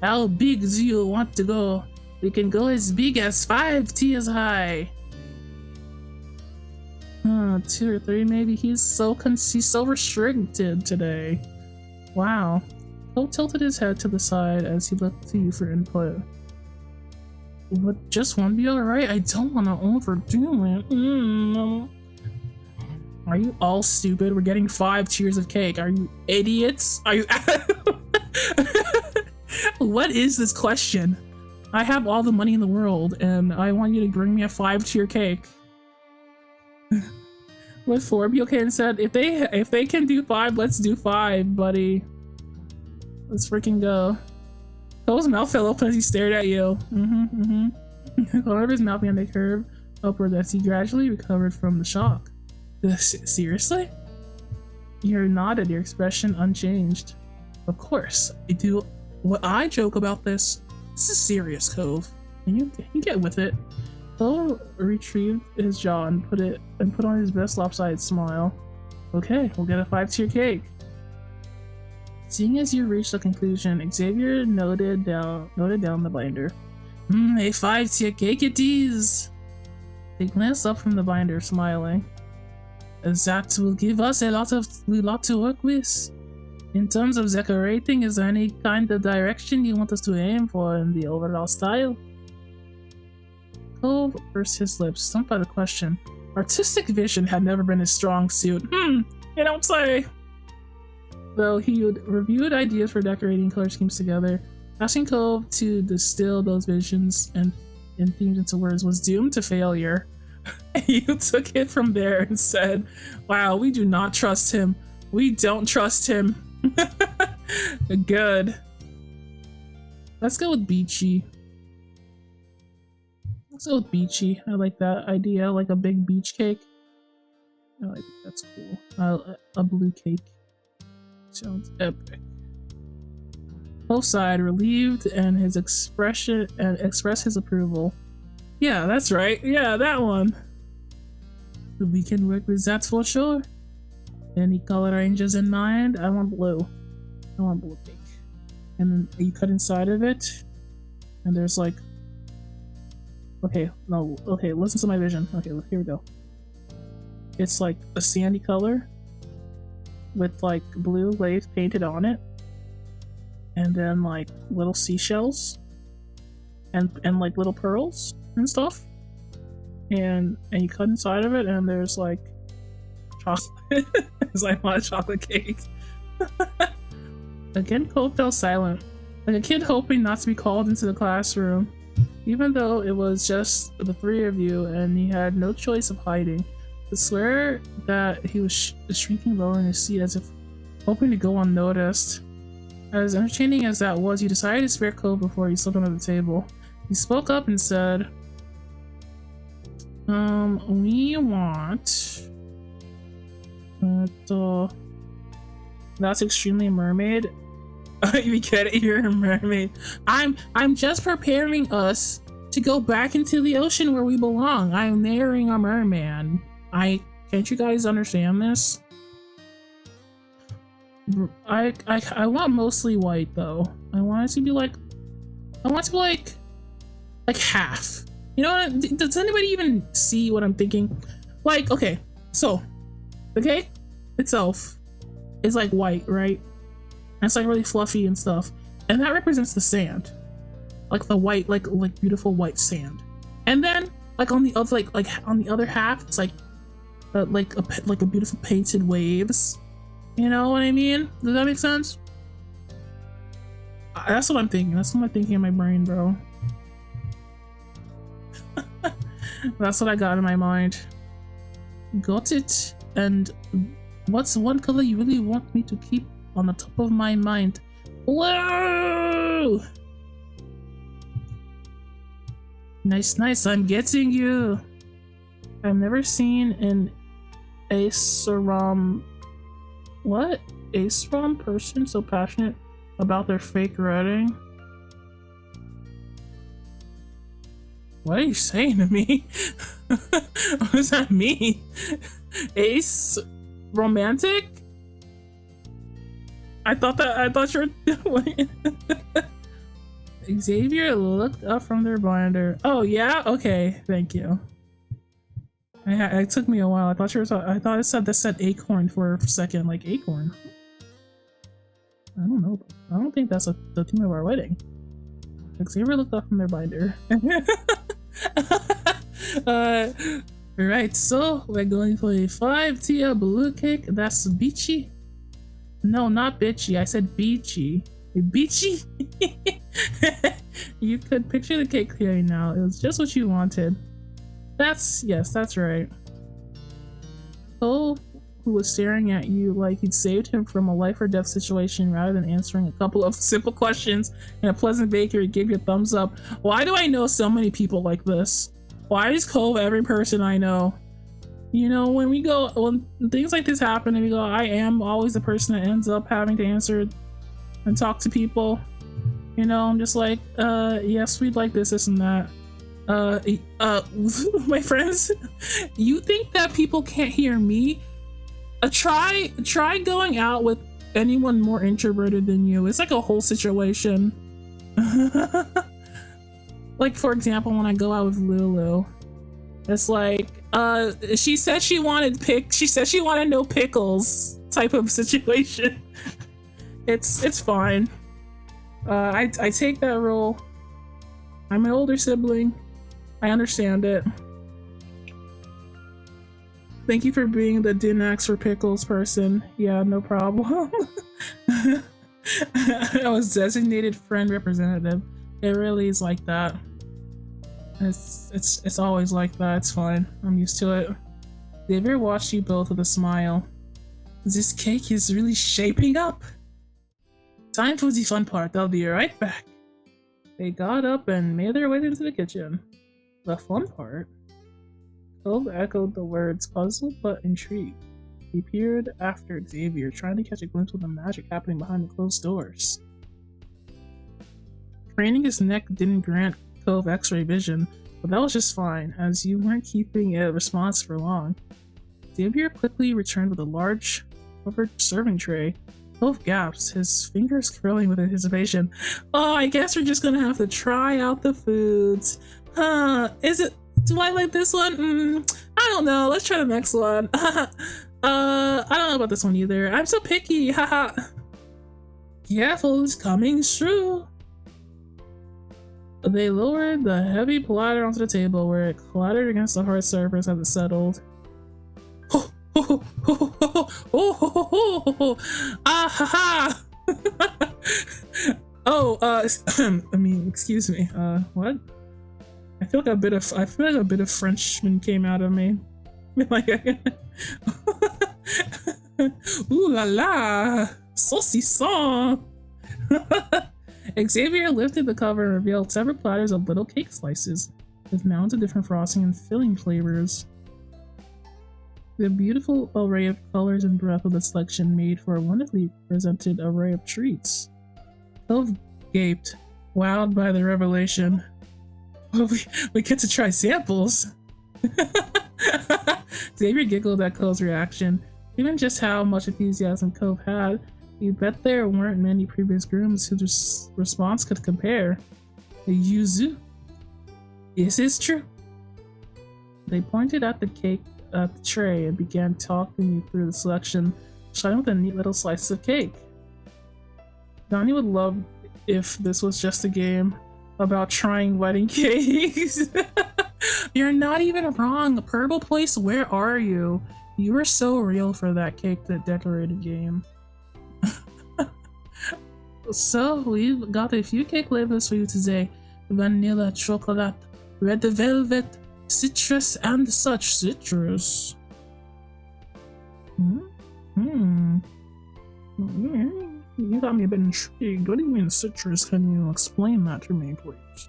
How big do you want to go? We can go as big as 5 tiers high. 2 or 3 maybe. He's so restricted today. Wow. Cole tilted his head to the side as he looked to you for input. Would just one be alright? I don't want to overdo it. Are you all stupid? We're getting 5 tiers of cake. Are you idiots? Are you? What is this question? I have all the money in the world, and I want you to bring me a 5-tier cake. Would 4 be okay instead? If they can do 5, let's do 5, buddy. Let's freaking go. Cole's mouth fell open as he stared at you. The corner of his mouth began to curve upward as he gradually recovered from the shock. Seriously? You nodded, your expression unchanged. Of course, I do. What I joke about this is serious, Cove. And you get with it. Cole retrieved his jaw and put on his best lopsided smile. Okay, we'll get a 5-tier cake. Seeing as you reached a conclusion, Xavier noted down the binder. A 5-tier cake it is. They glanced up from the binder, smiling. That will give us a lot to work with. In terms of decorating, is there any kind of direction you want us to aim for in the overall style? Cole pursed his lips, stumped by the question. Artistic vision had never been his strong suit. You don't say. Though he would reviewed ideas for decorating color schemes together, asking Cove to distill those visions and themes into words was doomed to failure. You took it from there and said, wow, we do not trust him. We don't trust him. Good. Let's go with beachy. I like that idea, like a big beach cake. I think that's cool. A blue cake. Sounds epic. Both sighed, relieved, and expressed his approval. Yeah, that's right. Yeah, that one. We can work with that for sure. Any color ranges in mind? I want blue. I want blue cake. And then you cut inside of it, and there's like. Okay, listen to my vision. Okay, here we go. It's like a sandy color with like blue lace painted on it. and then like little seashells and like little pearls and stuff. And you cut inside of it and there's like chocolate. It's like hot chocolate cake. Again, Cole fell silent, like a kid hoping not to be called into the classroom, even though it was just the three of you and he had no choice of hiding. I swear that he was shrinking lower in his seat as if hoping to go unnoticed. As entertaining as that was, you decided to spare Cole before he slipped under the table. He spoke up and said, we want that's extremely mermaid. You get it, you're a mermaid. I'm just preparing us to go back into the ocean where we belong. I'm marrying a merman. Can't you guys understand this? I want mostly white though. I want it to be like half. You know what? Does anybody even see what I'm thinking? Like, okay, so the cake itself is like white, right? And it's like really fluffy and stuff, and that represents the sand, like the white, like beautiful white sand. And then like on the other, like on the other half, it's like a beautiful painted waves. You know what I mean? Does that make sense? That's what I'm thinking. That's what I'm thinking in my brain, bro. That's what I got in my mind. Got it. And what's one color you really want me to keep on the top of my mind? Whoa! Nice. I'm getting you. I've never seen an Asaram person so passionate about their fake writing. What are you saying to me? What does that mean? Ace romantic? I thought you were Xavier looked up from their binder. Oh yeah? Okay, thank you. It took me a while. I thought it said acorn for a second, like acorn. I don't know. I don't think that's the theme of our wedding. Xavier looked up from their binder. Right, so we're going for a 5-tier blue cake. That's beachy. No, not bitchy. I said beachy. Beachy? You could picture the cake clearly now. It was just what you wanted. Yes, that's right. Cole, who was staring at you like you'd saved him from a life or death situation rather than answering a couple of simple questions in a pleasant bakery, gave you a thumbs up. Why do I know so many people like this? Why is Cole every person I know? You know, when things like this happen and we go, I am always the person that ends up having to answer and talk to people. You know, I'm just like, yes, we'd like this and that. My friends, you think that people can't hear me? Try going out with anyone more introverted than you. It's like a whole situation. Like, for example, when I go out with Lulu, it's like, she said she wanted no pickles type of situation. It's fine. I take that role. I'm an older sibling. I understand it. Thank you for being the didn't ask for pickles person. Yeah, no problem. I was designated friend representative. It really is like that. It's always like that. It's fine. I'm used to it. Xavier watched you both with a smile. This cake is really shaping up. Time for the fun part. I'll be right back. They got up and made their way into the kitchen. The fun part? Cole echoed the words, puzzled but intrigued. He peered after Xavier, trying to catch a glimpse of the magic happening behind the closed doors. Craning his neck didn't grant Cove X-ray vision, but that was just fine, as you weren't keeping a response for long. Xavier quickly returned with a large, covered serving tray. Cove gasped, his fingers curling with anticipation. Oh, I guess we're just gonna have to try out the foods. Do I like this one? I don't know. Let's try the next one. I don't know about this one either. I'm so picky. Haha. Careful, it's coming through. They lowered the heavy platter onto the table where it clattered against the hard surface as it settled. Ah ha ha! Oh, I mean, excuse me. What? I feel like a bit of Frenchman came out of me. Like, ooh la la, saucisson. Xavier lifted the cover and revealed several platters of little cake slices with mounds of different frosting and filling flavors. The beautiful array of colors and breadth of the selection made for a wonderfully presented array of treats. Cove gaped, wowed by the revelation. Well, we get to try samples! Xavier giggled at Cove's reaction. Given just how much enthusiasm Cove had, you bet there weren't many previous grooms whose response could compare. Yuzu. This is true. They pointed at the cake at the tray and began talking you through the selection, starting with a neat little slice of cake. Donnie would love if this was just a game about trying wedding cakes. You're not even wrong. Purple Place, where are you? You were so real for that cake that decorated game. So, we've got a few cake flavors for you today. Vanilla, chocolate, red velvet, citrus, and such. Citrus. You got me a bit intrigued. What do you mean citrus? Can you explain that to me, please?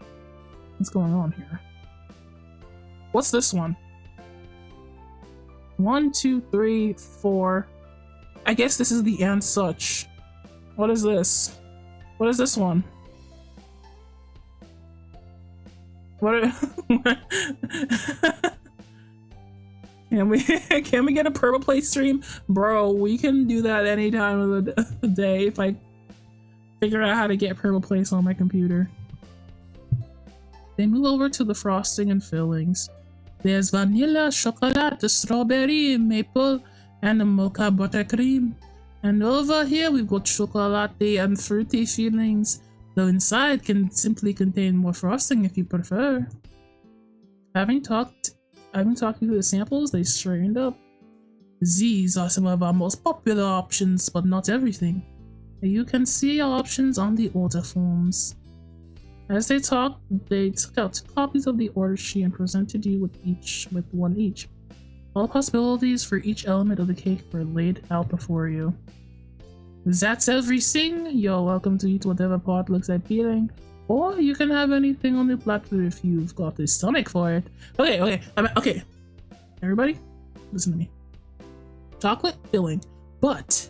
What's going on here? What's this one? 1, 2, 3, 4. I guess this is the and such. What is this? What is this one? What? Can we get a Purple Play stream? Bro, we can do that any time of the day if I figure out how to get Purple Place on my computer. They move over to the frosting and fillings. There's vanilla, chocolate, strawberry, maple, and a mocha buttercream. And over here we've got chocolate and fruity fillings, though inside can simply contain more frosting if you prefer. Having talked you through the samples, they straightened up. These are some of our most popular options, but not everything. You can see our options on the order forms. As they talked, they took out 2 copies of the order sheet and presented you with one each. All possibilities for each element of the cake were laid out before you. That's everything. You're welcome to eat whatever part looks appealing, or you can have anything on the platter if you've got the stomach for it. Okay. Everybody, listen to me. Chocolate filling, but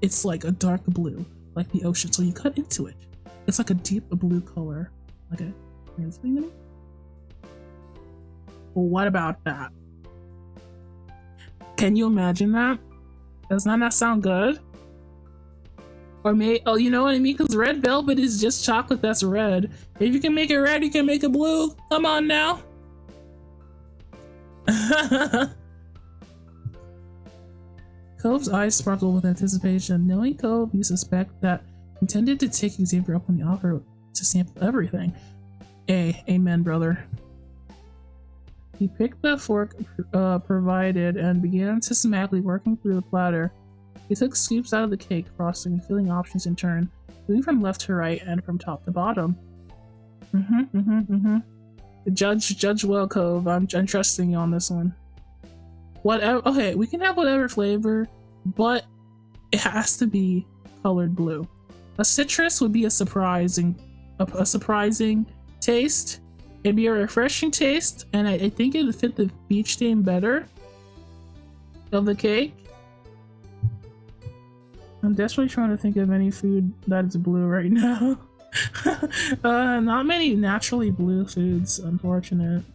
it's like a dark blue, like the ocean. So you cut into it. It's like a deep blue color. Okay, are you listening to me? Well, what about that? Can you imagine that? Doesn't that sound good? Or you know what I mean? Because red velvet is just chocolate that's red. If you can make it red, you can make it blue. Come on now. Cove's eyes sparkled with anticipation. Knowing Cove, you suspect that intended to take Xavier up on the offer to sample everything. Amen, brother. He picked the fork provided and began systematically working through the platter. He took scoops out of the cake, frosting and filling options in turn, moving from left to right and from top to bottom. Judge well, Cove. I'm trusting you on this one. Whatever. Okay, we can have whatever flavor, but it has to be colored blue. A citrus would be a surprising taste. It'd be a refreshing taste, and I think it would fit the beach theme better of the cake. I'm desperately trying to think of any food that is blue right now. Not many naturally blue foods, unfortunate.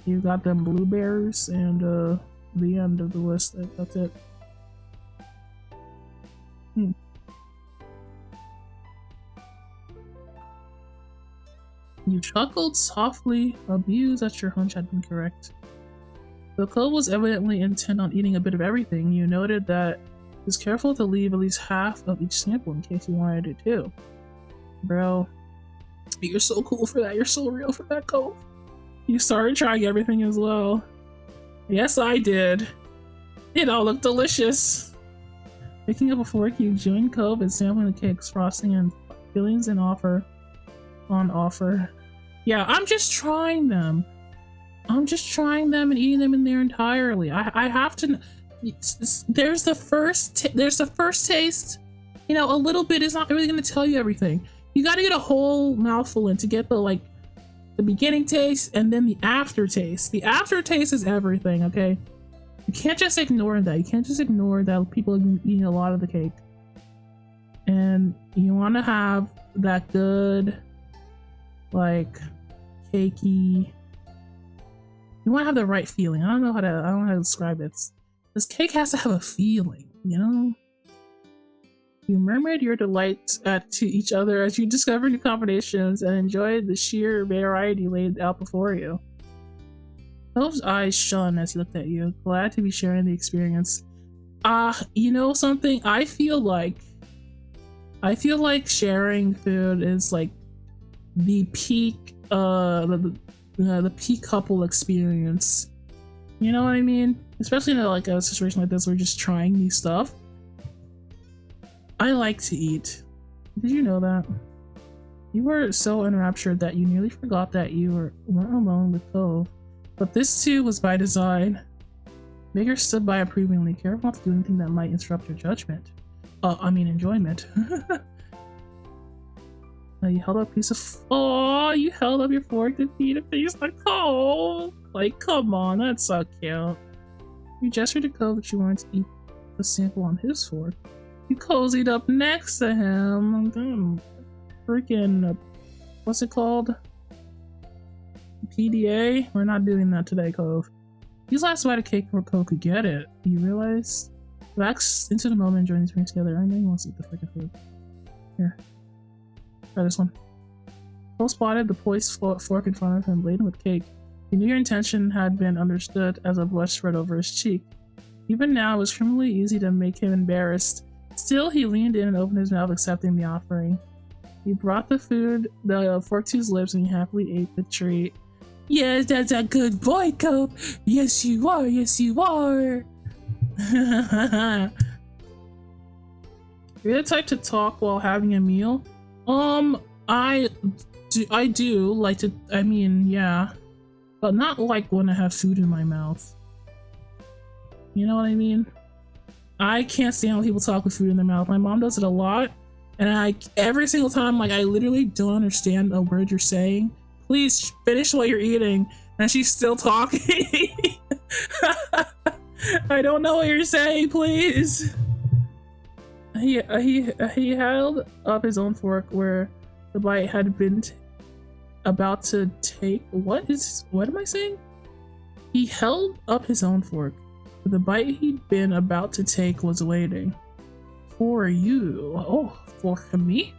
You got them blueberries and the end of the list. That's it. You chuckled softly, abused that your hunch had been correct. Though Cole was evidently intent on eating a bit of everything, you noted that Just careful to leave at least half of each sample in case you wanted it too. Bro, you're so cool for that. You're so real for that, Cove. You started trying everything as well. Yes, I did. It all looked delicious. Picking up a fork, you join Cove and sampling the cakes, frosting, and fillings on offer. Yeah, I'm just trying them. I'm just trying them and eating them in there entirely. I have to. There's the first taste. You know, a little bit is not really going to tell you everything. You got to get a whole mouthful in to get the beginning taste and then the aftertaste. The aftertaste is everything, okay? You can't just ignore that. You can't just ignore that people are eating a lot of the cake. And you want to have that good, like, cakey. You want to have the right feeling. I don't know how to describe it. This cake has to have a feeling, you know? You murmured your delight to each other as you discovered new combinations and enjoyed the sheer variety laid out before you. Cove's eyes shone as he looked at you, glad to be sharing the experience. You know something? I feel like sharing food is like the peak, the peak couple experience. You know what I mean? Especially in a situation like this where we're just trying new stuff. I like to eat. Did you know that? You were so enraptured that you nearly forgot that you weren't alone with Cove. But this too was by design. Maker stood by approvingly, careful not to do anything that might interrupt your judgment. Enjoyment. You held up a piece of. You held up your fork to feed a piece like Cove. Like, come on, that's so cute. You gestured to Cove that you wanted to eat the sample on his fork. You cozied up next to him. Freaking, what's it called? PDA? We're not doing that today, Cove. These last bite of cake before Cove could get it. You realize? Relax into the moment and join these drinks together. I know you want to eat the freaking food. Here. Try this one. Cove spotted the poised fork in front of him, laden with cake. He knew your intention had been understood as a blush spread over his cheek. Even now, it was criminally easy to make him embarrassed. Still, he leaned in and opened his mouth, accepting the offering. He brought the fork to his lips, and he happily ate the treat. Yes, that's a good boy, Cove. Yes, you are. Yes, you are. You're the type to talk while having a meal? I do like to. I mean, yeah, but not like when I have food in my mouth. You know what I mean? I can't stand when people talk with food in their mouth. My mom does it a lot, and every single time, I literally don't understand a word you're saying. Please finish what you're eating. And she's still talking. I don't know what you're saying, please. He held up his own fork where the bite had been about to take. What am I saying? He held up his own fork. The bite he'd been about to take was waiting. For you. Oh, for me?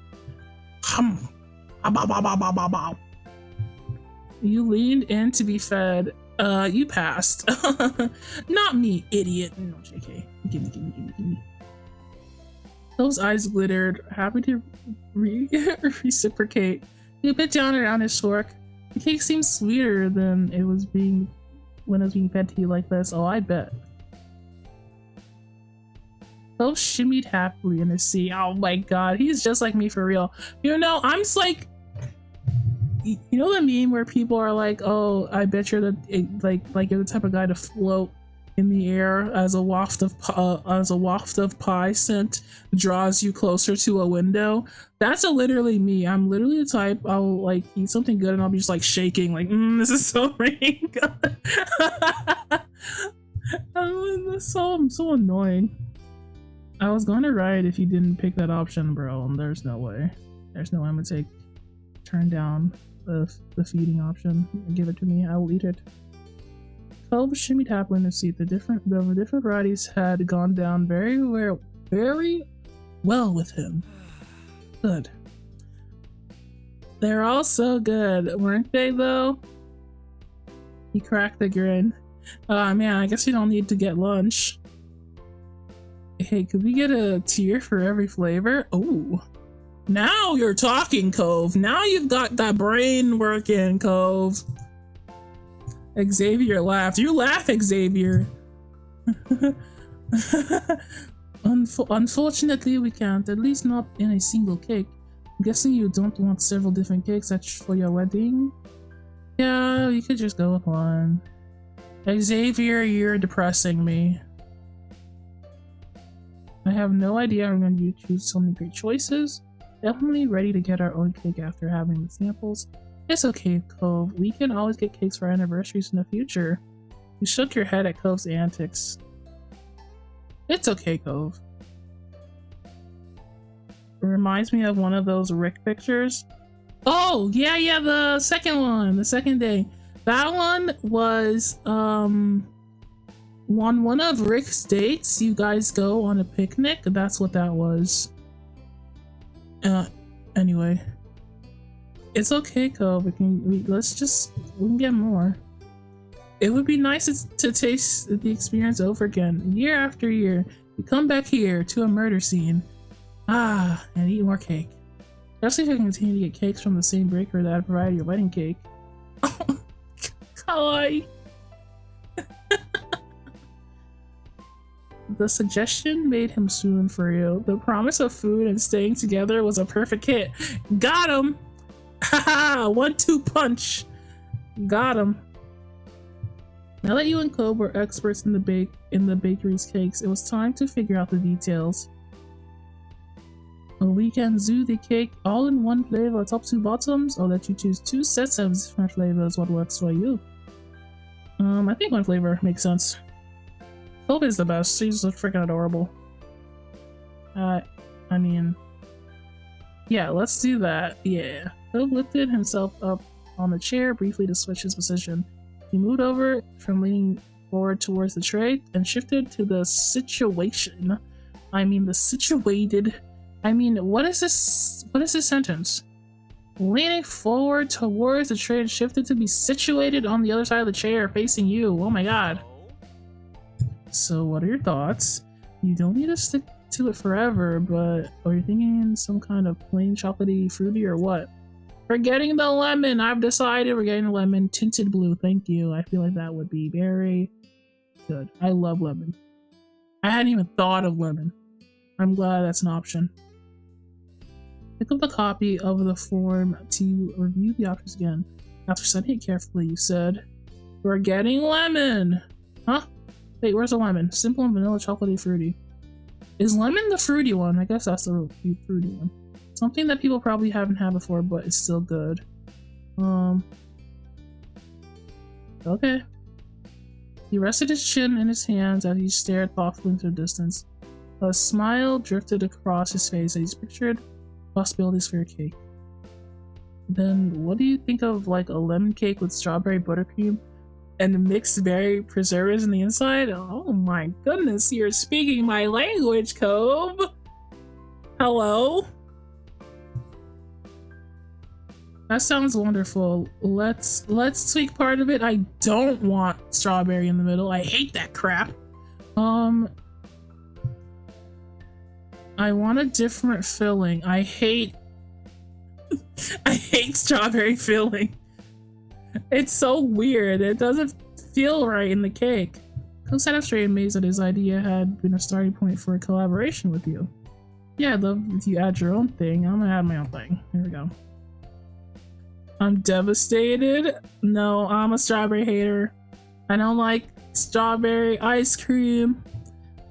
You leaned in to be fed. You passed. Not me, idiot. No, JK. Gimme. Those eyes glittered, happy to reciprocate. He bit down around his fork. The cake seemed sweeter than when it was being fed to you like this. Oh, I bet. Both shimmied happily in the sea. Oh my god, he's just like me for real. You know, I'm just like, you know the meme where people are like, "Oh, I bet you're like you're the type of guy to float in the air as a waft of pie scent draws you closer to a window." That's literally me. I'm literally the type I'll like eat something good and I'll be just like shaking, like, this is so ringing. So annoying. I was going to ride if you didn't pick that option, bro, and there's no way. There's no way I'm gonna turn down the feeding option and give it to me. I will eat it. Cove shimmied happily in his seat. The different varieties had gone down very well with him. Good. They're all so good, weren't they, though? He cracked a grin. Man, I guess you don't need to get lunch. hey, could we get a tier for every flavor? Oh, now you're talking, Cove. Now you've got that brain working, Cove. Xavier laughed. You laugh, Xavier. Unfortunately, we can't. At least not in a single cake. I'm guessing you don't want several different cakes for your wedding? Yeah, you could just go with one. Xavier, you're depressing me. I have no idea how you choose so many great choices. Definitely ready to get our own cake after having the samples. It's okay, Cove. We can always get cakes for anniversaries in the future. You shook your head at Cove's antics. It's okay, Cove. It reminds me of one of those Rick pictures. Oh, yeah, the second one, the second day. That one was, on one of Rick's dates, you guys go on a picnic. That's what that was. Anyway. It's okay, Cove. We can get more. It would be nice to taste the experience over again, year after year. You come back here to a murder scene. And eat more cake. Especially if you continue to get cakes from the same baker that provided your wedding cake. Oh, kawaii. The suggestion made him swoon for you. The promise of food and staying together was a perfect hit. Got him! Haha! 1-2 punch! Got him. Now that you and Cove were experts in the bakery's cakes, it was time to figure out the details. We can do the cake all in one flavor, top to bottoms, or let you choose 2 sets of different flavors. What works for you? I think one flavor makes sense. Cove is the best. She's freaking adorable. I mean, yeah, let's do that. Yeah. Cove lifted himself up on the chair briefly to switch his position. He moved over from leaning forward towards the tray and shifted to the situation. I mean, the situated. I mean, what is this? What is this sentence? Leaning forward towards the tray and shifted to be situated on the other side of the chair facing you. Oh my god. So what are your thoughts? You don't need to stick to it forever, but are you thinking some kind of plain chocolatey fruity or what? We're getting the lemon. I've decided we're getting the lemon tinted blue. Thank you. I feel like that would be very good. I love lemon. I hadn't even thought of lemon. I'm glad that's an option. Pick up a copy of the form to review the options again. After studying it carefully, you said, "We're getting lemon." Huh? Wait, where's the lemon? Simple and vanilla chocolatey fruity. Is lemon the fruity one? I guess that's the fruity one. Something that people probably haven't had before, but it's still good. Okay. He rested his chin in his hands as he stared thoughtfully into the distance. A smile drifted across his face as he pictured possibilities for your cake. Then, what do you think of like a lemon cake with strawberry buttercream and mixed berry preservatives in the inside? Oh my goodness, you're speaking my language, Cove! Hello? That sounds wonderful. Let's tweak part of it. I don't want strawberry in the middle. I hate that crap. I want a different filling. I hate strawberry filling. It's so weird. It doesn't feel right in the cake. Cove sat up straight, amazed that his idea had been a starting point for a collaboration with you. Yeah, I'd love if you add your own thing. I'm gonna add my own thing. Here we go. I'm devastated. No, I'm a strawberry hater. I don't like strawberry ice cream.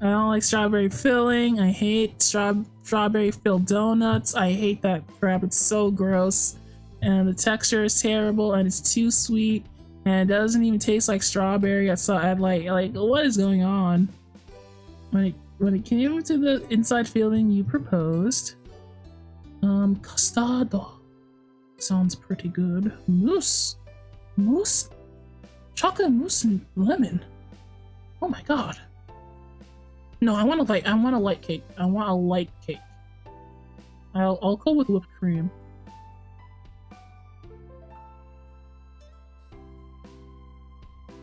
I don't like strawberry filling. I hate strawberry filled donuts. I hate that crap. It's so gross. And the texture is terrible and it's too sweet. And it doesn't even taste like strawberry. I'd like what is going on? When it came to the inside filling you proposed, custado. Sounds pretty good. Mousse, chocolate mousse and lemon. Oh my god. No, I want a light cake. I want a light cake. I'll go with whipped cream.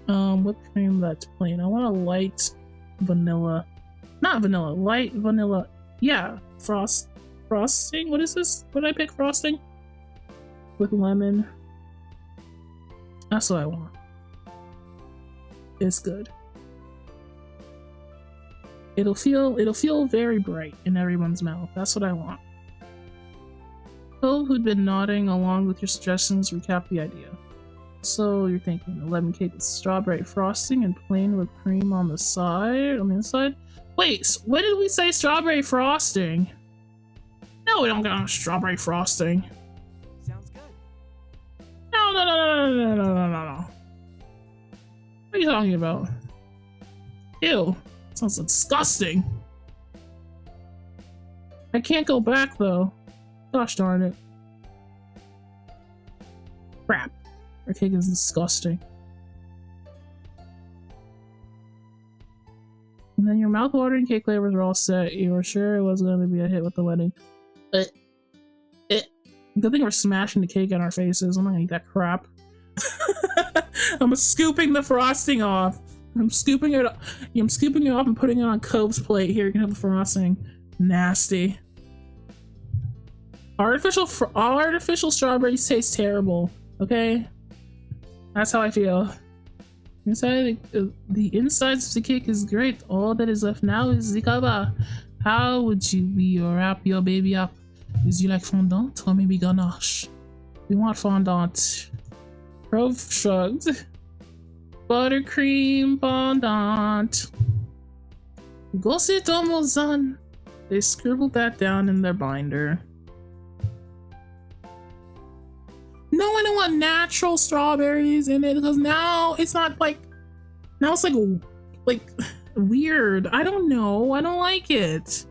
Whipped cream that's plain. I want a light vanilla Not vanilla, light vanilla. Yeah, frosting. What is this? What did I pick? Frosting with lemon. That's what I want. It's good. It'll feel very bright in everyone's mouth. That's what I want. Cove, who'd been nodding along with your suggestions, recapped the idea. So you're thinking a lemon cake with strawberry frosting and plain whipped cream on the inside? Wait, when did we say strawberry frosting? No, we don't get strawberry frosting. Sounds good. No. What are you talking about? Ew. Sounds disgusting. I can't go back though. Gosh darn it. Crap. Our cake is disgusting. And then your mouth-watering cake flavors were all set. You were sure it was going to be a hit with the wedding. Good thing we're smashing the cake in our faces. I'm not gonna eat that crap. I'm scooping the frosting off. I'm scooping it off and putting it on Cove's plate. Here, you can have the frosting. Nasty. Artificial strawberries taste terrible. Okay? That's how I feel. Inside the insides of the cake is great. All that is left now is the cover. How would you wrap your baby up? Is you like fondant or maybe ganache? We want fondant. Cove shrugged. Buttercream fondant. Gosse Tomo-san. They scribbled that down in their binder. No, I don't want natural strawberries in it because now it's not like. Now it's like weird. I don't know. I don't like it.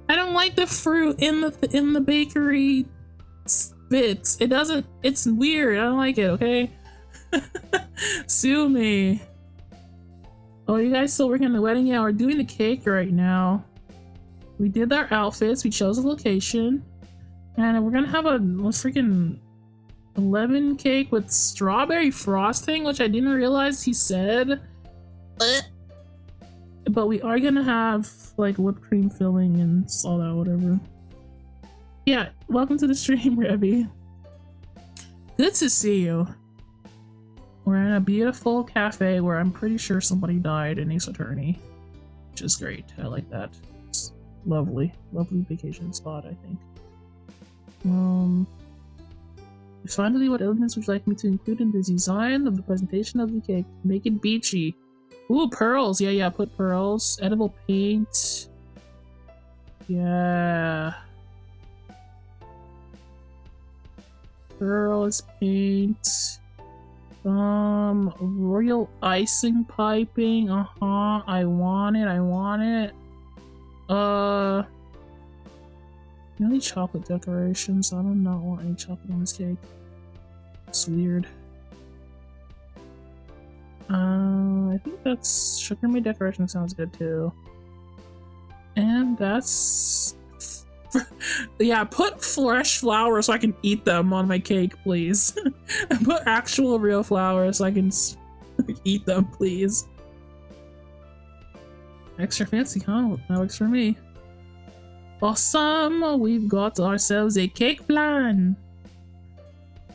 I don't like the fruit in the bakery bits. It doesn't. It's weird. I don't like it. Okay. Sue me. Oh, you guys still working on the wedding? Yeah, we're doing the cake right now. We did our outfits. We chose a location, and we're gonna have a freaking lemon cake with strawberry frosting, which I didn't realize he said. But we are gonna have like whipped cream filling and all that, whatever. Yeah, welcome to the stream, Rebby. Good to see you. We're in a beautiful cafe where I'm pretty sure somebody died in Ace Attorney, which is great. I like that. It's lovely vacation spot, I think. Finally, what elements would you like me to include in the design of the presentation of the cake? Make it beachy. Ooh, pearls. Yeah, put pearls. Edible paint. Yeah. Pearls paint. Royal icing piping. I want it. Any chocolate decorations? I do not want any chocolate on this cake. It's weird. I think that's sugar made decoration sounds good too. And that's yeah, put fresh flowers so I can eat them on my cake, please. Put actual real flowers so I can eat them, please. Extra fancy, huh? That works for me. Awesome! We've got ourselves a cake plan!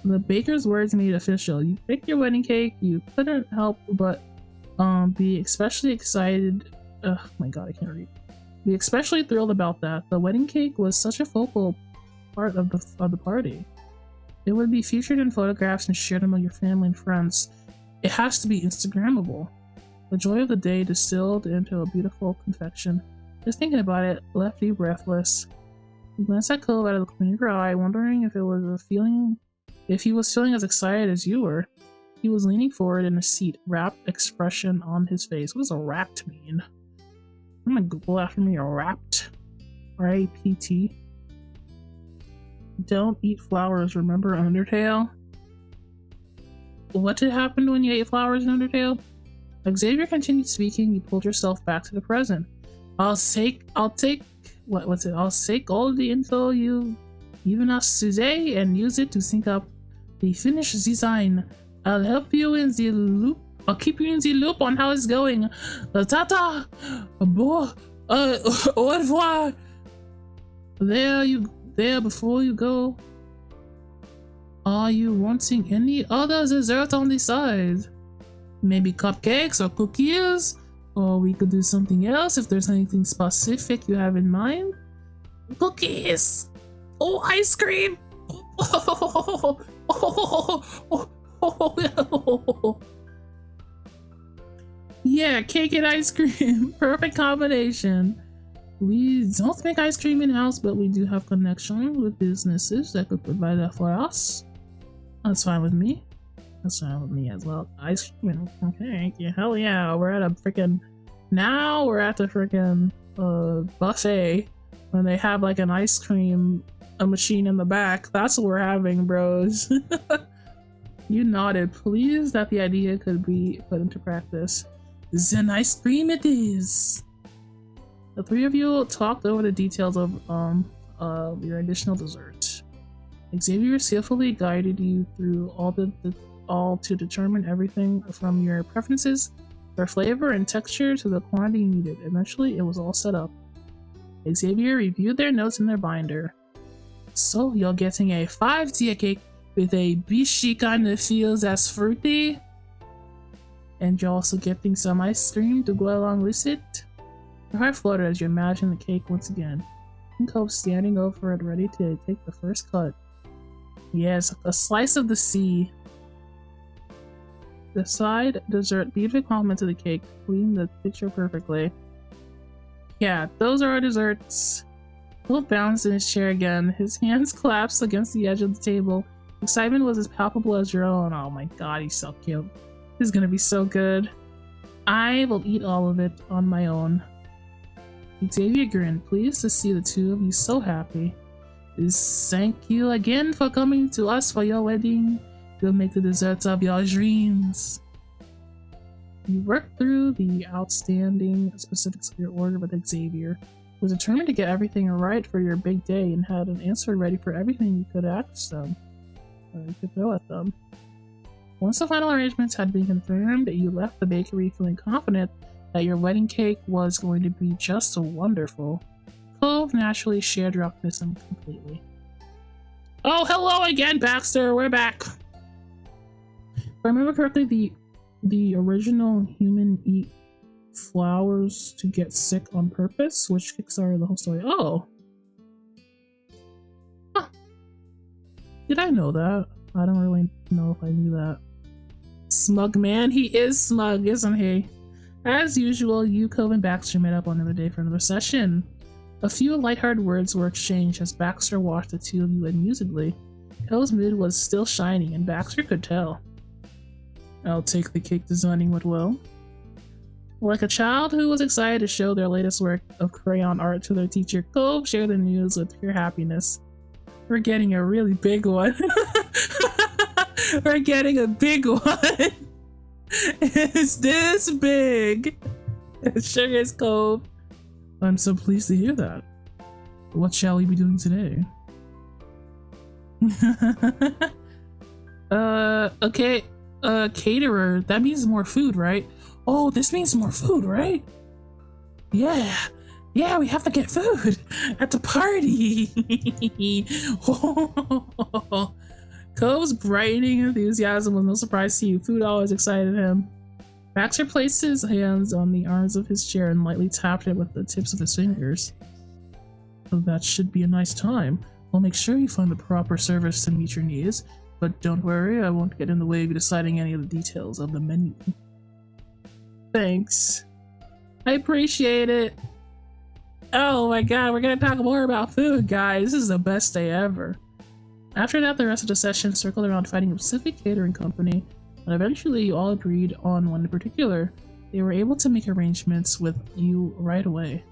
The baker's words made official. You picked your wedding cake, you couldn't help but be especially excited. Oh my god, I can't read. Be especially thrilled about that. The wedding cake was such a focal part of the party. It would be featured in photographs and shared among your family and friends. It has to be Instagrammable. The joy of the day distilled into a beautiful confection. Just thinking about it left you breathless. You glanced at Cove out of the corner of your eye, wondering if he was feeling as excited as you were. He was leaning forward in a seat, rapt expression on his face. What does a rapt mean? I'm gonna Google after me. Rapt. R-A-P-T. Don't eat flowers, remember Undertale? What did happen when you ate flowers in Undertale? Xavier continued speaking. You pulled yourself back to the present. I'll take all the info you've given us today and use it to sync up the finished design. I'll help you in the loop. I'll keep you in the loop on how it's going. Tata! Au revoir. There before you go. Are you wanting any other dessert on the side? Maybe cupcakes or cookies? Or we could do something else if there's anything specific you have in mind. Cookies! Oh, ice cream! Yeah, cake and ice cream. Perfect combination. We don't make ice cream in-house, but we do have connection with businesses that could provide that for us. That's fine with me. That's fine with me as well. Ice cream and cake. Yeah, hell yeah. We're at a freaking... Now we're at the freaking buffet when they have like an ice cream machine in the back. That's what we're having, bros. You nodded, pleased that the idea could be put into practice. Zen ice cream it is. The three of you talked over the details of your additional dessert. Xavier skillfully guided you through all to determine everything from your preferences for flavor and texture to the quantity needed. Eventually, it was all set up. Xavier reviewed their notes in their binder. So, you're getting a 5-tier cake with a bishy kind of feels as fruity. And you're also getting some ice cream to go along with it. Your heart fluttered as you imagined the cake once again. Cove standing over it, ready to take the first cut. Yes, a slice of the sea. The side dessert beautifully complemented the cake, completing the picture perfectly. Yeah, those are our desserts. Philip bounced in his chair again. His hands collapsed against the edge of the table. Excitement was as palpable as your own. Oh my god, he's so cute. This is gonna be so good. I will eat all of it on my own. Xavier grinned, pleased to see the two of you so happy. Thank you again for coming to us for your wedding. You'll make the desserts of your dreams. You worked through the outstanding specifics of your order with Xavier. He was determined to get everything right for your big day and had an answer ready for everything you could ask them, or you could throw at them. Once the final arrangements had been confirmed, you left the bakery feeling confident that your wedding cake was going to be just wonderful. Cove naturally shared your optimism completely. Oh, hello again, Baxter! We're back! If I remember correctly, the original human eat flowers to get sick on purpose, which kickstarted the whole story. Oh! Huh. Did I know that? I don't really know if I knew that. Smug man, he is smug, isn't he? As usual, you, Cove, and Baxter met up on another day for another session. A few lighthearted words were exchanged as Baxter watched the two of you amusedly. Cove's mood was still shining, and Baxter could tell. I'll take the cake designing went well. Like a child who was excited to show their latest work of crayon art to their teacher, Cove shared the news with pure happiness. We're getting a really big one. We're getting a big one. It's this big. It sure is, Cove. I'm so pleased to hear that. What shall we be doing today? Okay. Caterer. That means more food, right? Oh, this means more food, right? Yeah. Yeah, we have to get food at the party. Cove's brightening enthusiasm was no surprise to you. Food always excited him. Baxter placed his hands on the arms of his chair and lightly tapped it with the tips of his fingers. Oh, that should be a nice time. I'll make sure you find the proper service to meet your needs, but don't worry, I won't get in the way of you deciding any of the details of the menu. Thanks. I appreciate it. Oh my god, we're gonna talk more about food, guys. This is the best day ever. After that, the rest of the session circled around finding a specific catering company, and eventually you all agreed on one in particular. They were able to make arrangements with you right away.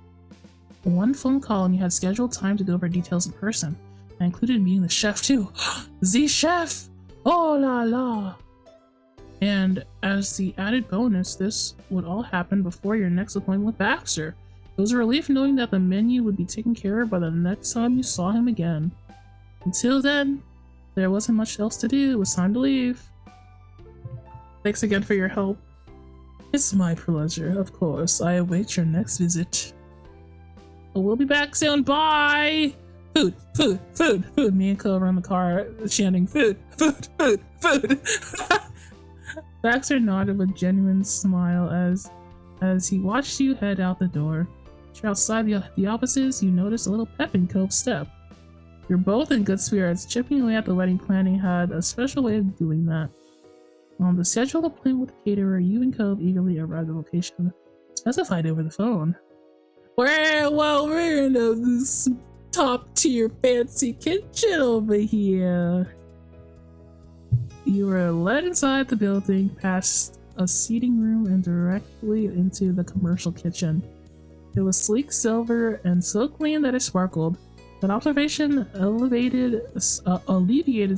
One phone call and you had scheduled time to go over details in person. That included meeting the chef too. The chef! Oh la la! And as the added bonus, this would all happen before your next appointment with Baxter. It was a relief knowing that the menu would be taken care of by the next time you saw him again. Until then, there wasn't much else to do. It was time to leave. Thanks again for your help. It's my pleasure, of course. I await your next visit. We'll be back soon. Bye. Food, food, food, food. Me and Cove are in the car chanting food, food, food, food. Baxter nodded with a genuine smile as he watched you head out the door. Outside the offices, you notice a little pep in Cove's step. You're both in good spirits. Chipping away at the wedding planning had a special way of doing that. On the scheduled appointment with the caterer, you and Cove eagerly arrive at the location specified over the phone. We're in this top tier fancy kitchen over here. You were led inside the building, past a seating room, and directly into the commercial kitchen. It was sleek silver and so clean that it sparkled. That observation alleviated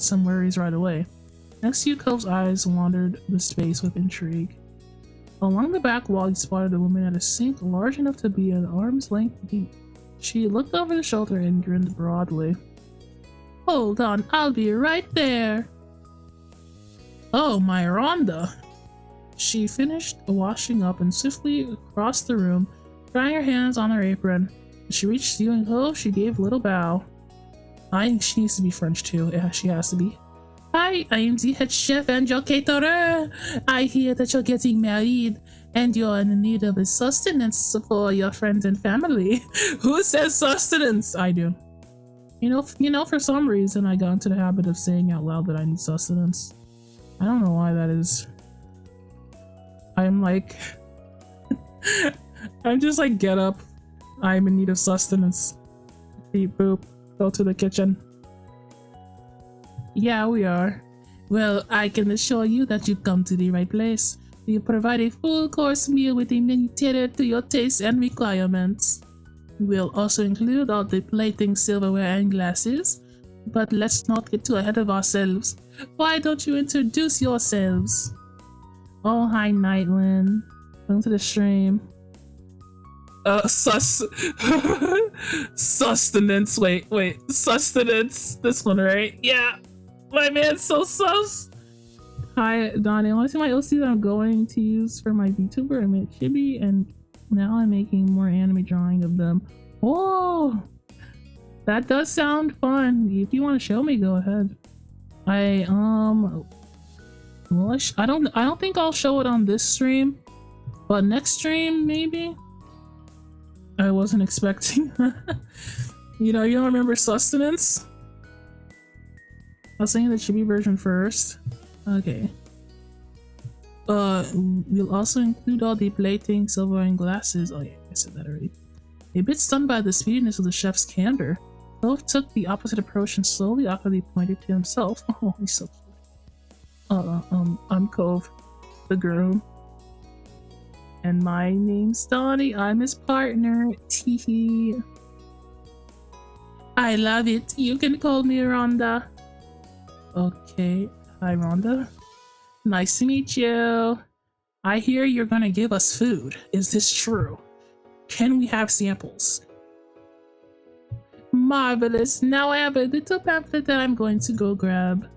some worries right away. Next to you, Cove's eyes wandered the space with intrigue. Along the back wall, you spotted a woman at a sink large enough to be an arm's length deep. She looked over the shoulder and grinned broadly. Hold on, I'll be right there. Oh, my Rhonda. She finished washing up and swiftly crossed the room, drying her hands on her apron. As she reached you and Cove, she gave a little bow. She needs to be French too. Yeah, she has to be. Hi, I am the head chef and your caterer. I hear that you're getting married and you're in need of a sustenance for your friends and family. Who says sustenance? I do. You know, for some reason I got into the habit of saying out loud that I need sustenance. I don't know why that is. I'm like, I'm just like, get up. I'm in need of sustenance. Beep boop. Go to the kitchen. Yeah, we are. Well, I can assure you that you've come to the right place. We provide a full course meal with a menu tailored to your tastes and requirements. We'll also include all the plating, silverware, and glasses. But let's not get too ahead of ourselves. Why don't you introduce yourselves? Oh, hi, Nightwind. Welcome to the stream. Sustenance. Wait. Sustenance. This one, right? Yeah. My man's so sus. Hi, Donnie. I want to see my OC that I'm going to use for my VTuber. I made Chibi, and now I'm making more anime drawing of them. Oh, that does sound fun. If you want to show me, go ahead. Well, I don't think I'll show it on this stream, but next stream maybe. I wasn't expecting. You don't remember sustenance? I was saying the Chibi version first. Okay. We'll also include all the plating, silver, and glasses. Oh yeah, I said that already. A bit stunned by the speediness of the chef's candor, Cove took the opposite approach and slowly, awkwardly pointed to himself. Oh, he's so cute. I'm Cove, the groom. And my name's Donnie. I'm his partner. Teehee. I love it. You can call me Rhonda. Okay. Hi, Rhonda. Nice to meet you. I hear you're gonna give us food. Is this true? Can we have samples? Marvelous. Now I have a little pamphlet that I'm going to go grab.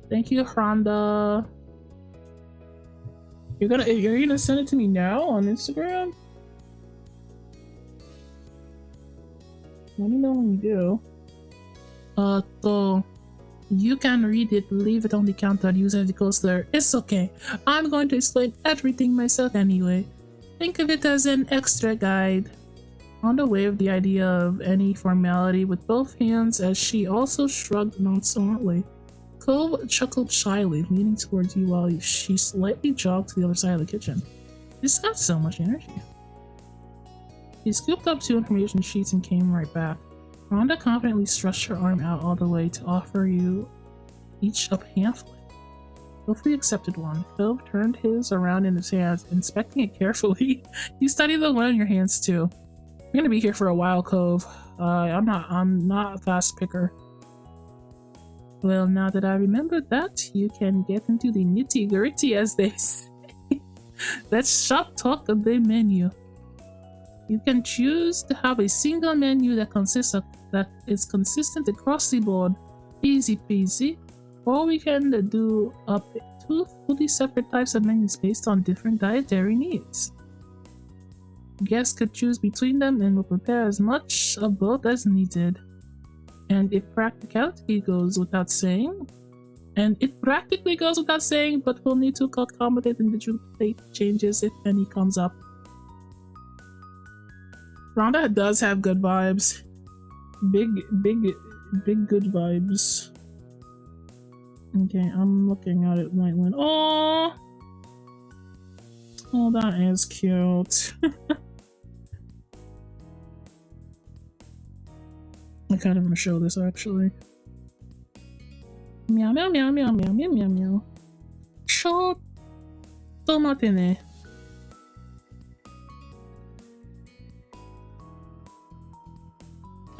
Thank you, Rhonda. You're gonna send it to me now on Instagram? Let me know when you do. So you can read it, leave it on the counter, use it as a coaster. It's okay. I'm going to explain everything myself anyway. Think of it as an extra guide. Rhonda waved the idea of any formality with both hands as she also shrugged nonchalantly. Cove chuckled shyly, leaning towards you while she slightly jogged to the other side of the kitchen. She's got so much energy. She scooped up 2 information sheets and came right back. Rhonda confidently stretched her arm out all the way to offer you each a pamphlet. Hopefully accepted one. Cove turned his around in his hands, inspecting it carefully. You study the one in your hands too. You're gonna be here for a while, Cove. I'm not a fast picker. Well, now that I remember that, you can get into the nitty-gritty, as they say. Let's shop talk of the menu. You can choose to have a single menu that is consistent across the board, easy peasy, or we can do up 2 fully separate types of menus based on different dietary needs. Guests could choose between them and will prepare as much of both as needed. And if practicality goes without saying, but we'll need to accommodate individual plate changes if any comes up. Rhonda does have good vibes. Big good vibes. Okay, I'm looking at it, Nightwind. Oh, that is cute. I kind of want to show this actually. Meow meow meow meow meow meow meow meow. Tomate ne.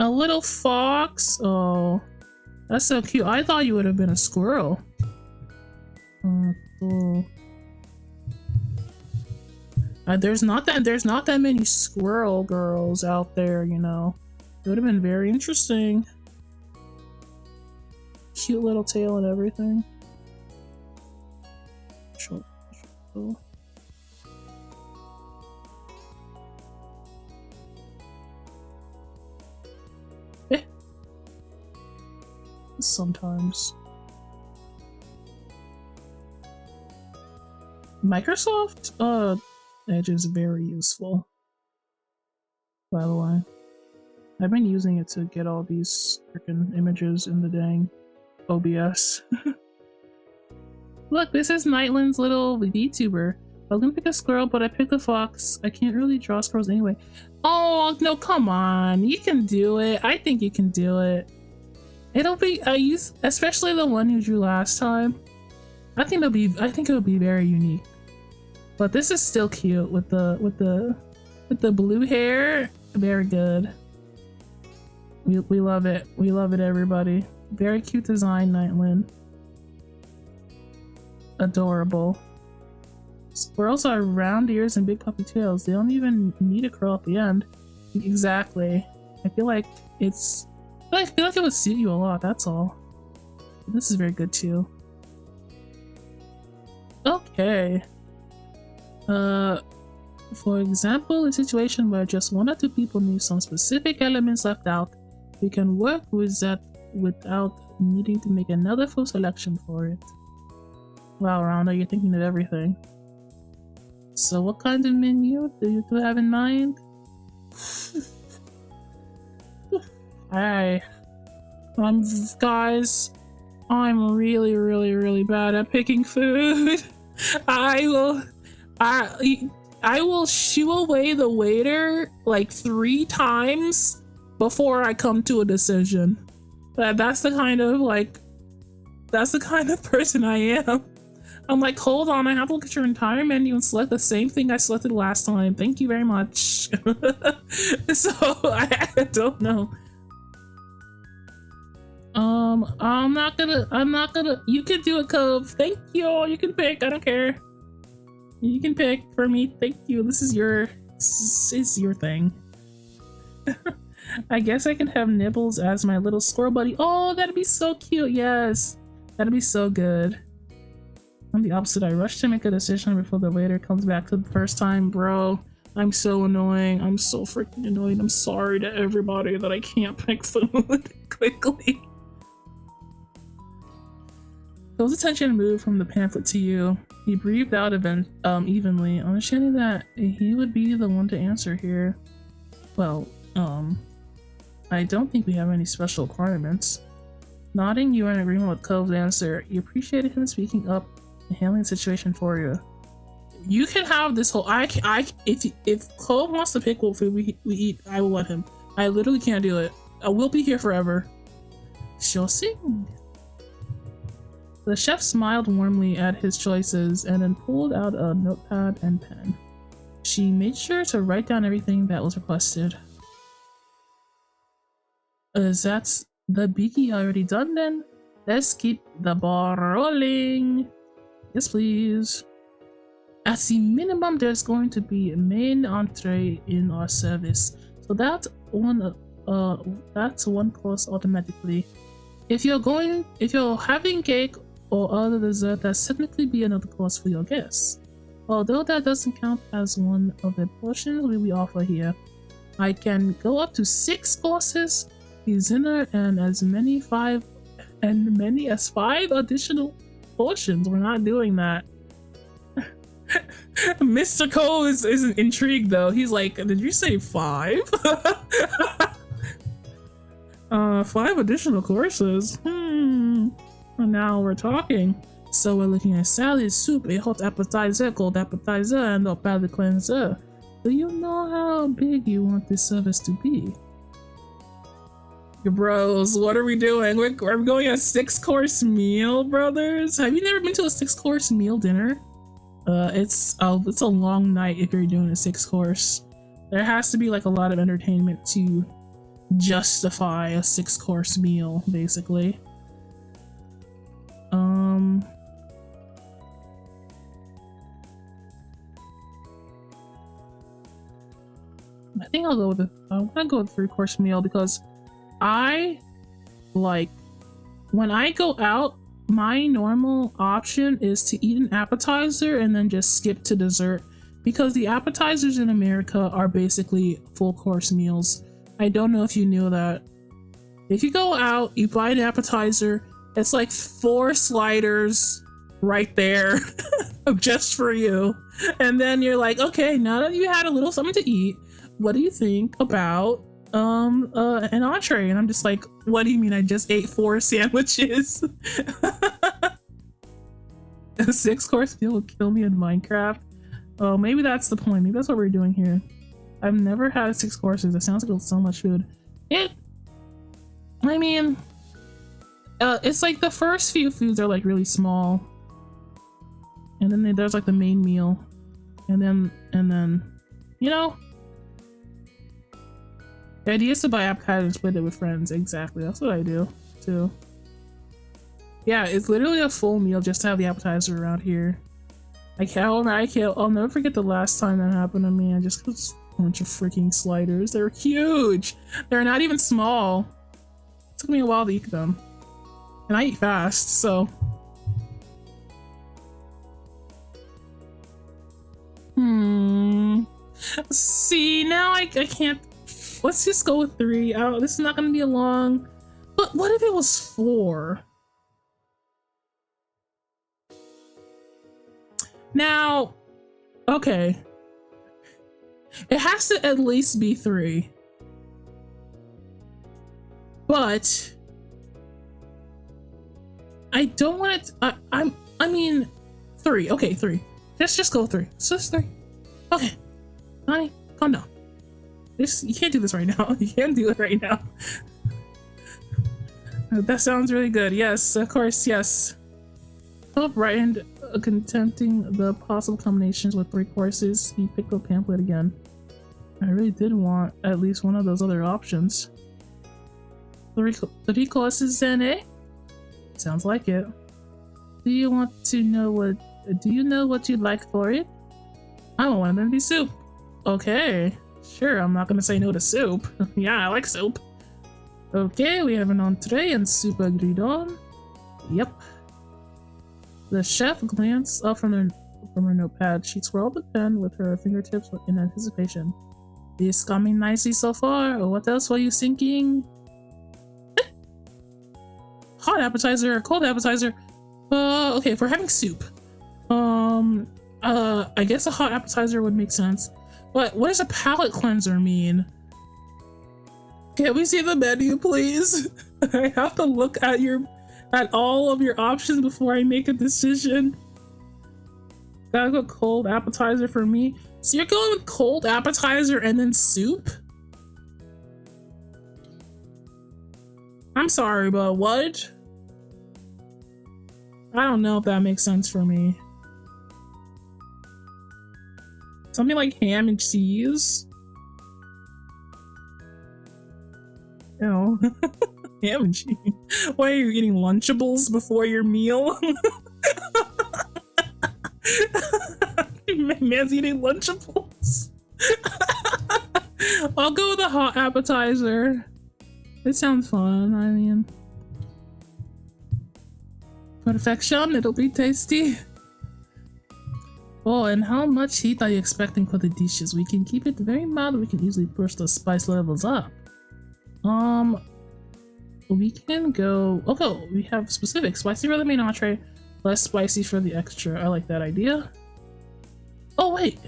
A little fox. Oh, that's so cute. I thought you would have been a squirrel. Cool. There's not that many squirrel girls out there, you know. It would have been very interesting. Cute little tail and everything. Cool. Sometimes. Microsoft Edge is very useful, by the way. I've been using it to get all these freaking images in the dang OBS. Look, this is Nightland's little VTuber. I was gonna pick a squirrel, but I picked a fox. I can't really draw squirrels anyway. Oh no, come on. You can do it. I think you can do it. It'll be especially the one you drew last time. I think it'll be very unique. But this is still cute with the blue hair. Very good. We love it. We love it, everybody. Very cute design, Nightland. Adorable. Squirrels are round ears and big puffy tails. They don't even need a curl at the end. Exactly. I feel like it would suit you a lot, that's all. This is very good too. Okay. For example, a situation where just one or two people need some specific elements left out, we can work with that without needing to make another full selection for it. Wow, Rhonda, you're thinking of everything. So what kind of menu do you have in mind? Hey, guys, I'm really bad at picking food. I will shoo away the waiter like 3 times before I come to a decision. That's the kind of person I am. I'm like, hold on, I have to look at your entire menu and select the same thing I selected last time. Thank you very much. So I don't know. I'm not gonna, you can do it, Cove. Thank you. You can pick, I don't care. You can pick for me. Thank you. This is your thing. I guess I can have Nibbles as my little squirrel buddy. Oh, that'd be so cute. Yes, that'd be so good. I'm the opposite. I rush to make a decision before the waiter comes back to the first time. Bro, I'm so annoying. I'm so freaking annoying. I'm sorry to everybody that I can't pick food quickly. Cove's attention moved from the pamphlet to you. He breathed out evenly, understanding that he would be the one to answer here. Well, I don't think we have any special requirements. Nodding, you are in agreement with Cove's answer. You appreciated him speaking up and handling the situation for you. You can have this whole if Cove wants to pick what food we eat, I will let him. I literally can't do it. I will be here forever. She'll sing. The chef smiled warmly at his choices and then pulled out a notepad and pen. She made sure to write down everything that was requested. That's the biggie already done then? Let's keep the ball rolling. Yes, please. At the minimum, there's going to be a main entree in our service, so that's one course automatically. If you're having cake or other dessert, that's technically be another course for your guests. Although that doesn't count as one of the portions we offer here, I can go up to 6 courses, dinner, and as many as 5 additional portions. We're not doing that. Mr. Cole is intrigued though. He's like, did you say 5? 5 additional courses. Now we're talking. So we're looking at salad, soup, a hot appetizer, cold appetizer, and a palate cleanser. Do you know how big you want this service to be? Bros, what are we doing? We're going a 6-course meal, brothers? Have you never been to a 6-course meal dinner? It's a long night if you're doing a 6-course. There has to be like a lot of entertainment to justify a 6-course meal, basically. I think I'll go with I'm gonna go with 3-course meal because I like when I go out, my normal option is to eat an appetizer and then just skip to dessert because the appetizers in America are basically full course meals. I don't know if you knew that. If you go out, you buy an appetizer, it's like 4 sliders right there just for you. And then you're like, okay, now that you had a little something to eat, what do you think about an entree? And I'm just like, what do you mean I just ate 4 sandwiches? A 6-course meal will kill me in Minecraft. Oh, maybe that's the point. Maybe that's what we're doing here. I've never had 6 courses. It sounds like it's so much food. I mean, it's like the first few foods are like really small, and then there's like the main meal, and then you know, the idea is to buy appetizer and split it with friends. Exactly, that's what I do too. Yeah, it's literally a full meal just to have the appetizer around here. I'll never forget the last time that happened to me. I just got a bunch of freaking sliders. They're huge. They're not even small. It took me a while to eat them. And I eat fast, so. See, now I can't. Let's just go with 3. This is not gonna be a long. But what if it was 4? Now, okay. It has to at least be 3. But I don't want it to, I mean 3. Okay, 3. Let's just go 3. It's just 3. Okay. Honey, calm down. You can't do this right now. You can't do it right now. That sounds really good. Yes, of course, yes. Philip brightened, contempting the possible combinations with 3 courses. He picked up pamphlet again. I really did want at least one of those other options. 3 courses then, eh? Sounds like it. Do you know what you'd like for it? I want them to be soup. Okay. Sure, I'm not gonna say no to soup. Yeah, I like soup. Okay, we have an entree and soup agreed on. Yep. The chef glanced up from her notepad. She swirled the pen with her fingertips in anticipation. This coming nicely so far. What else were you thinking? Hot appetizer, cold appetizer. Okay, if we're having soup. I guess a hot appetizer would make sense. But what does a palate cleanser mean? Can we see the menu, please? I have to look at all of your options before I make a decision. Gotta go cold appetizer for me. So you're going with cold appetizer and then soup? I'm sorry, but what? I don't know if that makes sense for me. Something like ham and cheese? No. Ham and cheese. Why are you eating Lunchables before your meal? Man's eating Lunchables. I'll go with a hot appetizer. It sounds fun, I mean. Perfection, it'll be tasty. Oh, and how much heat are you expecting for the dishes? We can keep it very mild. We can easily push the spice levels up. We can go. Okay, we have specific spicy for the main entree, less spicy for the extra. I like that idea. Oh wait.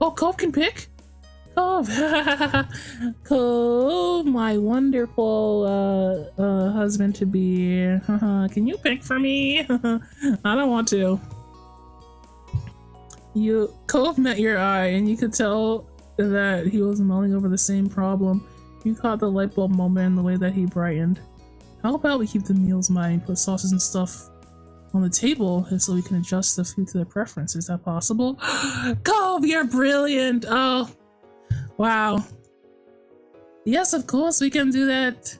Oh, Cove can pick. Cove, Cove, my wonderful husband to be. Can you pick for me? I don't want to. Cove met your eye, and you could tell that he was mulling over the same problem. You caught the light bulb moment in the way that he brightened. How about we keep the meals mind, put sauces and stuff on the table so we can adjust the food to their preference. Is that possible? Cove, you're brilliant! Oh, wow. Yes, of course we can do that.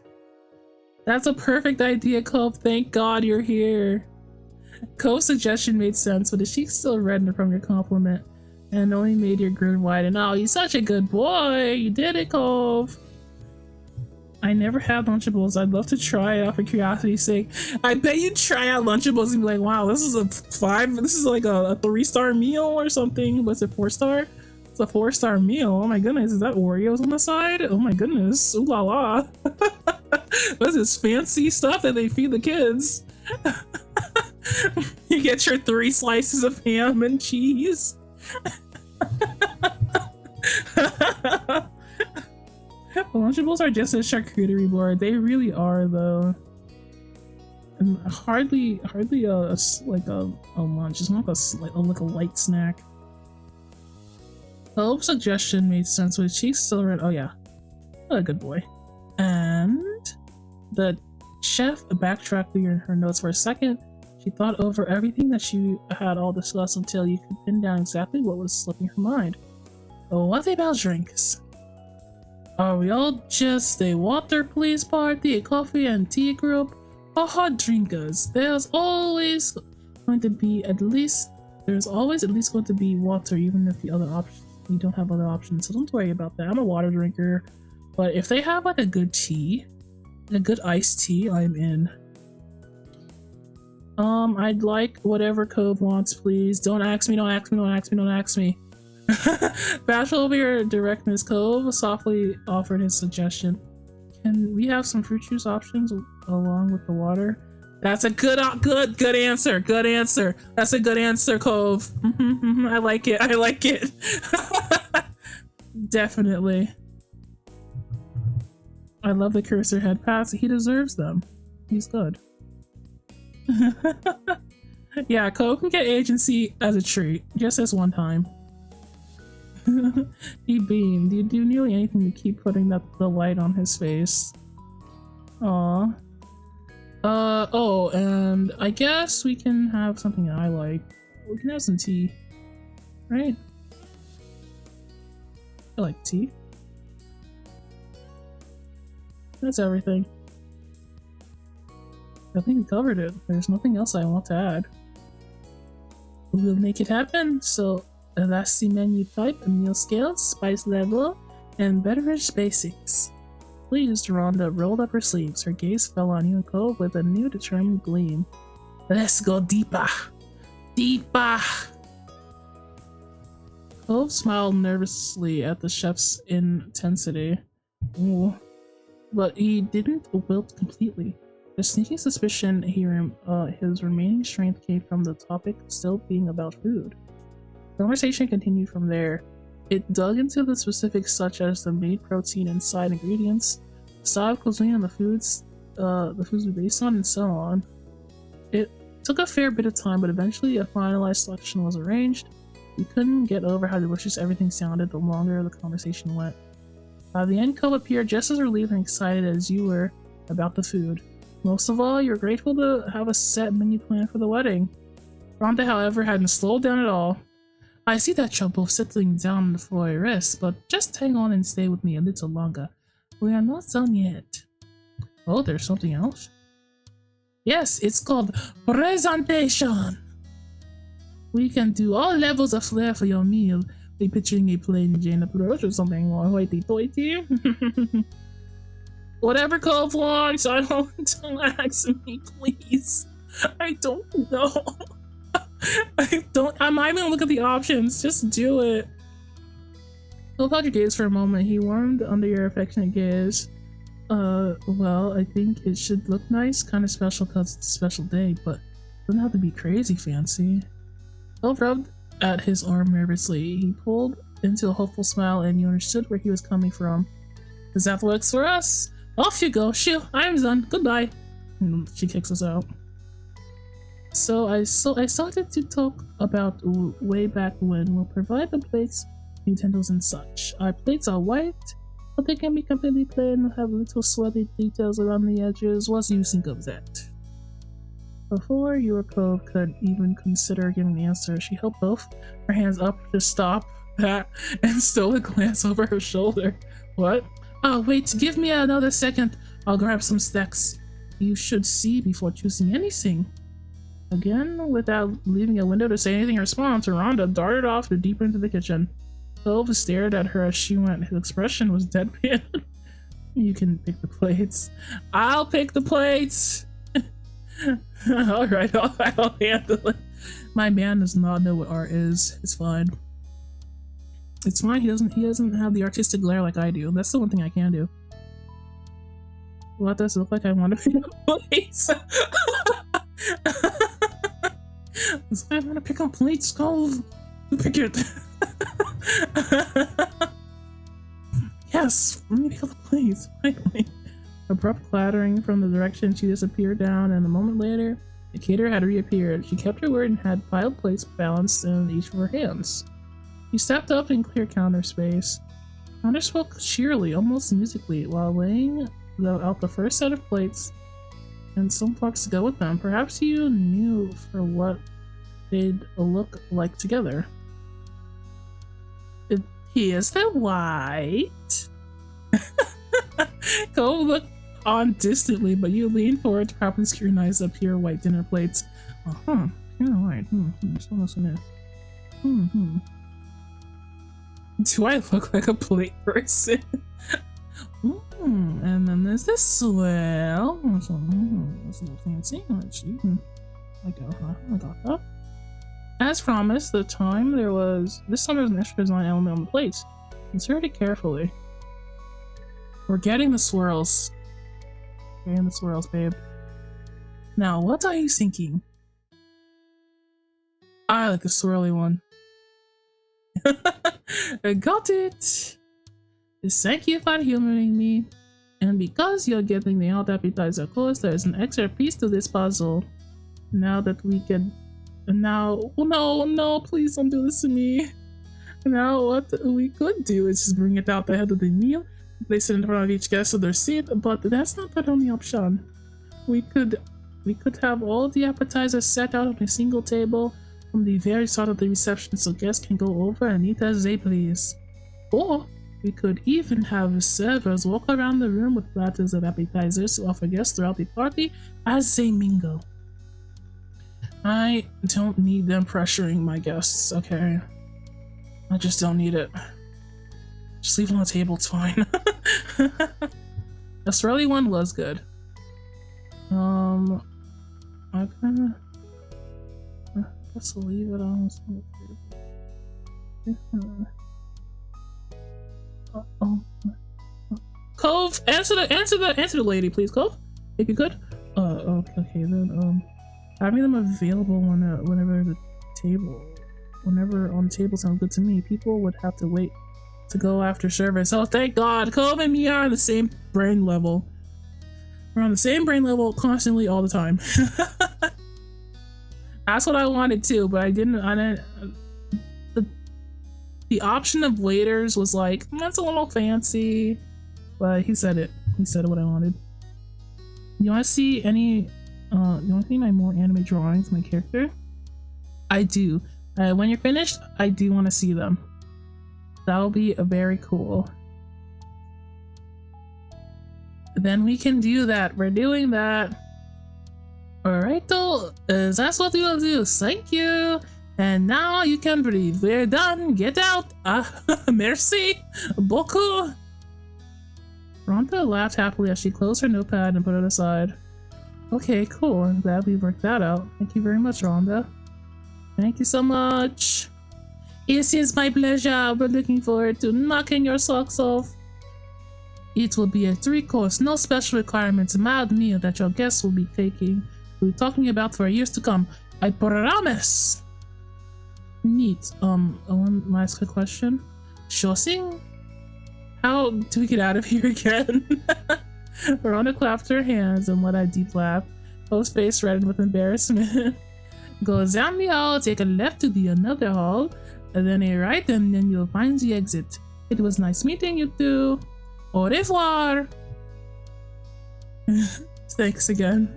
That's a perfect idea, Cove. Thank God you're here. Cove's suggestion made sense, but the cheeks still reddened from your compliment and only made your grin widen. Oh, you're such a good boy. You did it, Cove. I never had Lunchables. I'd love to try it out for curiosity's sake. I bet you'd try out Lunchables and be like, wow, this is a 5, this is like a 3-star meal or something. What's it, 4-star? It's a 4-star meal. Oh my goodness, is that Oreos on the side? Oh my goodness, ooh la la. What is this fancy stuff that they feed the kids? You get your 3 slices of ham and cheese. Lunchables are just a charcuterie board. They really are, though. And hardly a lunch. It's not like a light snack. Cove's suggestion made sense with cheeks still red. Oh yeah, what a good boy. And the chef backtracked through her notes for a second. She thought over everything that she had all discussed until you could pin down exactly what was slipping her mind. Oh, what about drinks? Are we all just a water please party, a coffee and tea group, or hot drinkers? There's always going to be at least going to be water, even if you don't have other options. So don't worry about that. I'm a water drinker, but if they have like a good tea, a good iced tea, I'm in. I'd like whatever Cove wants, please. Don't ask me. Bashful over your directness, Cove softly offered his suggestion. Can we have some fruit juice options along with the water? That's a good answer. Good answer. That's a good answer, Cove. I like it. Definitely. I love the cursor head pass. He deserves them. He's good. Yeah, Cove can get agency as a treat, just this one time. He beamed. You do nearly anything to keep putting the light on his face. Aww. Oh, and I guess we can have something I like. We can have some tea. Right? I like tea. That's everything. I think we covered it. There's nothing else I want to add. We'll make it happen. So that's the menu type, meal scale, spice level, and beverage basics. Pleased, Rhonda rolled up her sleeves. Her gaze fell on you and Cove with a new determined gleam. Let's go deeper! Deeper! Cove smiled nervously at the chef's intensity. Ooh. But he didn't wilt completely. The sneaking suspicion his remaining strength came from the topic still being about food. The conversation continued from there. It dug into the specifics such as the main protein and side ingredients, the style of cuisine and the foods we based on, and so on. It took a fair bit of time, but eventually a finalized selection was arranged. You couldn't get over how delicious everything sounded the longer the conversation went. By the end, Cove appeared just as relieved and excited as you were about the food. Most of all, you're grateful to have a set menu plan for the wedding. Rhonda, however, hadn't slowed down at all. I see that trouble settling down for a rest, but just hang on and stay with me a little longer. We are not done yet. Oh, there's something else? Yes, it's called presentation. We can do all levels of flair for your meal. Be picturing a plain Jane approach or something more hoity-toity. Whatever Cove wants, don't ask me, please. I don't know. I'm not even gonna look at the options. Just do it. Hold out your gaze for a moment. He warmed under your affectionate gaze. Well, I think it should look nice, kind of special because it's a special day, but it doesn't have to be crazy fancy. Phil rubbed at his arm nervously. He pulled into a hopeful smile and you understood where he was coming from. Is that works for us? Off you go. Shoo, I'm done. Goodbye. And she kicks us out. So I started to talk about way back when. We'll provide the plates, utensils and such. Our plates are white, but they can be completely plain and have little sweaty details around the edges. What do you think of that? Before your Cove could even consider giving the answer, she held both her hands up to stop that and stole a glance over her shoulder. What? Oh, wait, give me another second. I'll grab some snacks. You should see before choosing anything. Again, without leaving a window to say anything in response, Rhonda darted off to deeper into the kitchen. Cove stared at her as she went. His expression was deadpan. You can pick the plates. I'll pick the plates! Alright, I'll handle it. My man does not know what art is. It's fine. It's fine, he doesn't have the artistic glare like I do. That's the one thing I can do. What does it look like I want to pick up plates? I want to pick up plates, Cove. Pick it. Yes, let me pick up the plates, finally. Abrupt clattering from the direction she disappeared down, and a moment later, the caterer had reappeared. She kept her word and had piled plates balanced in each of her hands. She stepped up and cleared counter space. Counter spoke cheerily, almost musically, while laying out the first set of plates and some forks to go with them. Perhaps you knew for what they'd look like together. Here's the white. Cove looked on distantly, but you leaned forward to properly scrutinize the pure white dinner plates. Uh-huh. Pure white. So what's in it? Do I look like a plate person? And then there's this swell. It's a little fancy. I got that. As promised, this time there was an extra design element on the plates. Insert it carefully. We're getting the swirls. Getting the swirls, babe. Now, what are you thinking? I like the swirly one. I got it! Thank you for humoring me. And because you're getting the hot appetizer course, there is an extra piece to this puzzle. Now that we can... Now... Oh, no, please don't do this to me. Now what we could do is just bring it out ahead of the meal, place it in front of each guest of their seat, but that's not the only option. We could have all the appetizers set out on a single table from the very start of the reception so guests can go over and eat as they please. Or we could even have servers walk around the room with platters of appetizers to offer guests throughout the party as they mingle. I don't need them pressuring my guests, okay? I just don't need it. Just leave it on the table, it's fine. The swirly one was good. I guess I'll leave it on. Cove, answer the lady, please, Cove. If you could. Okay then. Having them available whenever on the table sounds good to me. People would have to wait to go after service. Oh, thank God. Cove and me are on the same brain level. We're on the same brain level constantly all the time. That's what I wanted too, but I didn't. The option of waiters was like, that's a little fancy, but he said it. He said what I wanted. You want to see any? You want to see my more anime drawings of my character? I do. When you're finished, I do want to see them. That'll be very cool. Then we can do that. We're doing that. Alright though, that's what we will do. Thank you. And now you can breathe. We're done. Get out. Merci beaucoup. Rhonda laughed happily as she closed her notepad and put it aside. Okay, cool. I'm glad we worked that out. Thank you very much, Rhonda. Thank you so much. It is my pleasure. We're looking forward to knocking your socks off. It will be a 3-course, no special requirements, mild meal that your guests will be talking about for years to come. I promise. Neat. One last quick question. Shosing? How do we get out of here again? Verona clapped her hands and let out a deep laugh. Ho's face reddened with embarrassment. Go down the hall, take a left to the another hall, and then a right, and then you'll find the exit. It was nice meeting you two. Au revoir. Thanks again.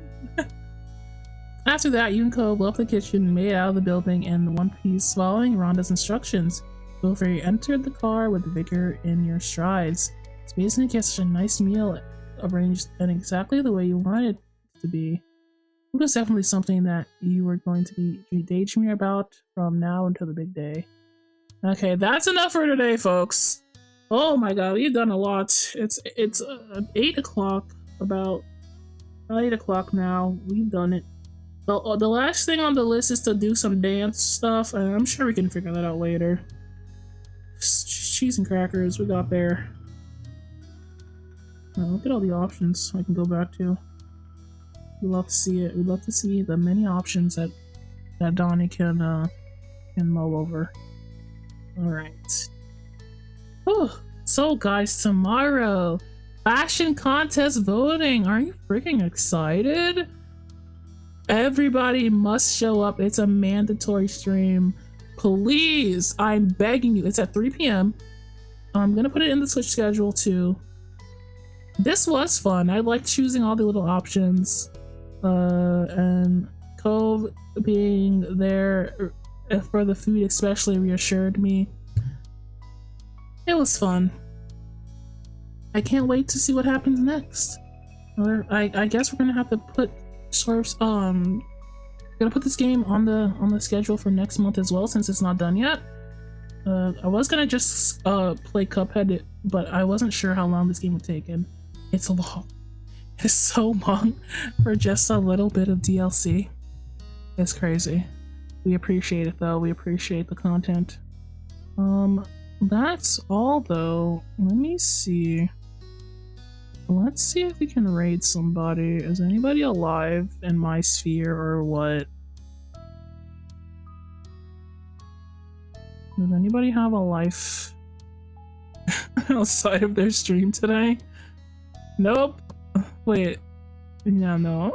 After that, Yunko left the kitchen and made out of the building in one piece, following Rhonda's instructions. Both of you entered the car with vigor in your strides. Space and such a nice meal arranged in exactly the way you wanted it to be. It was definitely something that you were going to be daydreaming about from now until the big day. Okay, that's enough for today, folks. Oh my god, we've done a lot. It's 8 o'clock, about 8 o'clock now. We've done it. The last thing on the list is to do some dance stuff, and I'm sure we can figure that out later. Cheese and crackers, we got there. Oh, look at all the options I can go back to. We'd love to see it. We'd love to see the many options that Donnie can mull over. Alright. Oh, so guys, tomorrow, fashion contest voting. Are you freaking excited? Everybody must show up. It's a mandatory stream. Please, I'm begging you. It's at 3 p.m. I'm gonna put it in the Twitch schedule too. This was fun. I liked choosing all the little options. And Cove being there for the food especially reassured me. It was fun. I can't wait to see what happens next. I guess we're gonna have to put gonna put this game on the schedule for next month as well, since it's not done yet. I was gonna just play Cuphead, but I wasn't sure how long this game would take, and it's long. It's so long for just a little bit of DLC. It's crazy. We appreciate it though. We appreciate the content. That's all though. Let me see. Let's see if we can raid somebody. Is anybody alive in my sphere or what? Does anybody have a life outside of their stream today? Nope. Wait. Yeah, no.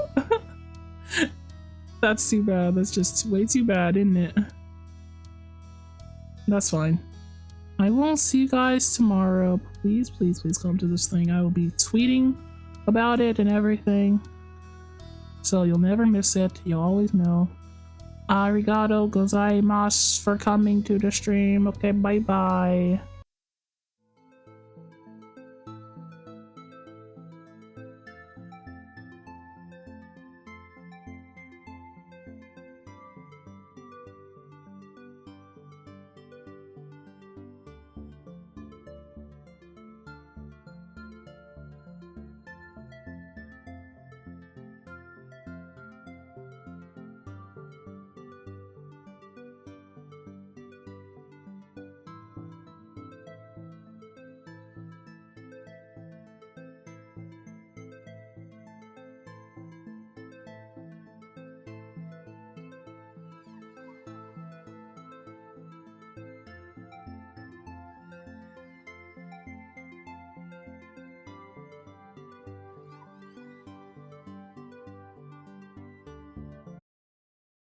That's too bad. That's just way too bad, isn't it? That's fine. I will see you guys tomorrow. Please, please, please come to this thing. I will be tweeting about it and everything. So you'll never miss it. You'll always know. Arigato gozaimasu for coming to the stream. Okay, bye-bye.